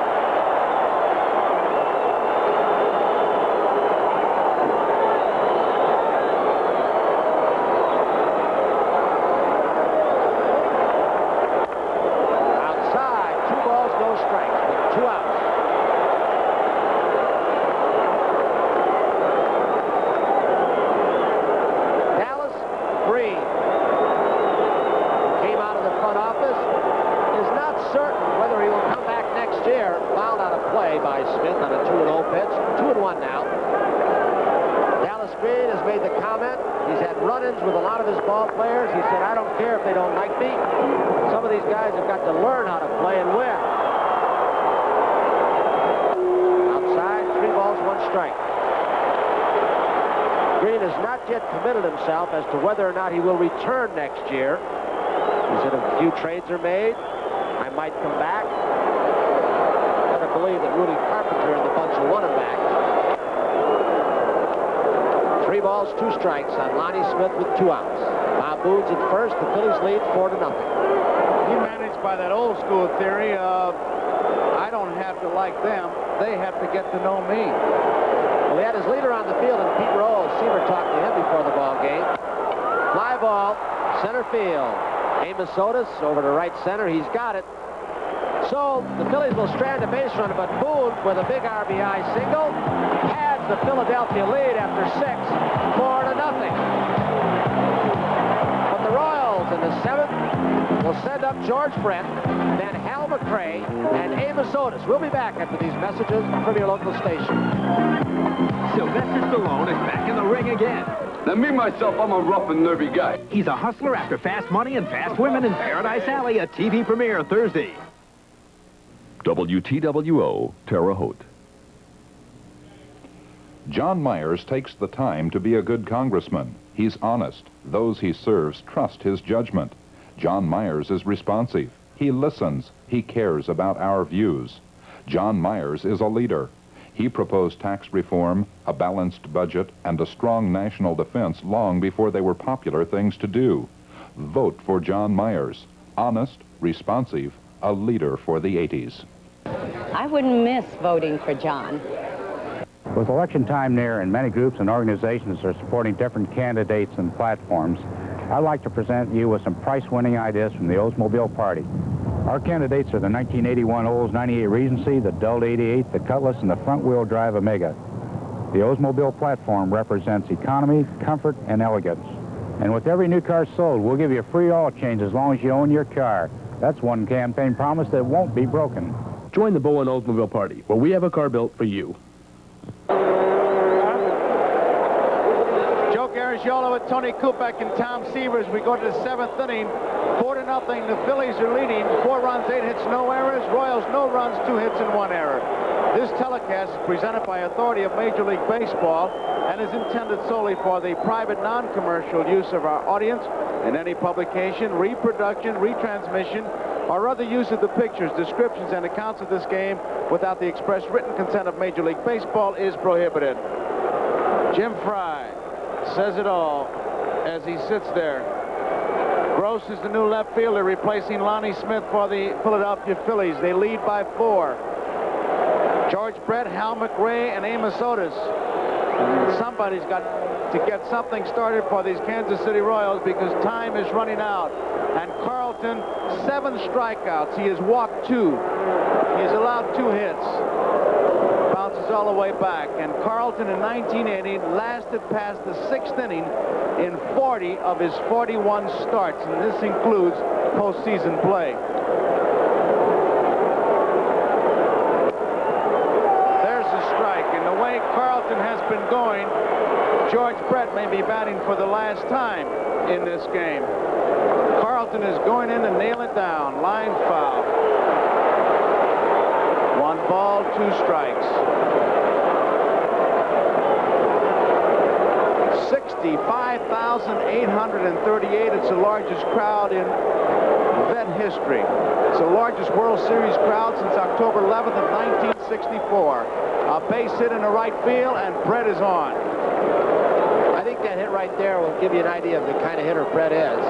Outside, 2 balls, no strikes, with 2 outs. Dallas Green, who came out of the front office, is not certain whether he will come back next year. Fouled out a play by Smith on a 2-0 pitch. 2-1 now. Dallas Green has made the comment. He's had run-ins with a lot of his ball players. He said, I don't care if they don't like me. Some of these guys have got to learn how to play and win. Outside, 3 balls, 1 strike. Green has not yet committed himself as to whether or not he will return next year. He said a few trades are made. I might come back. Better believe that Rudy Carpenter and the bunch will want him back. 3 balls, 2 strikes on Lonnie Smith with 2 outs. Bob Boone's at first. The Phillies lead 4-0. He managed by that old school theory of, I don't have to like them. They have to get to know me. Well, he had his leader on the field, and Pete Rowell, Seaver talked to him before the ball game. Fly ball, center field. Amos Otis over to right center. He's got it. So the Phillies will strand a base runner, but Boone, with a big RBI single, adds the Philadelphia lead after 6, 4-0. But the Royals in the 7th will send up George Brett, then Hal McRae, and Amos Otis. We'll be back after these messages from your local station. Sylvester Stallone is back in the ring again. Now, me, myself, I'm a rough and nervy guy. He's a hustler after fast money and fast women in Paradise Alley, a TV premiere Thursday. WTWO, Terre Haute. John Myers takes the time to be a good congressman. He's honest. Those he serves trust his judgment. John Myers is responsive. He listens. He cares about our views. John Myers is a leader. He proposed tax reform, a balanced budget, and a strong national defense long before they were popular things to do. Vote for John Myers. Honest, responsive, a leader for the 80s. I wouldn't miss voting for John. With election time near and many groups and organizations are supporting different candidates and platforms, I'd like to present you with some price-winning ideas from the Oldsmobile Party. Our candidates are the 1981 Olds 98 Regency, the Delta 88, the Cutlass, and the front-wheel drive Omega. The Oldsmobile platform represents economy, comfort, and elegance. And with every new car sold, we'll give you a free oil change as long as you own your car. That's one campaign promise that won't be broken. Join the Bowen Oldsmobile Party, where we have a car built for you. Joe Garagiola with Tony Kupek and Tom Severs. We go to the 7th inning. 4-0. The Phillies are leading. 4 runs, 8 hits, no errors. Royals, no runs, 2 hits, and 1 error. This telecast is presented by authority of Major League Baseball and is intended solely for the private, non-commercial use of our audience. In any publication, reproduction, retransmission, or other use of the pictures, descriptions, and accounts of this game without the express written consent of Major League Baseball is prohibited. Jim Fry says it all as he sits there. Gross is the new left fielder, replacing Lonnie Smith for the Philadelphia Phillies. They lead by 4. George Brett, Hal McRae, and Amos Otis. Somebody's got to get something started for these Kansas City Royals because time is running out. And Carlton, 7 strikeouts. He has walked 2. He has allowed 2 hits. Bounces all the way back. And Carlton in 1980 lasted past the 6th inning in 40 of his 41 starts. And this includes postseason play. There's a strike. And the way Carlton has been going, George Brett may be batting for the last time in this game. Carlton is going in to nail it down. Line foul. 1 ball, 2 strikes. 65,838. It's the largest crowd in Vet history. It's the largest World Series crowd since October 11th of 1964. A base hit in the right field, and Brett is on. I think that hit right there will give you an idea of the kind of hitter Brett is.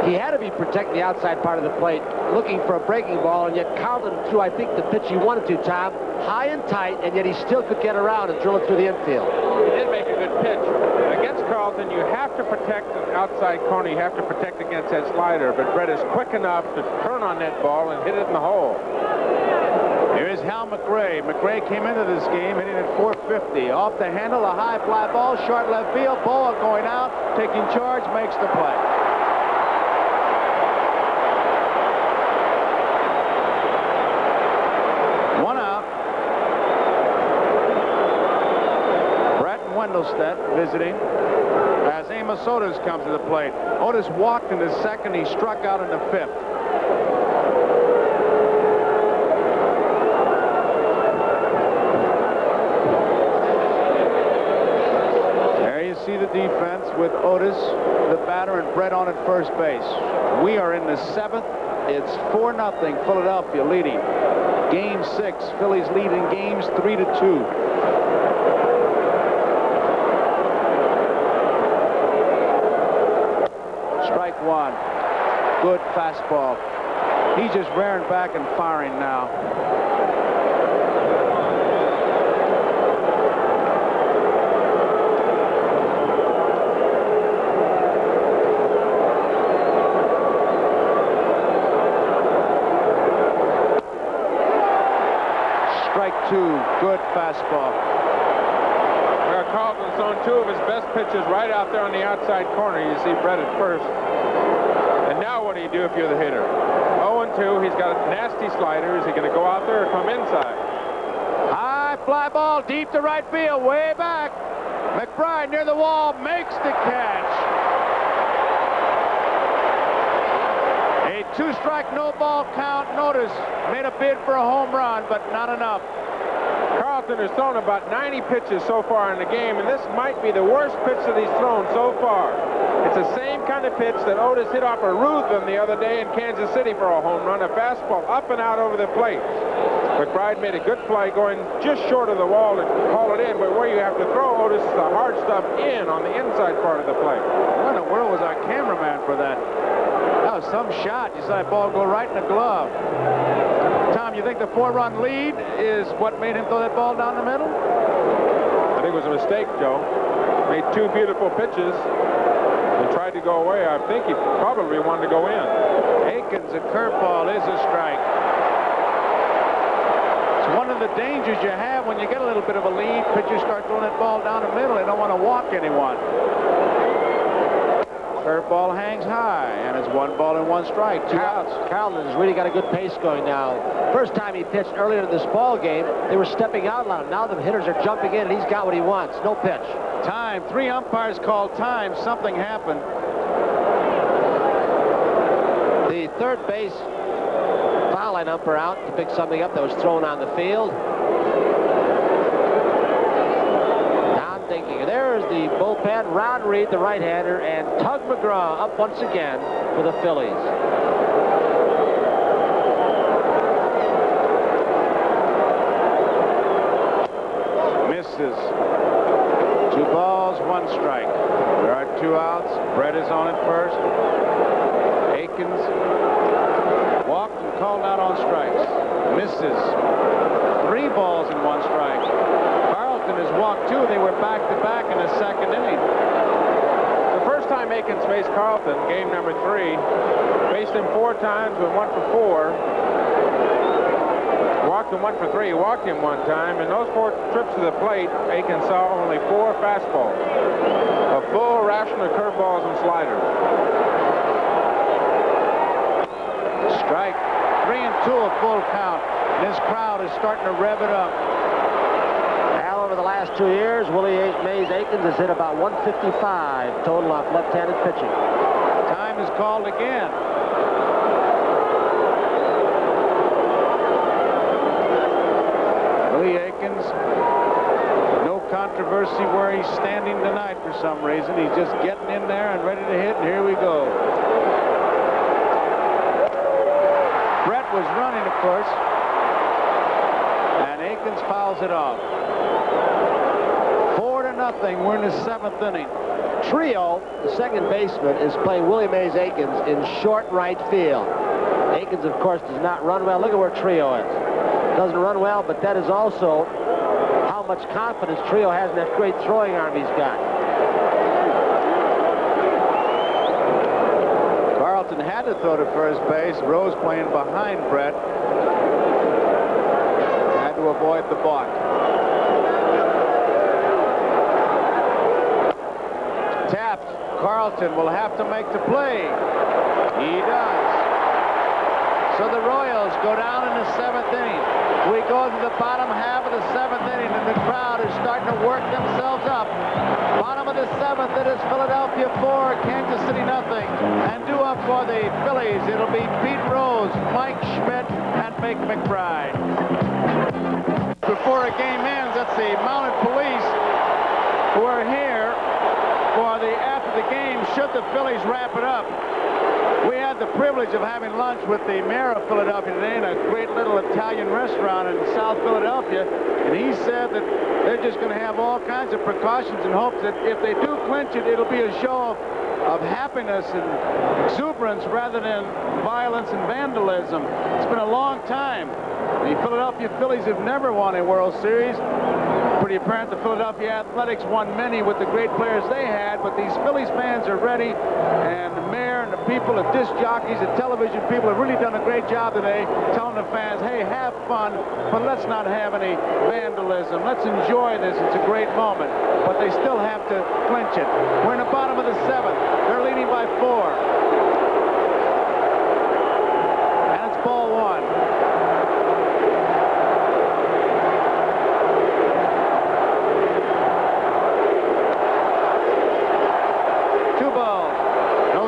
He had to be protecting the outside part of the plate, looking for a breaking ball, and yet Carlton threw, I think, the pitch he wanted to, Tom, high and tight, and yet he still could get around and drill it through the infield. He did make a good pitch. Against Carlton, you have to protect an outside corner. You have to protect against that slider, but Brett is quick enough to turn on that ball and hit it in the hole. Here's Hal McRae. McRae came into this game hitting at 450. Off the handle, a high fly ball, short left field. Boa going out, taking charge, makes the play. One out. Brett and Wendelstedt visiting as Amos Otis comes to the plate. Otis walked in the 2nd. He struck out in the 5th. See the defense with Otis, the batter, and Brett on at first base. We are in the 7th. It's 4-0 Philadelphia leading. Game 6. Phillies lead in games 3-2. Strike 1. Good fastball. He's just rearing back and firing now. Strike 2, good fastball. Well, Carlton's thrown 2 of his best pitches right out there on the outside corner. You see Brett at first. And now what do you do if you're the hitter? 0-2, he's got nasty sliders. Is he going to go out there or come inside? High fly ball deep to right field, way back. McBride near the wall makes the catch. A 2-strike, no ball count. Notice made a bid for a home run, but not enough. Carlton has thrown about 90 pitches so far in the game, and this might be the worst pitch that he's thrown so far. It's the same kind of pitch that Otis hit off of Ruthven the other day in Kansas City for a home run, a fastball up and out over the plate. McBride made a good play going just short of the wall to haul it in, but where you have to throw Otis the hard stuff in on the inside part of the plate. What in the world was our cameraman for that? That was some shot. You saw that ball go right in the glove. Tom, you think the 4-run lead is what made him throw that ball down the middle? I think it was a mistake, Joe. Made 2 beautiful pitches and tried to go away. I think he probably wanted to go in. Aikens, a curveball is a strike. It's one of the dangers you have when you get a little bit of a lead. Pitchers start throwing that ball down the middle. They don't want to walk anyone. Curveball hangs high, and it's 1 ball and 1 strike, 2 outs. Carlton has really got a good pace going now. First time he pitched earlier in this ball game, they were stepping out on him. Now the hitters are jumping in, and he's got what he wants. No pitch. Time. 3 umpires called time. Something happened. The third base foul line umpire out to pick something up that was thrown on the field. Thinking. There's the bullpen. Ron Reed, the right-hander, and Tug McGraw up once again for the Phillies. Misses. 2 balls, 1 strike. There are 2 outs. Brett is on at first. bases. 3 balls and 1 strike. Carlton has walked 2. They were back-to-back in the second inning. The first time Aikens faced Carlton, game number 3, faced him 4 times, went 1 for 4. Walked him 1 for 3. Walked him 1 time. In those 4 trips to the plate, Aikens saw only 4 fastballs. A full ration of curveballs and sliders. Strike. 3-2, a full count. This crowd is starting to rev it up. Now, over the last 2 years, Willie Mays Aikens has hit about 155 total off left-handed pitching. Time is called again. Willie Aikens, no controversy where he's standing tonight for some reason. He's just getting in there and ready to hit, and here we go. Brett was running, of course, and Aikens fouls it off. 4-0. We're in the 7th inning. Trio, the second baseman, is playing Willie Mays Aikens in short right field. Aikens, of course, does not run well. Look at where Trio is. Doesn't run well, but that is also how much confidence Trio has in that great throwing arm he's got. Carlton had to throw to first base. Rose playing behind Brett. Had to avoid the balk. Tapped. Carlton will have to make the play. He does. So the Royals go down in the 7th inning. We go to the bottom half of the 7th inning, and the crowd is starting to work themselves up. Bottom of the 7th, it is Philadelphia 4, Kansas City nothing. And due up for the Phillies, it'll be Pete Rose, Mike Schmidt, and Mick McBride. Before a game ends, that's the mounted police who are here for after the game, should the Phillies wrap it up. We had the privilege of having lunch with the mayor of Philadelphia today in a great little Italian restaurant in South Philadelphia, and he said that they're just going to have all kinds of precautions in hopes that if they do clinch it, it'll be a show of happiness and exuberance rather than violence and vandalism. It's been a long time. The Philadelphia Phillies have never won a World Series. Pretty apparent the Philadelphia Athletics won many with the great players they had, but these Phillies fans are ready, and the mayor and the people, the disc jockeys, the television people have really done a great job today telling the fans, hey, have fun, but let's not have any vandalism. Let's enjoy this. It's a great moment, but they still have to clinch it. We're in the bottom of the 7th. They're leading by 4. And it's ball 1.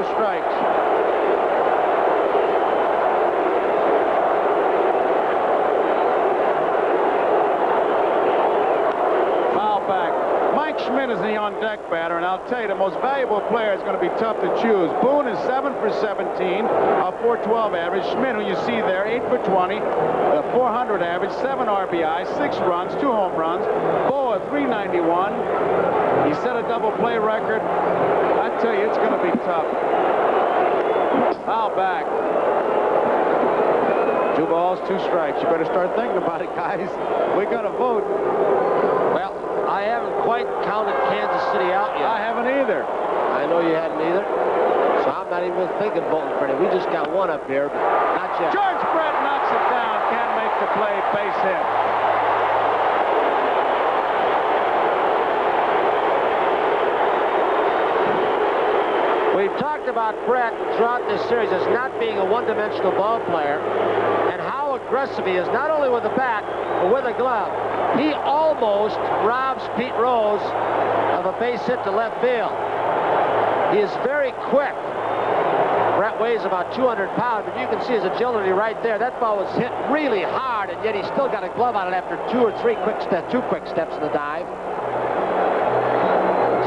Strikes. Foul back. Mike Schmidt is the on-deck batter, and I'll tell you, the most valuable player is going to be tough to choose. Boone is 7 for 17, a .412 average. Schmidt, who you see there, 8 for 20, a .400 average, 7 RBI, 6 runs, 2 home runs. Boa, 391. He set a double play record. I tell you, it's going to be tough. Foul back. 2 balls, 2 strikes. You better start thinking about it, guys. We got to vote. Well, I haven't quite counted Kansas City out yet. I haven't either. I know you hadn't either. So I'm not even thinking voting for him. We just got one up here, but not yet. George Brett knocks it down. Can't make the play. Base hit. We've talked about Brett throughout this series as not being a one-dimensional ball player, and how aggressive he is, not only with the bat, but with a glove. He almost robs Pete Rose of a base hit to left field. He is very quick. Brett weighs about 200 pounds, but you can see his agility right there. That ball was hit really hard, and yet he still got a glove on it after 2 or 3 quick steps in the dive.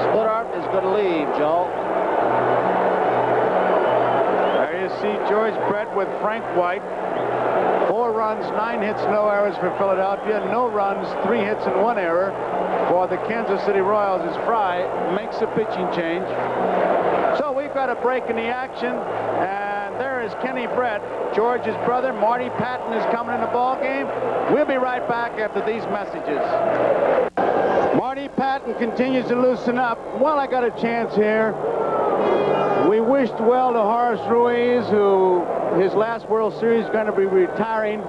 Split arm is going to leave, Joe. There you see George Brett with Frank White. 4 runs, 9 hits, no errors for Philadelphia. No runs, 3 hits, and 1 error for the Kansas City Royals as Fry makes a pitching change. So we've got a break in the action, and there is Kenny Brett, George's brother. Marty Patton is coming in the ball game. We'll be right back after these messages. Marty Patton continues to loosen up. While I got a chance here, we wished well to Horace Ruiz, who his last World Series is going to be retiring.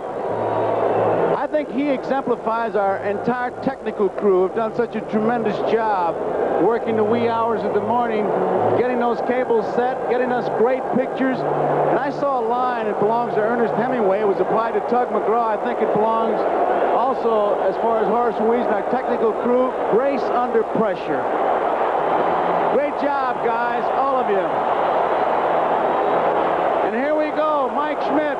I think he exemplifies our entire technical crew. We've done such a tremendous job working the wee hours of the morning, getting those cables set, getting us great pictures. And I saw a line that belongs to Ernest Hemingway. It was applied to Tug McGraw. I think it belongs also, as far as Horace Ruiz and our technical crew, grace under pressure. Great job, guys, all of you. And here we go, Mike Schmidt.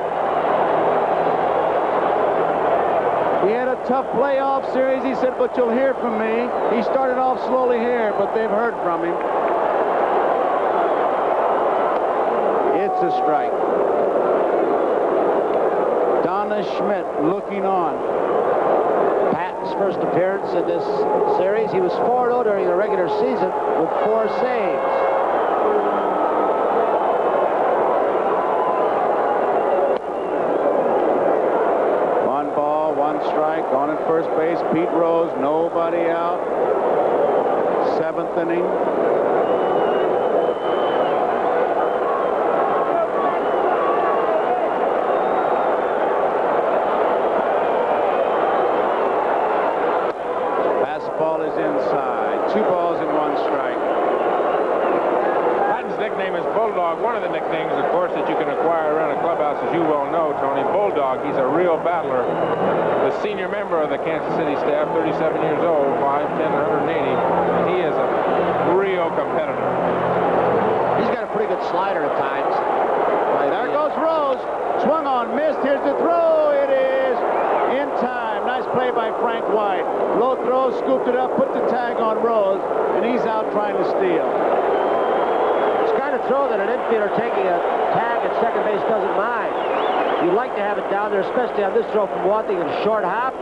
He had a tough playoff series. He said, but you'll hear from me. He started off slowly here, but they've heard from him. It's a strike. Donna Schmidt looking on. Patton's first appearance in this series. He was 4-0 during the regular season with 4 saves. Strike on at first base. Pete Rose, nobody out. 7th inning. Fastball is inside. 2 balls and 1 strike. Patton's nickname is Bulldog. One of the nicknames, of course, that you can acquire around a clubhouse, as you well know, Tony. Bulldog, he's a real battler. The senior member of the Kansas City staff, 37 years old, 5'10", 180, and he is a real competitor. He's got a pretty good slider at times. There goes Rose. Swung on, missed. Here's the throw. It is in time. Nice play by Frank White. Low throw, scooped it up, put the tag on Rose, and he's out trying to steal. It's the kind of throw that an infielder taking a tag at second base doesn't mind. You'd like to have it down there, especially on this throw from wanting a short hop.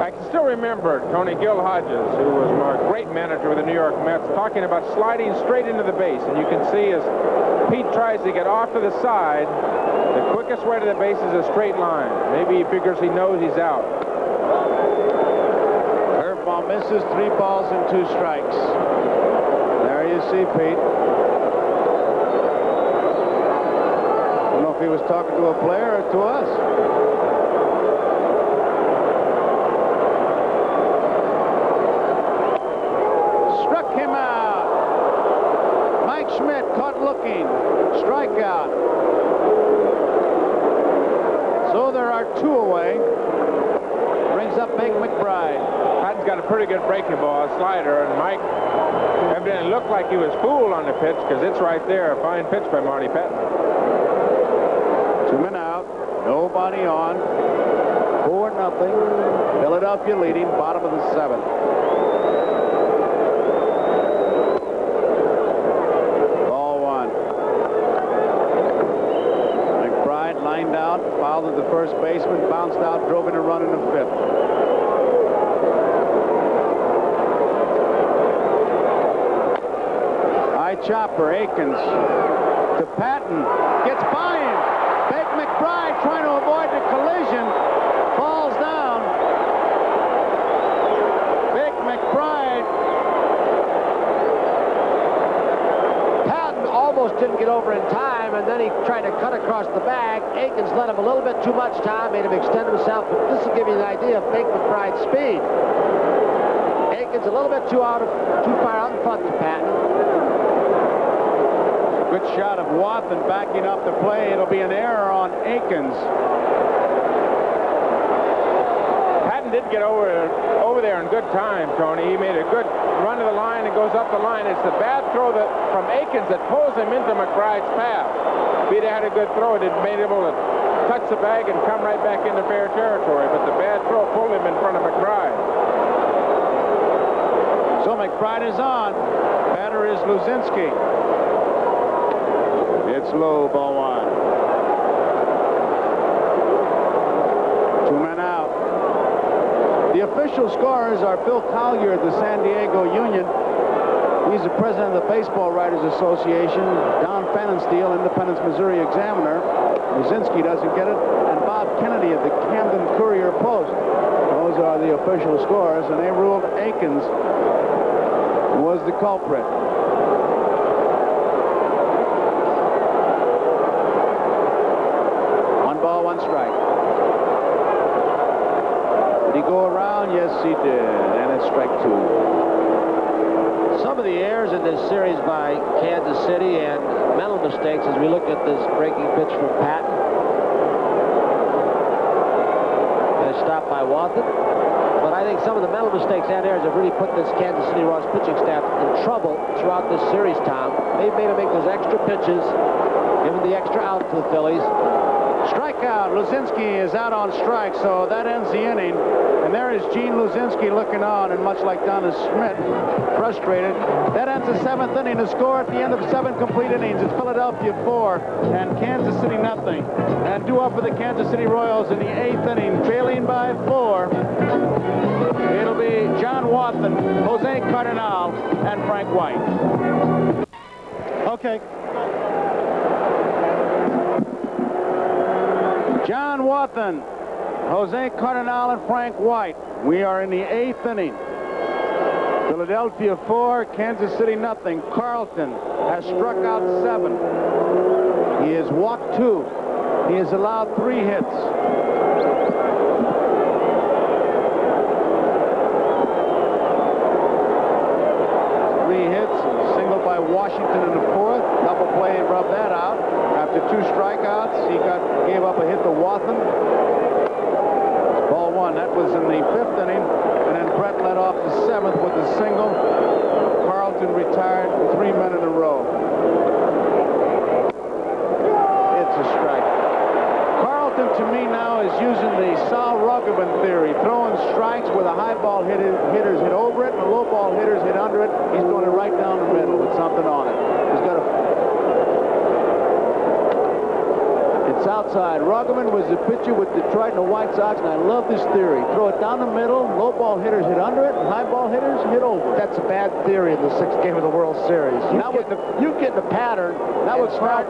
I can still remember Tony Gil Hodges, who was my great manager with the New York Mets, talking about sliding straight into the base. And you can see as Pete tries to get off to the side, the quickest way to the base is a straight line. Maybe he figures he knows he's out. Curveball misses. 3 balls and 2 strikes. There you see Pete. I don't know if he was talking to a player or to us. Struck him out. Mike Schmidt caught looking. Strikeout. So there are 2 away. Brings up Hank McBride. Patton's got a pretty good breaking ball, a slider, and Mike evidently looked like he was fooled on the pitch because it's right there. A fine pitch by Marty Patton. 2 men out, nobody on, 4-0. Philadelphia leading, bottom of the 7th. Ball 1. McBride lined out, fouled at the first baseman, bounced out, drove in a run in the 5th. High chopper, Akins to Patton, gets by him. Big McBride trying to avoid the collision, falls down. Big McBride. Patton almost didn't get over in time, and then he tried to cut across the bag. Akins let him a little bit too much time, made him extend himself, but this will give you an idea of Big McBride's speed. Akins a little bit too far out in front to Patton. Good shot of Wathan backing up the play. It'll be an error on Akins. Patton did get over there in good time, Tony. He made a good run to the line and goes up the line. It's the bad throw from Akins that pulls him into McBride's path. If he'd had a good throw, it had been able to touch the bag and come right back into fair territory. But the bad throw pulled him in front of McBride. So McBride is on. Batter is Luzinski. It's low, ball 1. 2 men out. The official scorers are Phil Collier of the San Diego Union He's the president of the Baseball Writers Association. Don Pfannenstiel, Independence, Missouri Examiner. Luzinski doesn't get it. And Bob Kennedy of the Camden Courier-Post. Those are the official scores, and they ruled Akins was the culprit. One ball, one strike. Did he go around? Yes, he did. And it's strike two. Some of the errors in this series by Kansas City and mental mistakes as we look at this breaking pitch from Patton. And a stop by Watson. But I think some of the mental mistakes and errors have really put this Kansas City Royals pitching staff in trouble throughout this series, Tom. They've made them make those extra pitches, giving the extra out to the Phillies. Strikeout. Luzinski is out on strike, so that ends the inning. And there is Gene Luzinski looking on, and much like Donna Schmidt, frustrated. That ends the seventh inning. The score at the end of 7 complete innings is Philadelphia 4 and Kansas City nothing. And due up for the Kansas City Royals in the 8th inning, trailing by 4. It'll be John Watson, Jose Cardinal, and Frank White. Okay. John Watson, Jose Cardinal, and Frank White. We are in the 8th inning. Philadelphia 4, Kansas City nothing. Carlton has struck out 7. He has walked 2. He has allowed 3 hits. A single by Washington in the 4th. Double play and rubbed that out. After 2 strikeouts, he gave up a hit to Watson. Ball 1. That was in the 5th inning. And then Brett led off the 7th with a single. Carlton retired 3 men in a row. It's a strike. Carlton, to me now, is using the Sal Ruggeman theory, throwing strikes where the high ball hitters hit over it and the low ball hitters hit under it. He's throwing it right down the middle with something on it. He's got a... It's outside. Ruggeman was the pitcher with Detroit and the White Sox, and I love this theory. Throw it down the middle, low ball hitters hit under it, and high ball hitters hit over it. That's a bad theory in the 6th game of the World Series. You get in a pattern, that would start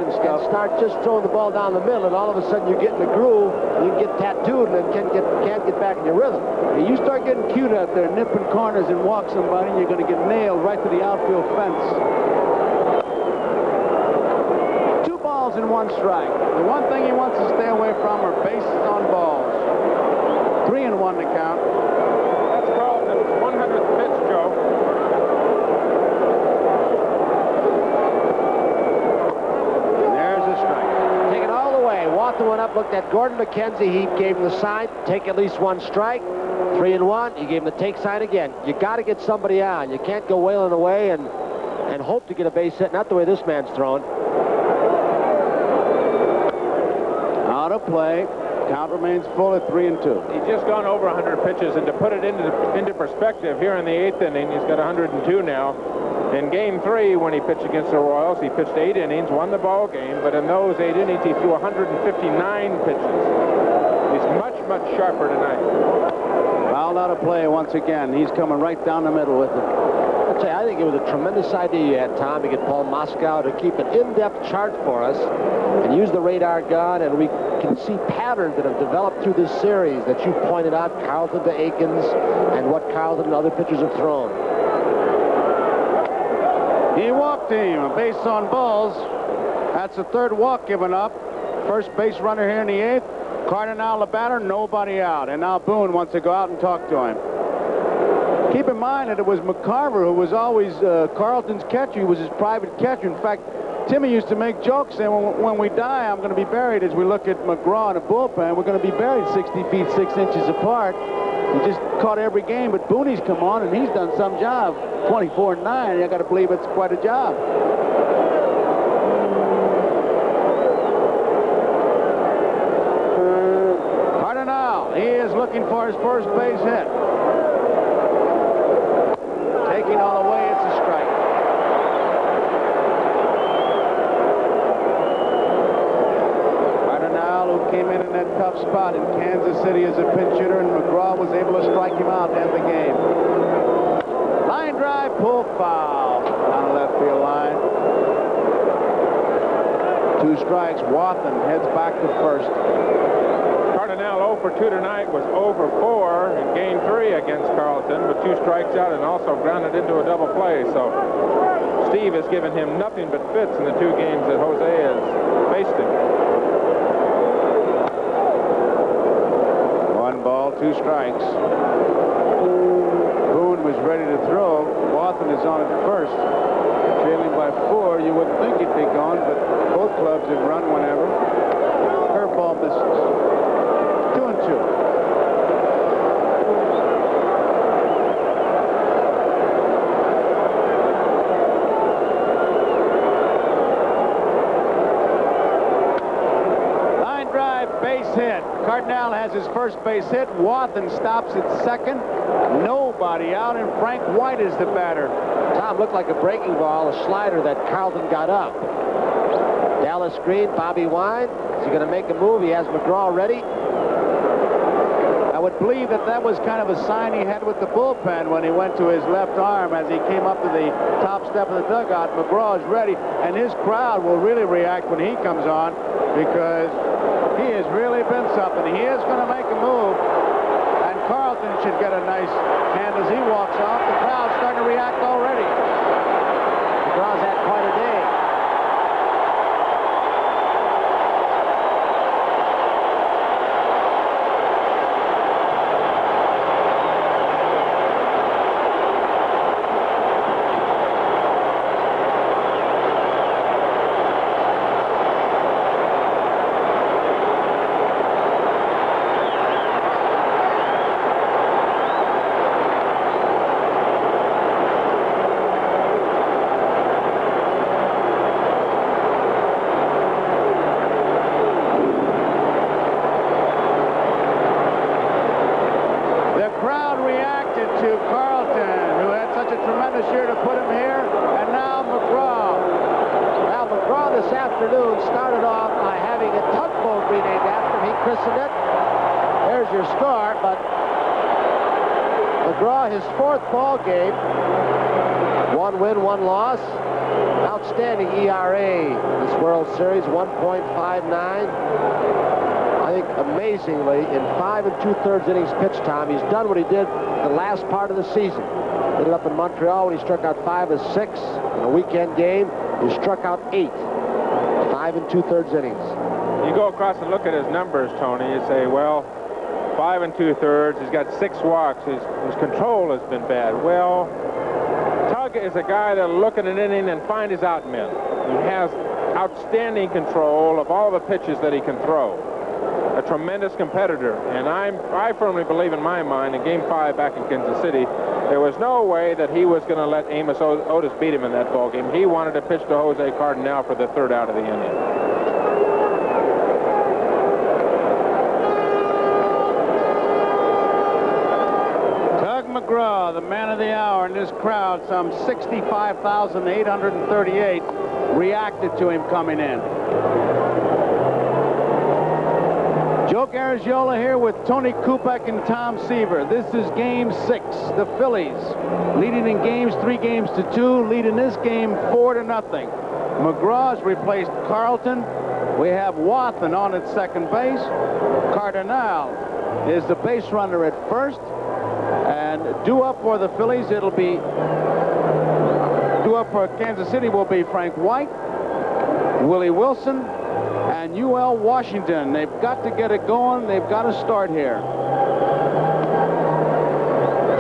just throwing the ball down the middle, and all of a sudden you get in the groove, you get tattooed, and can't get back in your rhythm. You start getting cute out there, nipping corners and walk somebody, and you're going to get nailed right to the outfield fence. 2 balls and 1 strike. The one thing he wants to stay away from are bases on balls. 3-1 to count. That's Carlton's 100th pitch, Joe. There's a strike. Take it all the way. Watson went up, looked at Gordon McKenzie. He gave him the sign, take at least 1 strike. 3-1. He gave him the take sign again. You got to get somebody on. You can't go wailing away and hope to get a base hit. Not the way this man's throwing. Out of play. Count remains full at 3-2. He's just gone over 100 pitches, and to put it into perspective, here in the 8th inning, he's got 102 now. In Game 3, when he pitched against the Royals, he pitched 8 innings, won the ball game, but in those 8 innings, he threw 159 pitches. He's much, much sharper tonight. Fouled out of play once again. He's coming right down the middle with it. I'd say I think it was a tremendous idea you had, Tom, to get Paul Moscow to keep an in-depth chart for us and use the radar gun, and we can see patterns that have developed through this series that you pointed out, Carlton to Akins, and what Carlton and other pitchers have thrown. He walked him. A base on balls. That's the 3rd walk given up. First base runner here in the 8th. Cardinal the batter, nobody out. And now Boone wants to go out and talk to him. Keep in mind that it was McCarver who was always Carlton's catcher. He was his private catcher. In fact, Timmy used to make jokes saying, when we die, I'm going to be buried, as we look at McGraw in a bullpen, we're going to be buried 60 feet, 6 inches apart. He just caught every game, but Booney's come on, and he's done some job. 24-9, I got to believe it's quite a job. Cardinal, he is looking for his first base hit. Taking all the way, it's a strike. Cardinal, who came in that tough spot in Kansas City as a pinch hitter, and McGraw was able to strike him out to end the game. Line drive, pull foul. field line. 2 strikes. Wathen heads back to first. Cardinal 0 for 2 tonight, was 0 for 4 in game 3 against Carlton with 2 strikes out and also grounded into a double play. So Steve has given him nothing but fits in the 2 games that Jose has faced him. 1 ball, 2 strikes. Boone was ready to throw. Wathen is on at first. Trailing by 4. You wouldn't think he'd be gone, but both clubs have run whenever. Curveball misses. 2-2. Line drive, base hit. Cardinal has his first base hit. Wathen stops at second. Nobody out, and Frank White is the batter. Tom, looked like a breaking ball, a slider that Carlton got up. Dallas Green, Bobby Wine. Is he going to make a move? He has McGraw ready. I would believe that that was kind of a sign he had with the bullpen when he went to his left arm as he came up to the top step of the dugout. McGraw is ready, and his crowd will really react when he comes on because he has really been something. He is going to make a move, and Carlton should get a nice hand as he walks off. The crowd's starting to react already. McGraw's had quite a day. Started off by having a tugboat renamed after him. He christened it. There's your score, but McGraw, his 4th ball game. 1 win, 1 loss. Outstanding ERA this World Series, 1.59. I think amazingly, in 5 2/3 innings pitched, Tom, he's done what he did the last part of the season. Did it up in Montreal when he struck out 5 of 6 in a weekend game. He struck out 8. 5 2/3 innings. You go across and look at his numbers, Tony. You say, well, 5 2/3. He's got 6 walks. His control has been bad. Well, Tug is a guy that'll look at an inning and find his out men. He has outstanding control of all the pitches that he can throw. A tremendous competitor, and I firmly believe in my mind in Game 5 back in Kansas City, there was no way that he was going to let Amos Otis beat him in that ball game. He wanted to pitch to Jose Cardinal for the 3rd out of the inning. Tug McGraw, the man of the hour in this crowd, some 65,838 reacted to him coming in. Joe Garagiola here with Tony Kupek and Tom Seaver. This is Game 6. The Phillies leading in games 3 games to 2, lead in this game 4-0. McGraw's replaced Carlton. We have Wathen on at second base. Cardinal is the base runner at first. And due up for the Phillies, it'll be due up for Kansas City will be Frank White, Willie Wilson, and UL Washington. They've got to get it going. They've got to start here.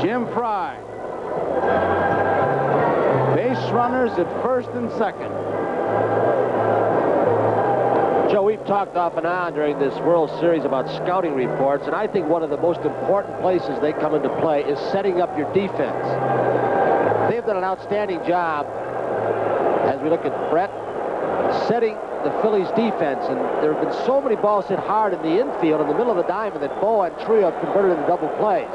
Jim Fry. Base runners at first and second. Joe, we've talked off and on during this World Series about scouting reports, and I think one of the most important places they come into play is setting up your defense. They've done an outstanding job, as we look at Brett, setting the Phillies defense, and there have been so many balls hit hard in the infield in the middle of the diamond that Boa and Trio have converted into double plays.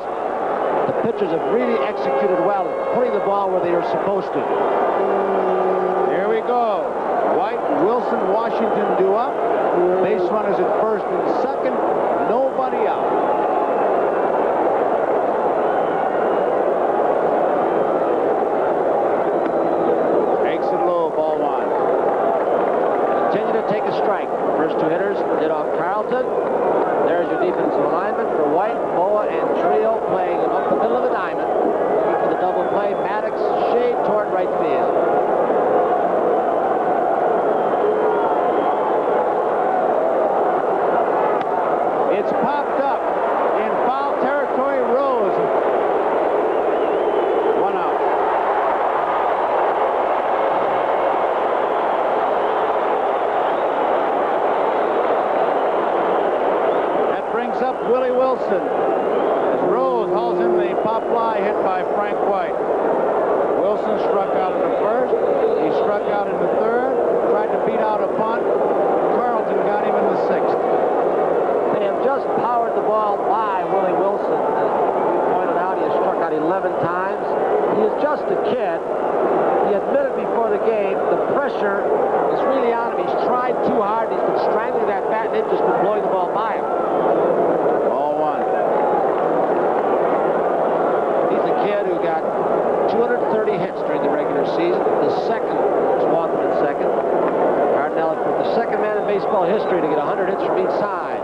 The pitchers have really executed well, putting the ball where they are supposed to. Here we go. White, Wilson, Washington due up. Base runners at first and second. Nobody out. Takes it continue to take a strike. First two hitters hit off Carlton. There's your defensive alignment for White, Boa, and Trio playing up the middle of the diamond. Looking for the double play. Maddox shade toward right field. It's popped up in foul territory. Rose. One out. That brings up Willie Wilson as Rose hauls in the pop fly hit by Frank White. Wilson struck out in the first. He struck out in the third. Tried to beat out a bunt. Carlton got him in the sixth. They have just powered the ball by Willie Wilson. As we pointed out, he has struck out 11 times. He is just a kid. He admitted before the game the pressure is really on him. He's tried too hard. He's been strangling that bat, and they've just been blowing the ball by him. Ball one. He's a kid who got 230 hits during the regular season. The second was Walker in second. Cardinelli put the second man in baseball history to get 100 hits from each side.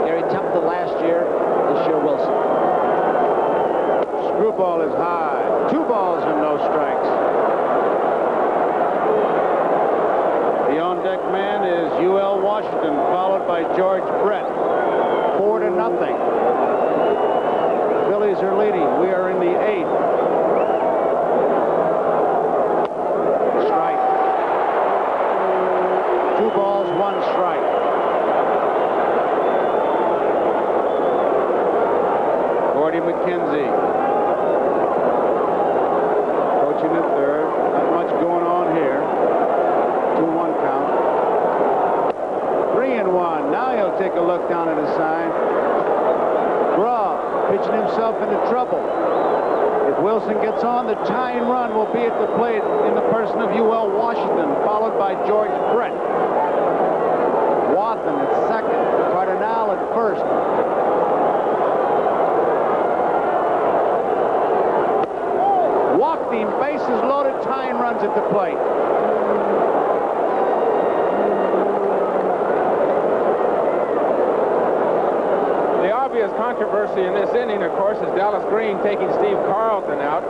Gary Templeton last year, this year Wilson. Screwball is high. 2 balls and no strikes. The on-deck man is UL Washington, followed by George Brett. 4-0. The Phillies are leading. We are in the 8th. Strike. 2 balls, 1 strike. Gordy McKenzie. Coaching at third. Not much going on here. 2-1 count. 3-1. Now he'll take a look down at his sign. Graw pitching himself into trouble. If Wilson gets on, the tying run will be at the plate in the person of UL Washington, followed by George Brett. Wathan at second. Cardinal at first. Walked him, bases loaded, tying runs at the plate. The obvious controversy in this inning, of course, is Dallas Green taking Steve Carlton out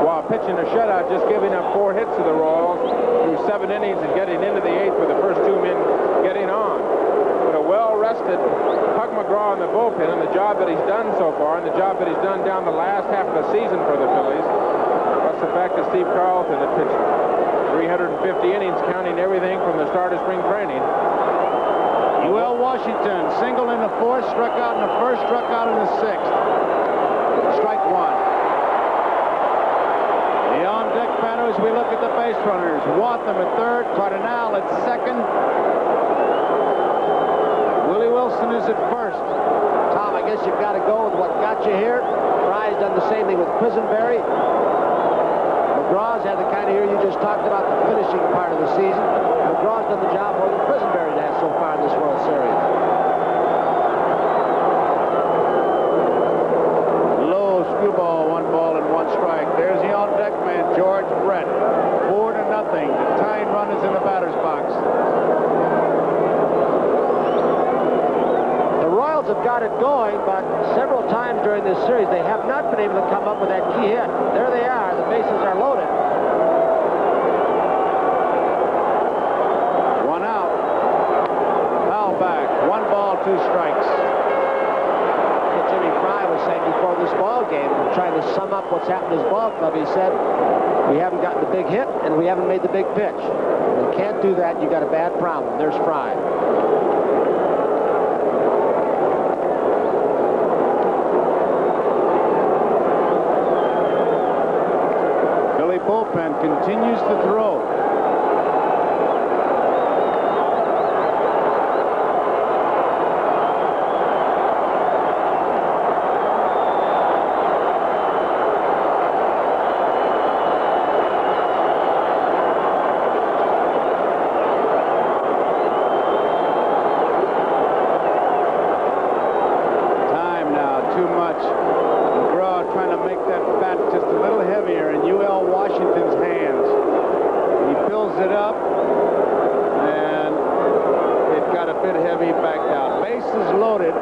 while pitching a shutout, just giving up 4 hits to the Royals through 7 innings and getting into the 8th with the first 2 men getting on. But a well-rested Hug McGraw in the bullpen and the job that he's done so far and the job that he's done down the last half of the season for the Phillies, plus the fact that Steve Carlton had pitched 350 innings, counting everything from the start of spring training. UL Washington singled in the 4th, struck out in the 1st, struck out in the 6th. Strike 1. The on-deck batters, we look at the base runners. Wathan at 3rd, Cardinal at 2nd. Willie Wilson is at 1st. Tom, I guess you've got to go with what got you here. Fry's done the same thing with Quisenberry. McGraw's had the kind of year you just talked about, the finishing part of the season. McGraw's done the job more than Quisenberry has so far in this World Series. Low screwball, 1 ball and 1 strike. There's the on-deck man, George Brett. 4-0. The tying run is in the batter's box. The Royals have got it going, but several times during this series, they have not been able to come up with that key hit. There they are. The bases are loaded. 1 out. Foul back. 1 ball, 2 strikes. What Jimmy Fry was saying before this ball game, trying to sum up what's happened to his ball club, he said, we haven't gotten the big hit, and we haven't made the big pitch. When you can't do that, you got a bad problem. There's Fry. Philly bullpen continues to throw. bases loaded.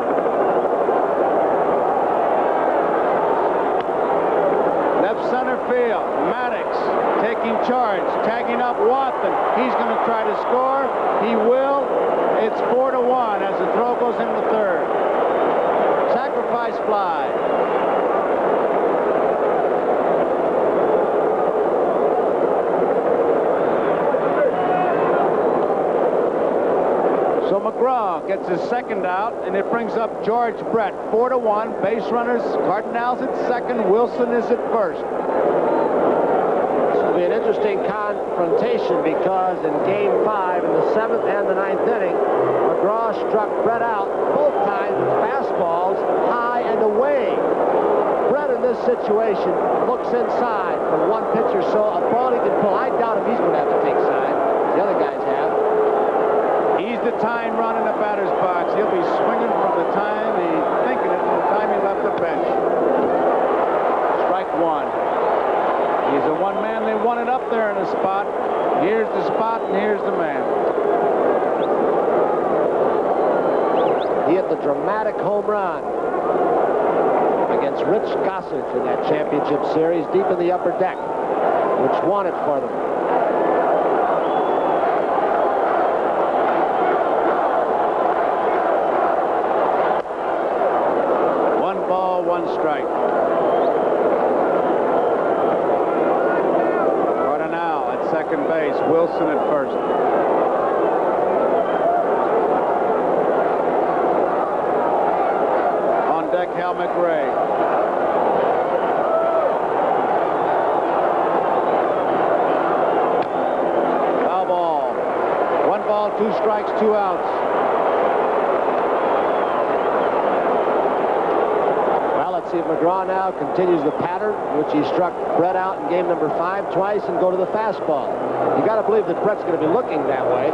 Left center field, Maddox taking charge, tagging up Watson. He's going to try to score. He will. It's 4-1 as the throw goes into third. Sacrifice fly. So McGraw gets his second out, and it brings up George Brett. 4-1, base runners. Cardinals at second, Wilson is at first. This will be an interesting confrontation because in Game 5, in the 7th and the 9th inning, McGraw struck Brett out both times with fastballs high and away. Brett in this situation looks inside for one pitch or so, a ball he can pull. I doubt if he's going to have to take side. The other guys have. He's the time run in the batter's box. He'll be swinging from the time he's thinking it to the time he left the bench. Strike one. He's a one-man. They want it up there in the spot. Here's the spot, and here's the man. He hit the dramatic home run against Rich Gossage in that championship series deep in the upper deck, which won it for them. One strike. Cardinal at second base. Wilson at first. On deck, Hal McRae. Foul ball. 1 ball, 2 strikes, 2 outs. See if McGraw now continues the pattern which he struck Brett out in game number 5 twice and go to the fastball. You got to believe that Brett's going to be looking that way.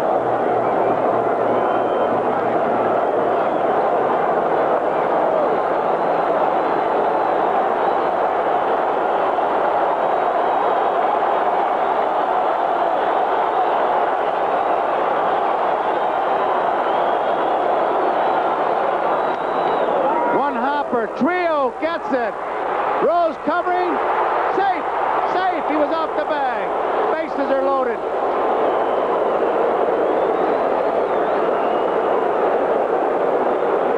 Trio gets it. Rose covering. Safe. Safe. He was off the bag. Bases are loaded.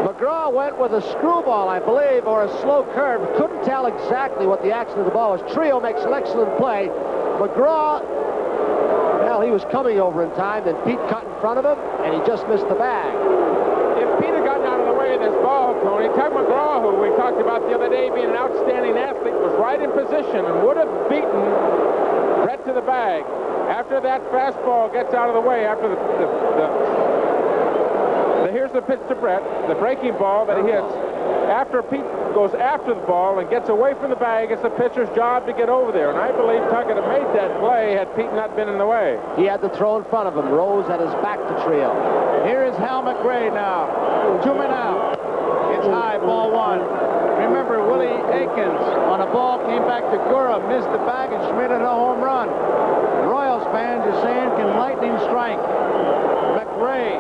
McGraw went with a screwball, I believe, or a slow curve. Couldn't tell exactly what the action of the ball was. Trio makes an excellent play. McGraw, well, he was coming over in time. Then Pete cut in front of him, and he just missed the bag. If Pete had gotten out of the way of this ball, Tony, Tug McGraw, who we talked about the other day being an outstanding athlete, was right in position and would have beaten Brett to the bag. After that fastball gets out of the way, after here's the pitch to Brett, the breaking ball that he hits. After Pete goes after the ball and gets away from the bag, it's the pitcher's job to get over there. And I believe Tug would have made that play had Pete not been in the way. He had the throw in front of him. Rose had his back to Trio. Here is Hal McRae now. 2 men out. It's high, ball 1. Remember, Willie Aikens on a ball came back to Gura, missed the bag, and Schmidt had a home run. The Royals fans are saying, can lightning strike? McRae.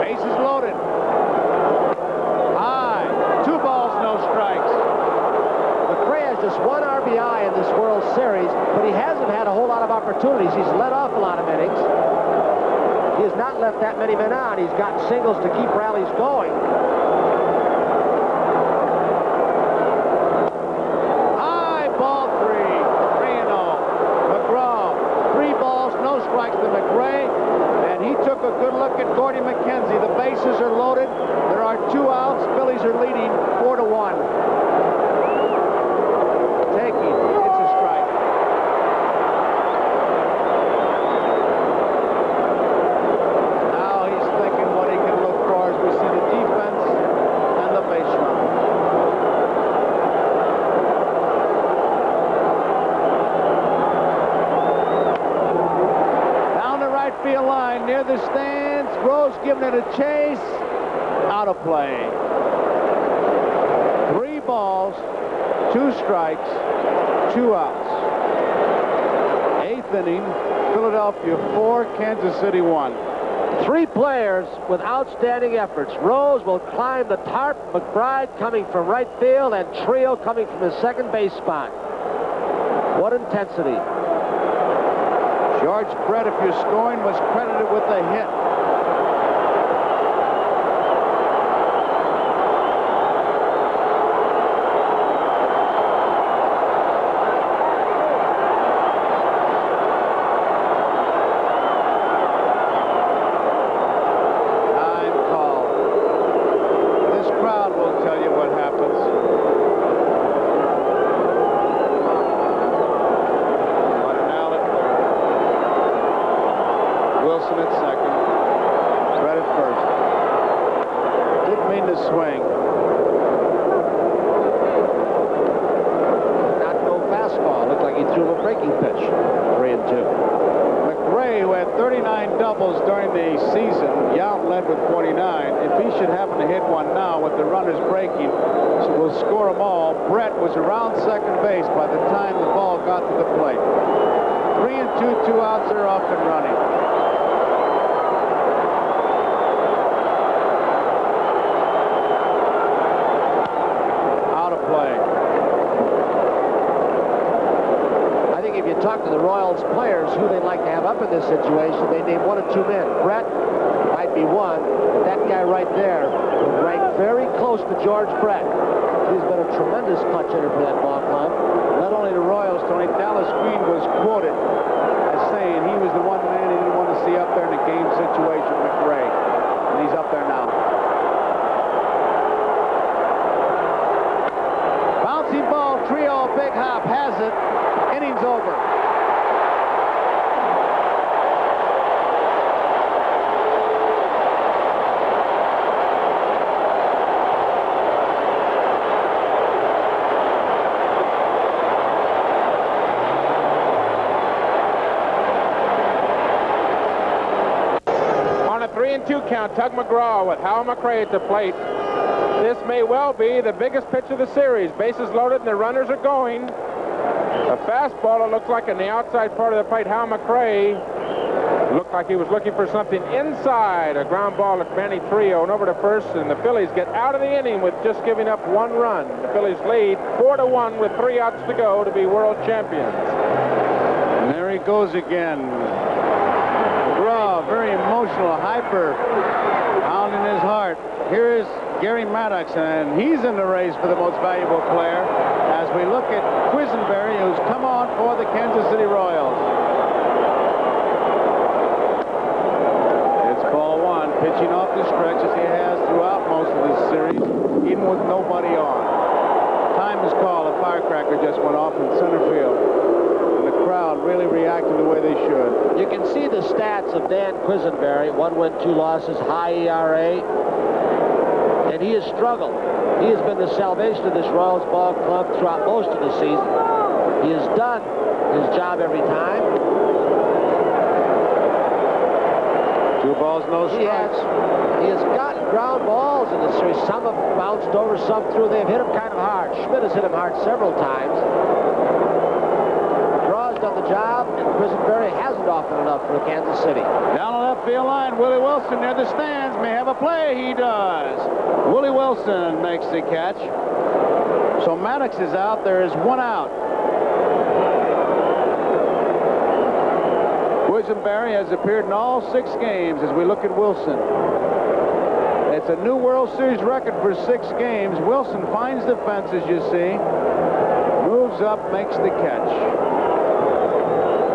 Bases loaded. High. 2 balls, no strikes. McRae has just 1 RBI in this World Series, but he hasn't had a whole lot of opportunities. He's let off a lot of innings. He has not left that many men on. He's got singles to keep rallies going. High, ball 3. 3-0. McGraw. 3 balls, no strikes to McRae. And he took a good look at Gordy McKenzie. The bases are loaded. There are 2 outs. Phillies are leading 4-1. Taking. It's a strike. Now he's thinking what he can look for as we see the defense and the base runner. Down the right field line near the stands. Rose giving it a chase. Out of play. 3 balls, 2 strikes, 2 outs. 8th inning, Philadelphia 4, Kansas City 1. Three players with outstanding efforts. Rose will climb the tarp. McBride coming from right field, and Trio coming from his second base spot. What intensity. George Brett, if you're scoring, was credited with a hit. Situation, they name one or two men. Brett might be one, but that guy right there ranked very close to George Brett. He's been a tremendous clutch hitter for that ball club. Not only the Royals, Tony, Dallas Green was quoted as saying he was the one man he didn't want to see up there in a game situation, McRae. And he's up there now. Bouncing ball, Trio, big hop, has it. Innings over. On a 3-2 count, Tug McGraw with Hal McRae at the plate. This may well be the biggest pitch of the series. Bases loaded and the runners are going. A fastball, it looks like, in the outside part of the plate. Hal McRae looked like he was looking for something inside. A ground ball at Manny Trio and over to first, and the Phillies get out of the inning with just giving up one run. The Phillies lead 4-1 with 3 outs to go to be world champions. And there he goes again. McGraw, very emotional, hyper, pounding his heart. Here is Gary Maddox, and he's in the race for the most valuable player as we look at Quisenberry, who's come on for the Kansas City Royals. It's ball one, pitching off the stretch as he has throughout most of this series, even with nobody on. Time is called. A firecracker just went off in center field. And the crowd really reacted the way they should. You can see the stats of Dan Quisenberry. 1 win, 2 losses, high ERA. And he has struggled. He has been the salvation of this Royals ball club throughout most of the season. He has done his job every time. 2 balls, no strikes. He has gotten ground balls in this series. Some have bounced over, some through. They've hit him kind of hard. Schmidt has hit him hard several times. McGraw's done the job, and Quisenberry hasn't often enough for Kansas City. Down on left field line, Willie Wilson near the stands. May have a play. He does. Willie Wilson makes the catch. So Maddox is out. There is 1 out. Quisenberry has appeared in all 6 games as we look at Wilson. It's a new World Series record for 6 games. Wilson finds the fence, as you see. Moves up, makes the catch.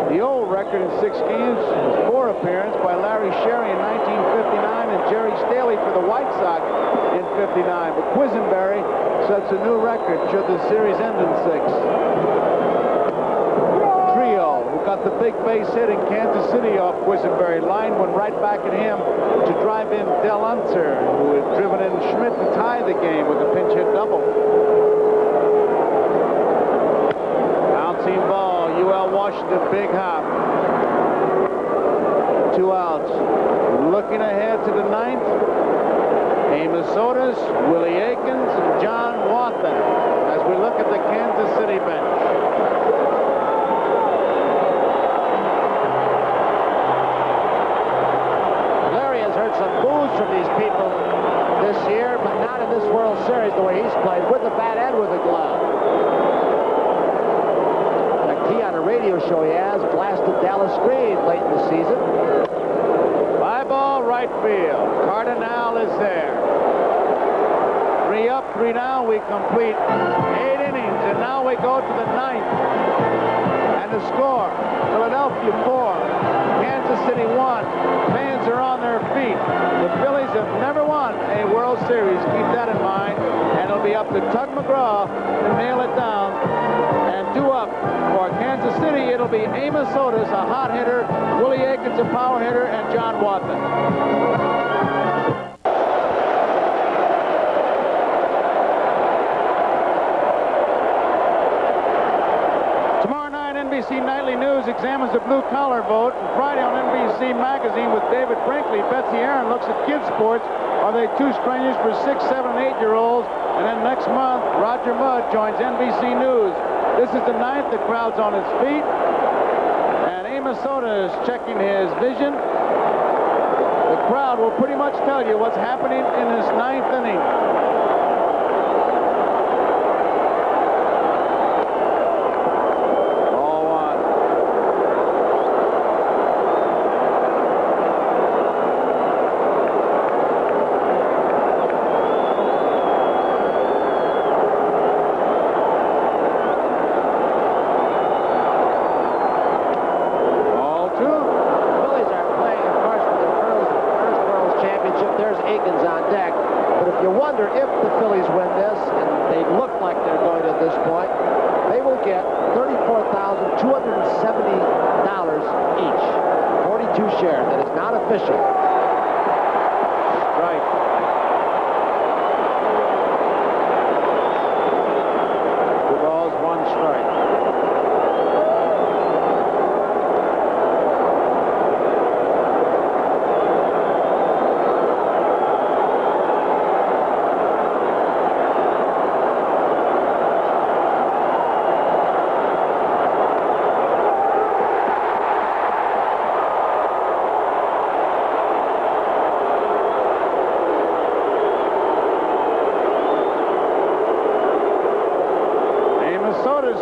The old record in 6 games was 4 appearances by Larry Sherry in 1959 and Jerry Staley for the White Sox in 59. But Quisenberry sets a new record should the series end in 6. Trio, who got the big base hit in Kansas City off Quisenberry, line went right back at him to drive in Del Unser, who had driven in Schmidt to tie the game with a pinch hit double. Bouncing ball. UL Washington, big hop. 2 outs. Looking ahead to the 9th, Amos Otis, Willie Aikens, and John Wathan as we look at the Kansas City bench. played with the bat and with the glove. And a key on a radio show he has, blasted Dallas Green late in the season. Fly ball, right field. Cardinal is there. 3 up, 3 down. We complete 8 innings, and now we go to the 9th. And the score, Philadelphia 4, Kansas City 1. Fans are on their feet. The Phillies have never won a World Series. Keep that in mind. And it'll be up to Tug McGraw to nail it down. And 2 up for Kansas City. It'll be Amos Otis, a hot hitter, Willie Aikens, a power hitter, and John Watson. NBC Nightly News examines the blue-collar vote, and Friday on NBC Magazine with David Brinkley, Betsy Aaron looks at kids' sports. Are they too strenuous for 6, 7, and 8-year-olds? And then next month, Roger Mudd joins NBC News. This is the 9th. The crowd's on its feet. And Amos Soda is checking his vision. The crowd will pretty much tell you what's happening in this 9th inning. If the Phillies win this, and they look like they're going to this point, they will get $34,270 each. 42 shares. That is not official. Right. Two balls, one strike.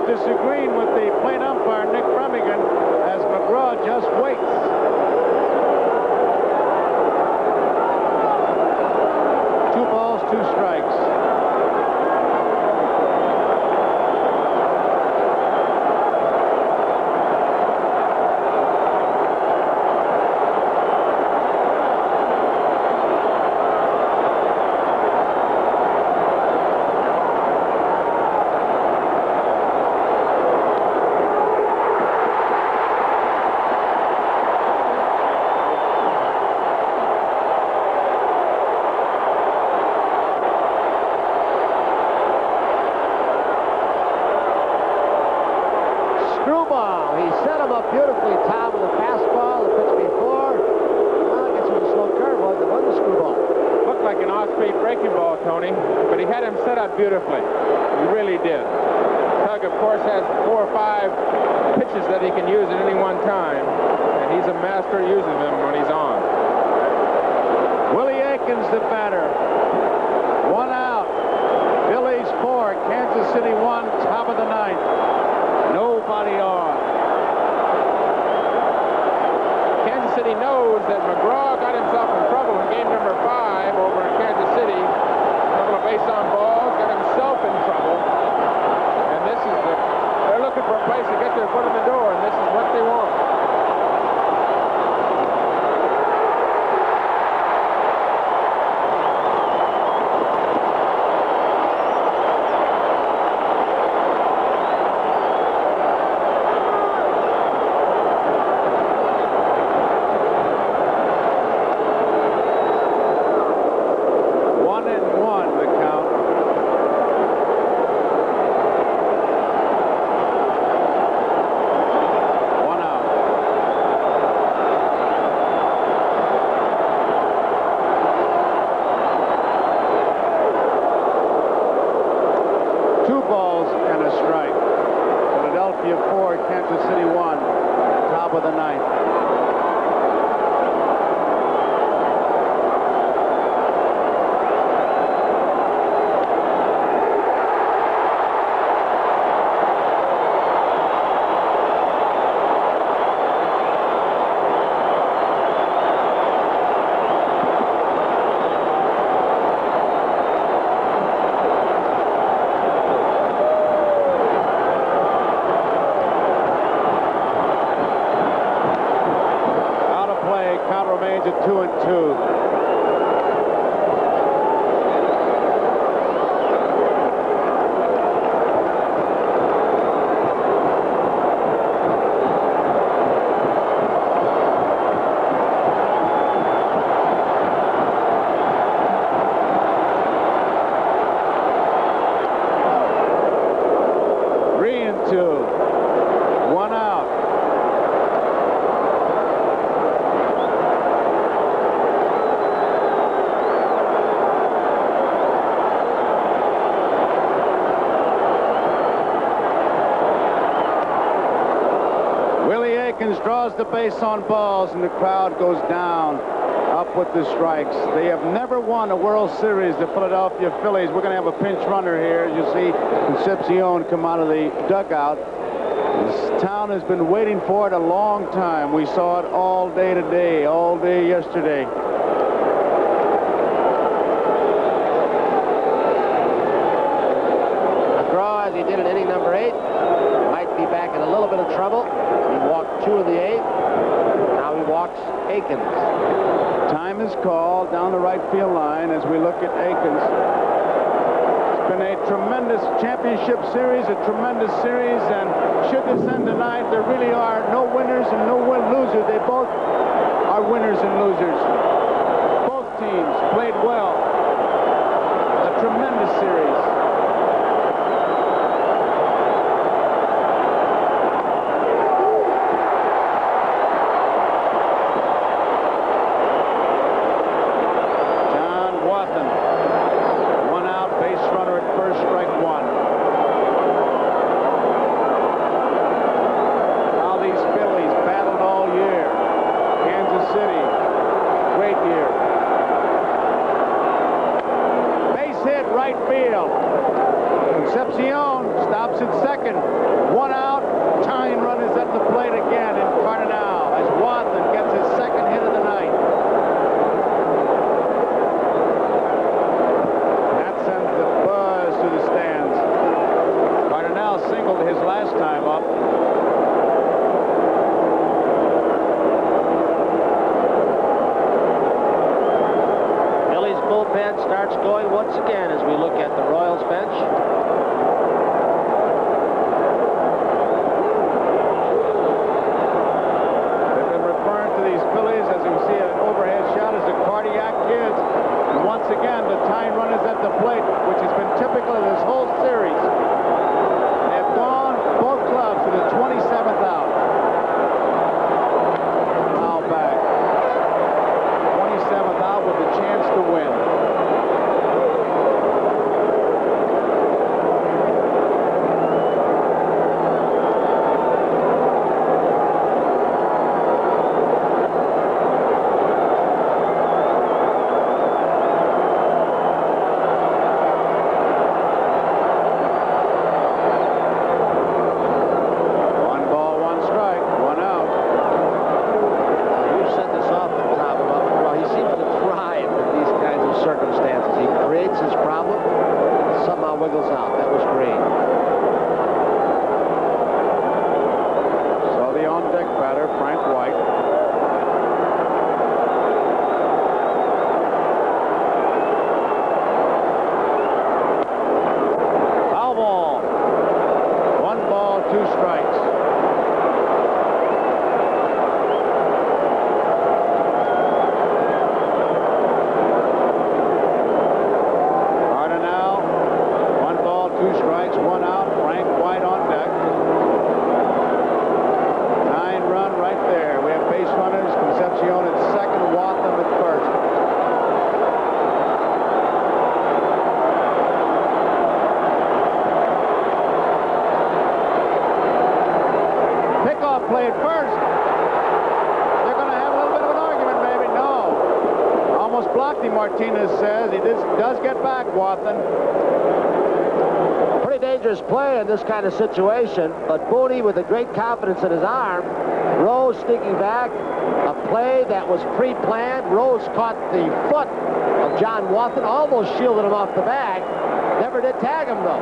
Disagreeing with the plate umpire, Nick Fremigan, as McGraw just waits. 2 balls, 2 strikes. Beautifully, Tom, with a fastball, the pitch before. Well, I guess it was a slow curveball. It wasn't a screwball. Looked like an off-speed breaking ball, Tony, but he had him set up beautifully. He really did. Tug, of course, has 4 or 5 pitches that he can use at any one time, and he's a master at using them when he's on. Willie Aikens, the batter. 1 out. Phillies 4, Kansas City 1, top of the 9th. Nobody on. City knows that McGraw got himself in trouble in game number 5 over in Kansas City. A couple of base-on balls, got himself in trouble. And this is they're looking for a place to get their foot in the door, and this is what they want. Kansas City 1, top of the 9th. remains at 2-2. Draws the base on balls, and the crowd goes down, up with the strikes. They have never won a World Series, the Philadelphia Phillies. We're going to have a pinch runner here. As you see Concepcion come out of the dugout. This town has been waiting for it a long time. We saw it all day today, all day yesterday. McGraw, as he did in inning number 8, might be back in a little bit of trouble. He walked 2 in the 8th. Now he walks Akins. Time is called down the right field line as we look at Akins. It's been a tremendous championship series, a tremendous series, and should this end tonight, there really are no winners and no losers. They both are winners and losers. Both teams played well. A tremendous series. Concepcion stops at second. 1 out. Tying run is at the plate again in Cardinal as Watson gets his second hit of the night. That sends the buzz to the stands. Cardinal singled his last time up. Phillies bullpen starts going once again as we look at the Royals bench. Once again, the tying run is at the plate, which has been typical of this whole series. They have gone, both clubs, to the 27th out. Now back. 27th out with a chance to win. Play at first. They're going to have a little bit of an argument, maybe. No. Almost blocked him, Martinez says. He does get back, Watson. Pretty dangerous play in this kind of situation, but Booney, with a great confidence in his arm, Rose sneaking back. A play that was pre-planned. Rose caught the foot of John Watson, almost shielded him off the bag. Never did tag him, though.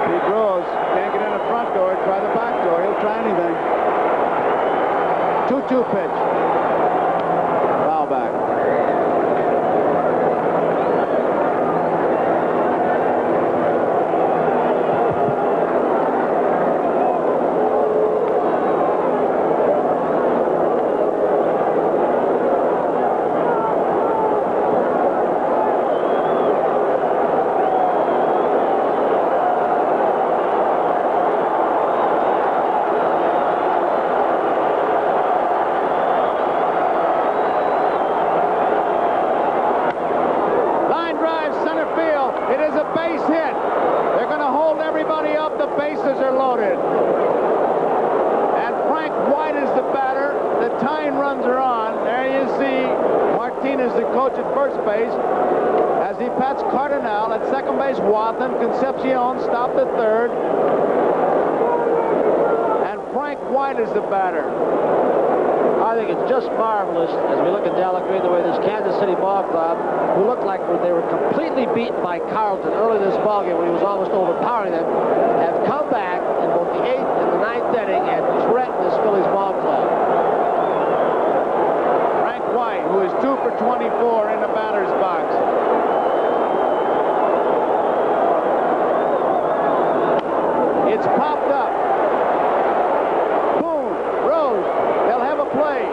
Pete Rose can't get in the front door, try the back door. He'll try anything. 2-2 pitch. Foul back. Concepcion stopped at third, and Frank White is the batter. I think it's just marvelous as we look at Della Green, the way this Kansas City ball club, who looked like they were completely beaten by Carlton early in this ballgame when he was almost overpowering them, have come back in both the 8th and the 9th inning and threatened this Phillies ball club. Frank White, who is 2 for 24 in the batter's box. It's popped up. Boone, Rose, they'll have a play.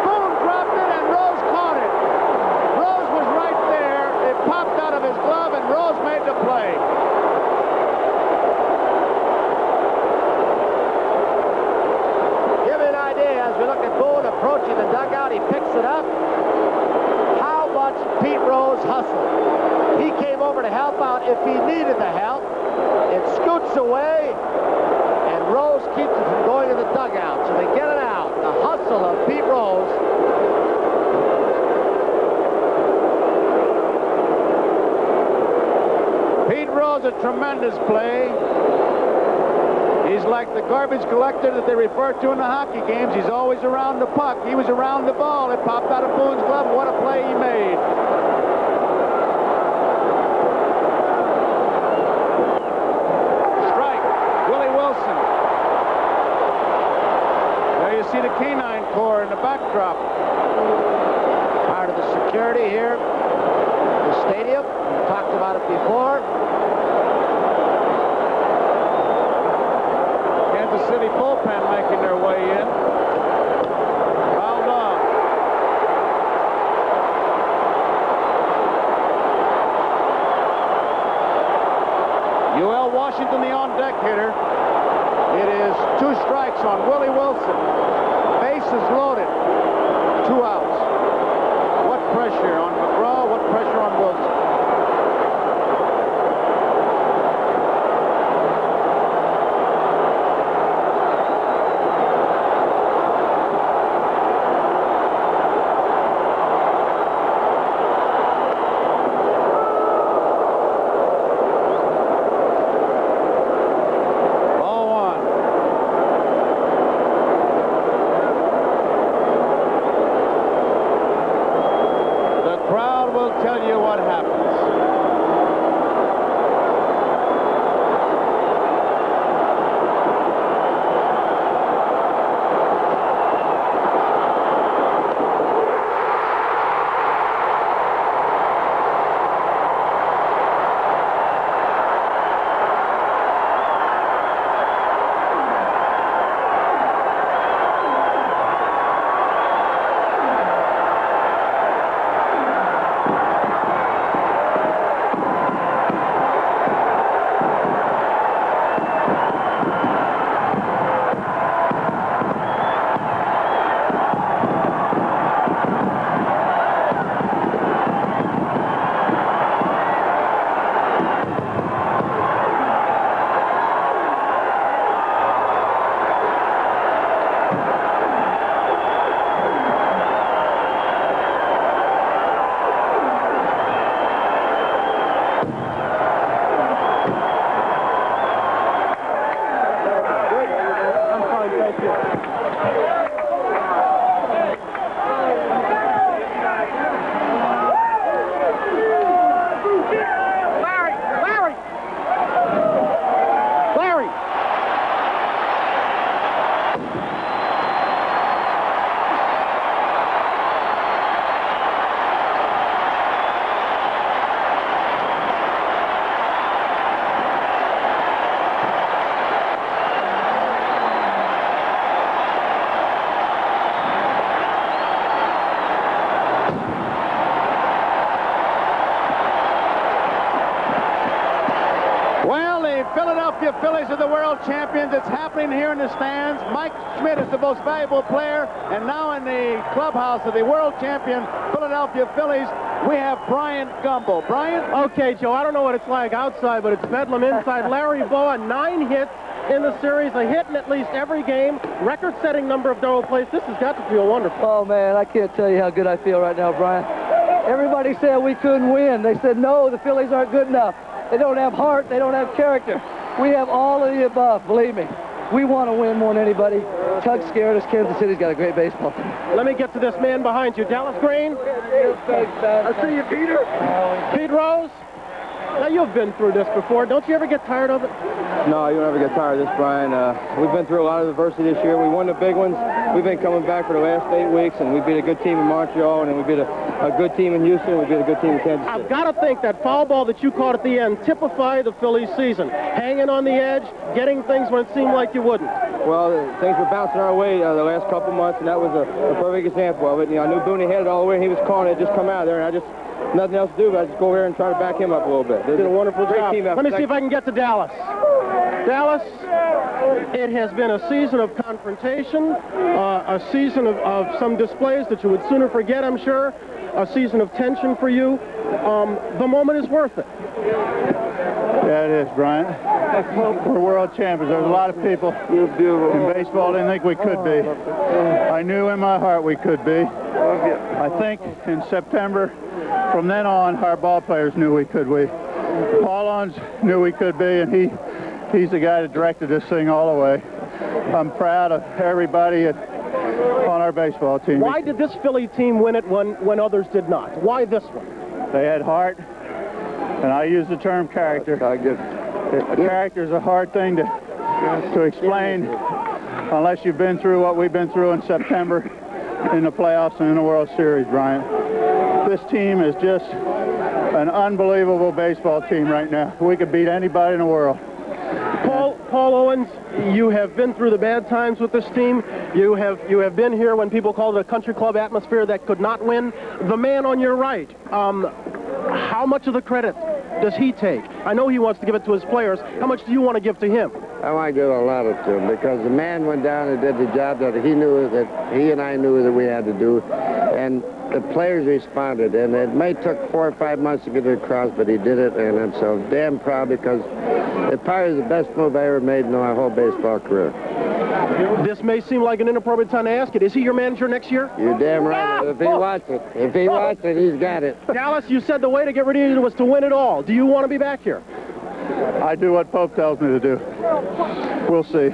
Boone dropped it and Rose caught it. Rose was right there. It popped out of his glove and Rose made the play. Give me an idea as we look at Boone approaching the dugout. He picks it up. How much Pete Rose hustled. He came over to help out if he needed the help. It scoots away, and Rose keeps it from going to the dugout, so they get it out. The hustle of Pete Rose. Pete Rose, a tremendous play. He's like the garbage collector that they refer to in the hockey games. He's always around the puck. He was around the ball. It popped out of Boone's glove. What a play he made. See the canine corps in the backdrop. Part of the security here, the stadium. We talked about it before. Kansas City bullpen making their way in. Fouled off. UL Washington, the on-deck hitter. It is 2 strikes on Willie Wilson. Bases loaded. 2 outs. What pressure on McGraw, what pressure on Wilson. Tell you what happened. of the world champions. It's happening here in the stands. Mike Schmidt is the most valuable player, and now in the clubhouse of the world champion Philadelphia Phillies, we have Brian Gumble. Brian? Okay, Joe, I don't know what it's like outside, but it's bedlam inside. Larry Boa, 9 hits in the series, a hit in at least every game, record-setting number of double plays. This has got to feel wonderful. Oh, man, I can't tell you how good I feel right now, Brian. Everybody said we couldn't win. They said, no, the Phillies aren't good enough. They don't have heart. They don't have character. We have all of the above, believe me. We want to win more than anybody. Tug's scared us. Kansas City's got a great baseball team. Let me get to this man behind you. Dallas Green. I see you, Peter. Pete Rose. Now, you've been through this before. Don't you ever get tired of it? No, you don't ever get tired of this, Brian. We've been through a lot of adversity this year. We won the big ones. We've been coming back for the last 8 weeks, and we beat a good team in Montreal, and then we beat a good team in Houston, and we beat a good team in Kansas City. I've got to think that foul ball that you caught at the end typified the Phillies season. Hanging on the edge, getting things when it seemed like you wouldn't. Well, things were bouncing our way the last couple months, and that was a perfect example of it. You know, I knew Booney had it all the way, and he was calling it, just come out of there, and I just nothing else to do, but I just go over there and try to back him up a little bit. Did a wonderful job. Let me see if I can get to Dallas. Dallas, it has been a season of confrontation, a season of some displays that you would sooner forget, I'm sure, a season of tension for you. The moment is worth it. Yeah, it is, Brian. We're world champions. There's a lot of people in baseball didn't think we could be. I knew in my heart we could be. I think in September, from then on, our ball players knew we could be. Paul Owens knew we could be, and he's the guy that directed this thing all the way. I'm proud of everybody on our baseball team. Why did this Philly team win it when others did not? Why this one? They had heart, and I use the term character. A character is a hard thing to explain unless you've been through what we've been through in September in the playoffs and in the World Series, Brian. This team is just an unbelievable baseball team right now. We could beat anybody in the world. Paul Owens, you have been through the bad times with this team. You have been here when people called it a country club atmosphere that could not win. The man on your right, how much of the credit does he take? I know he wants to give it to his players. How much do you want to give to him? I want to give a lot of to him because the man went down and did the job that he knew that he and I knew that we had to do, and the players responded. And it may took 4 or 5 months to get it across, but he did it, and I'm so damn proud because it probably was the best move I ever made in my whole baseball career. This may seem like an inappropriate time to ask it. Is he your manager next year? You're damn right. If he wants it, he's got it. Dallas, you said the way to get rid of you was to win it all. Do you want to be back here? I do what Pope tells me to do. We'll see.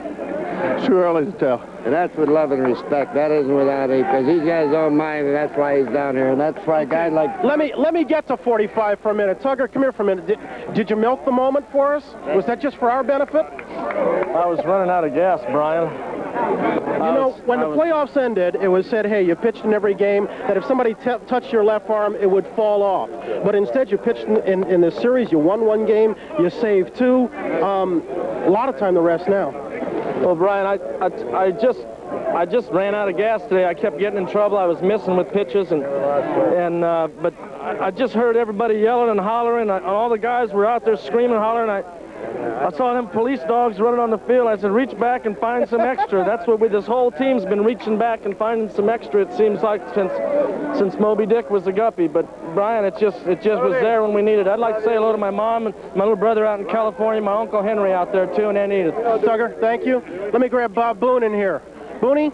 It's too early to tell. And that's with love and respect. That isn't without it, because he's got his own mind, and that's why he's down here. And that's why guys like... Let me get to 45 for a minute. Tugger, come here for a minute. Did you milk the moment for us? Was that just for our benefit? I was running out of gas, Brian. You know, when the playoffs ended, it was said, hey, you pitched in every game, that if somebody touched your left arm, it would fall off. But instead, you pitched in this series. You won 1 game. You saved 2. A lot of time to rest now. Well, Brian, I just ran out of gas today. I kept getting in trouble. I was missing with pitches, but I just heard everybody yelling and hollering. All the guys were out there screaming and hollering. I saw them police dogs running on the field. I said, reach back and find some extra. That's what this whole team's been reaching back and finding some extra, it seems like, since Moby Dick was a guppy. But, Brian, it just was there when we needed it. I'd like to say hello to my mom and my little brother out in California, my Uncle Henry out there, too, and they need it. Tugger, thank you. Let me grab Bob Boone in here. Booney,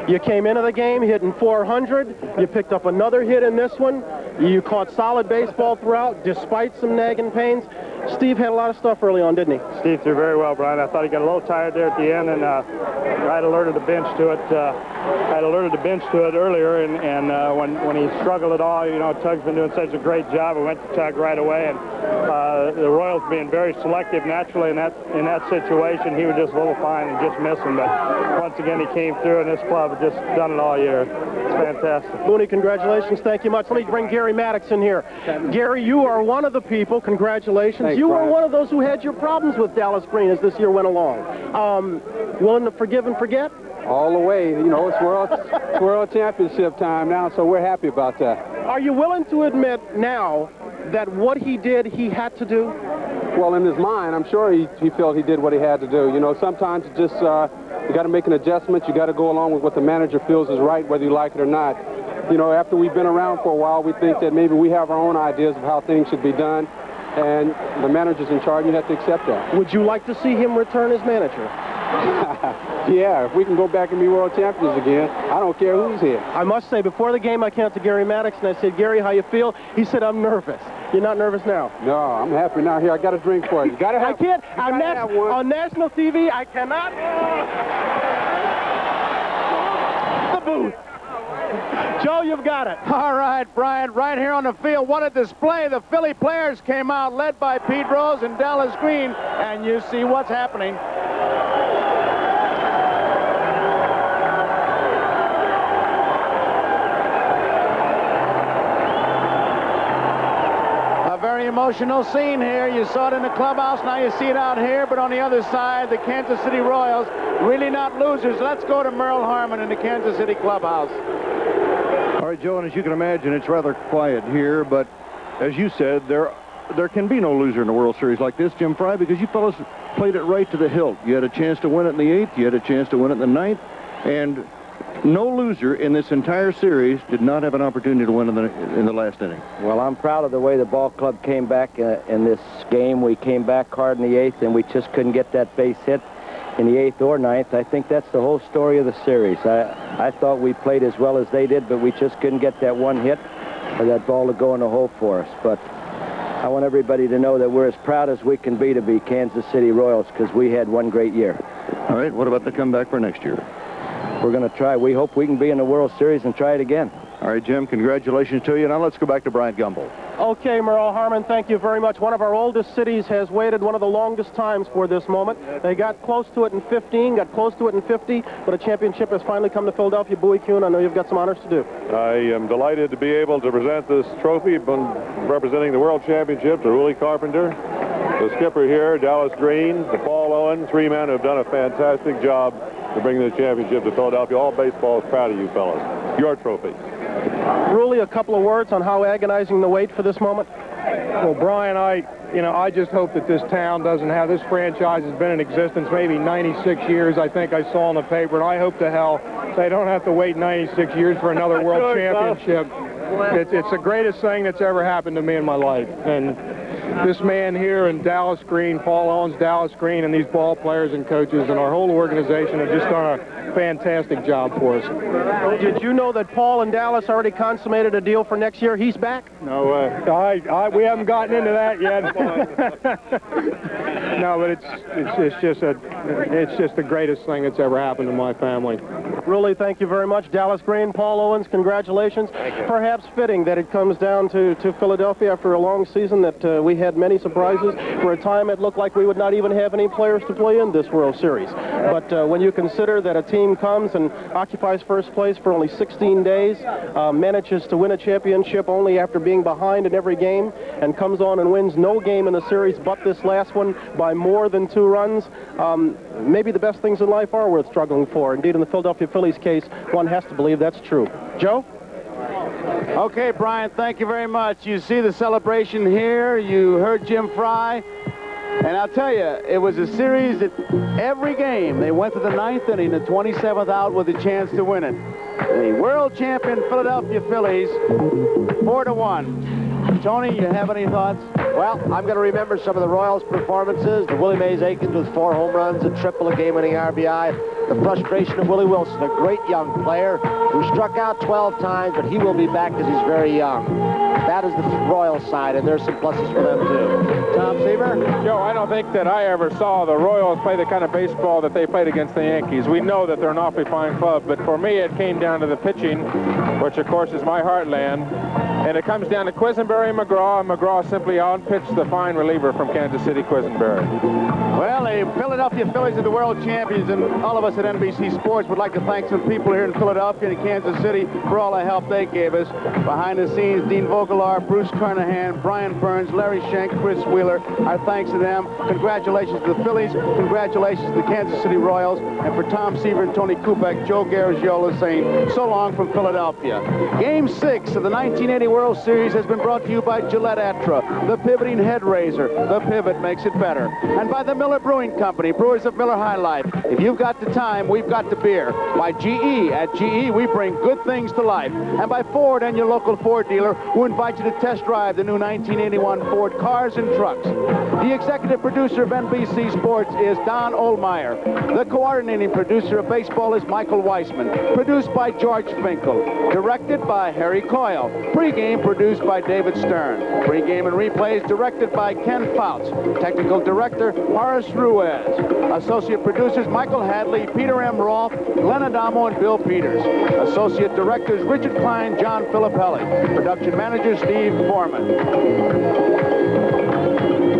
you came into the game hitting .400. You picked up another hit in this one. You caught solid baseball throughout, despite some nagging pains. Steve had a lot of stuff early on, didn't he? Steve threw very well, Brian. I thought he got a little tired there at the end, and I had alerted the bench to it. Earlier, and when he struggled at all, you know, Tug's been doing such a great job. We went to Tug right away, and the Royals being very selective naturally in that situation, he was just a little fine and just missing. But once again, he came through, and this club has just done it all year. It's fantastic. Booney, congratulations. Thank you much. Let me bring Gary Maddox in here. Gary, you are one of the people. Congratulations. Thanks, you Brian. were one of those who had your problems with Dallas Green as this year went along. Willing to forgive and forget? All the way. You know, it's world championship time now, so we're happy about that. Are you willing to admit now that what he did, he had to do? Well, in his mind, I'm sure he felt he did what he had to do. You know, sometimes it just you got to make an adjustment. You got to go along with what the manager feels is right, whether you like it or not. You know, after we've been around for a while, we think that maybe we have our own ideas of how things should be done, and the manager's in charge. You have to accept that. Would you like to see him return as manager? Yeah, if we can go back and be world champions again, I don't care who's here. I must say, before the game, I came up to Gary Maddox, and I said, Gary, how you feel? He said, I'm nervous. You're not nervous now? No, I'm happy now. Here, I got a drink for you. You gotta have, I can't. On national TV, I cannot. The booth. Joe, you've got it. All right, Brian, right here on the field, what a display. The Philly players came out, led by Pete Rose and Dallas Green, and you see what's happening. Very emotional scene here. You saw it in the clubhouse, now you see it out here, but on the other side, the Kansas City Royals, really not losers. Let's go to Merle Harmon in the Kansas City clubhouse. All right, Joe, and as you can imagine, it's rather quiet here, but as you said, there can be no loser in a World Series like this, Jim Fry, because you fellas played it right to the hilt. You had a chance to win it in the 8th, you had a chance to win it in the 9th, and no loser in this entire series did not have an opportunity to win in the last inning. Well, I'm proud of the way the ball club came back in this game. We came back hard in the 8th, and we just couldn't get that base hit in the 8th or 9th. I think that's the whole story of the series. I thought we played as well as they did, but we just couldn't get that one hit or that ball to go in the hole for us. But I want everybody to know that we're as proud as we can be to be Kansas City Royals, because we had one great year. All right, what about the comeback for next year? We're going to try. We hope we can be in the World Series and try it again. All right, Jim, congratulations to you. Now let's go back to Brian Gumbel. Okay, Merle Harmon, thank you very much. One of our oldest cities has waited one of the longest times for this moment. They got close to it in 15, got close to it in 50, but a championship has finally come to Philadelphia. Bowie Kuhn, I know you've got some honors to do. I am delighted to be able to present this trophy, representing the World Championship, to Willie Carpenter, the skipper here, Dallas Green, to Paul Owen, 3 men who have done a fantastic job to bring the championship to Philadelphia. All baseball is proud of you fellas. Your trophy. Really, a couple of words on how agonizing the wait for this moment? Well, Brian, I just hope that this town doesn't have, this franchise has been in existence maybe 96 years, I think I saw in the paper, and I hope to hell they don't have to wait 96 years for another world championship. It's the greatest thing that's ever happened to me in my life. And this man here and Dallas Green, Paul Owens, Dallas Green, and these ball players and coaches and our whole organization have just done a fantastic job for us. Did you know that Paul and Dallas already consummated a deal for next year? He's back? No way. We haven't gotten into that yet. No, but it's just the greatest thing that's ever happened to my family. Really, thank you very much. Dallas Green, Paul Owens, congratulations. Perhaps fitting that it comes down to Philadelphia after a long season that we had many surprises. For a time, it looked like we would not even have any players to play in this World Series. But when you consider that a team comes and occupies first place for only 16 days, manages to win a championship only after being behind in every game, and comes on and wins no game in the series but this last one by more than 2 runs, maybe the best things in life are worth struggling for. Indeed, in the Philadelphia Phillies case, one has to believe that's true. Joe? Okay, Brian, thank you very much. You see the celebration here. You heard Jim Fry. And I'll tell you, it was a series that every game, they went to the 9th inning, the 27th out with a chance to win it. The world champion Philadelphia Phillies, 4-1. Tony, you have any thoughts? Well, I'm going to remember some of the Royals' performances, the Willie Mays Aikens with 4 home runs, a triple, a game-winning RBI, the frustration of Willie Wilson, a great young player who struck out 12 times, but he will be back because he's very young. That is the Royals side, and there's some pluses for them, too. Tom Seaver? Joe, I don't think that I ever saw the Royals play the kind of baseball that they played against the Yankees. We know that they're an awfully fine club, but for me, it came down to the pitching, which, of course, is my heartland. And it comes down to Quisenberry and McGraw, and McGraw simply outpitched the fine reliever from Kansas City, Quisenberry. Well, the Philadelphia Phillies are the world champions, and all of a us at NBC Sports would like to thank some people here in Philadelphia and Kansas City for all the help they gave us. Behind the scenes, Dean Vogelar, Bruce Carnahan, Brian Burns, Larry Schenk, Chris Wheeler. Our thanks to them. Congratulations to the Phillies. Congratulations to the Kansas City Royals. And for Tom Seaver and Tony Kubek, Joe Garagiola saying so long from Philadelphia. Game 6 of the 1980 World Series has been brought to you by Gillette Atra, the pivoting head razor. The pivot makes it better. And by the Miller Brewing Company, brewers of Miller High Life. If you've got the time, we've got the beer. By GE. At GE, we bring good things to life. And by Ford and your local Ford dealer, who invite you to test drive the new 1981 Ford cars and trucks. The executive producer of NBC Sports is Don Ohlmeyer. The coordinating producer of baseball is Michael Weissman. Produced by George Finkel. Directed by Harry Coyle. Pre-game produced by David Stern. Pre-game and replays directed by Ken Fouts. Technical director Horace Ruiz. Associate producers Michael Hadley, Peter M. Rolfe, Glenn Adamo, and Bill Peters. Associate directors Richard Klein, John Filippelli. Production manager Steve Foreman.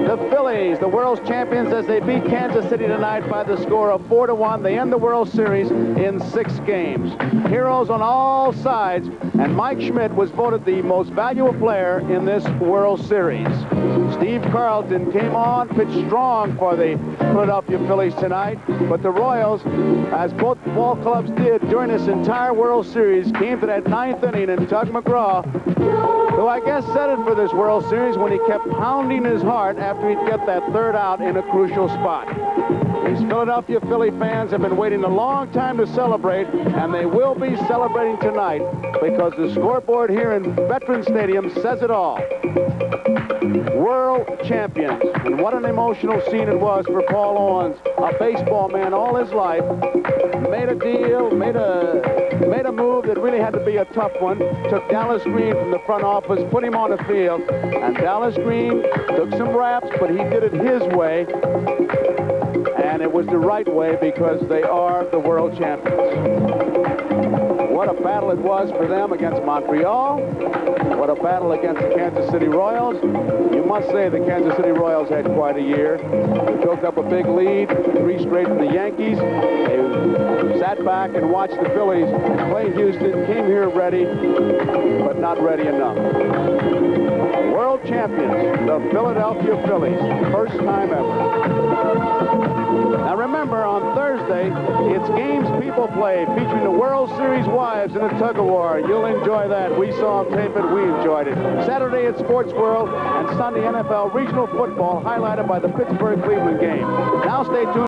The Phillies, the world's champions, as they beat Kansas City tonight by the score of 4-1. They end the World Series in 6 games. Heroes on all sides, and Mike Schmidt was voted the most valuable player in this World Series. Steve Carlton came on, pitched strong for the Philadelphia Phillies tonight, but the Royals, as both ball clubs did during this entire World Series, came to that 9th inning, and Tug McGraw, who I guess set it for this World Series when he kept pounding his heart after he'd get that 3rd out in a crucial spot. These Philadelphia Philly fans have been waiting a long time to celebrate, and they will be celebrating tonight because the scoreboard here in Veterans Stadium says it all. World champions. And what an emotional scene it was for Paul Owens, a baseball man all his life. Made a deal, made a move that really had to be a tough one. Took Dallas Green from the front office, put him on the field, and Dallas Green took some raps, but he did it his way. And it was the right way because they are the world champions. What a battle it was for them against Montreal. What a battle against the Kansas City Royals. You must say the Kansas City Royals had quite a year. They built up a big lead, 3 straight from the Yankees. They sat back and watched the Phillies play Houston, came here ready, but not ready enough. World champions, the Philadelphia Phillies, first time ever. Now remember, on Thursday, it's Games People Play, featuring the World Series wives in a tug-of-war. You'll enjoy that. We saw them tape it. We enjoyed it. Saturday at Sports World, and Sunday NFL regional football, highlighted by the Pittsburgh-Cleveland game. Now stay tuned.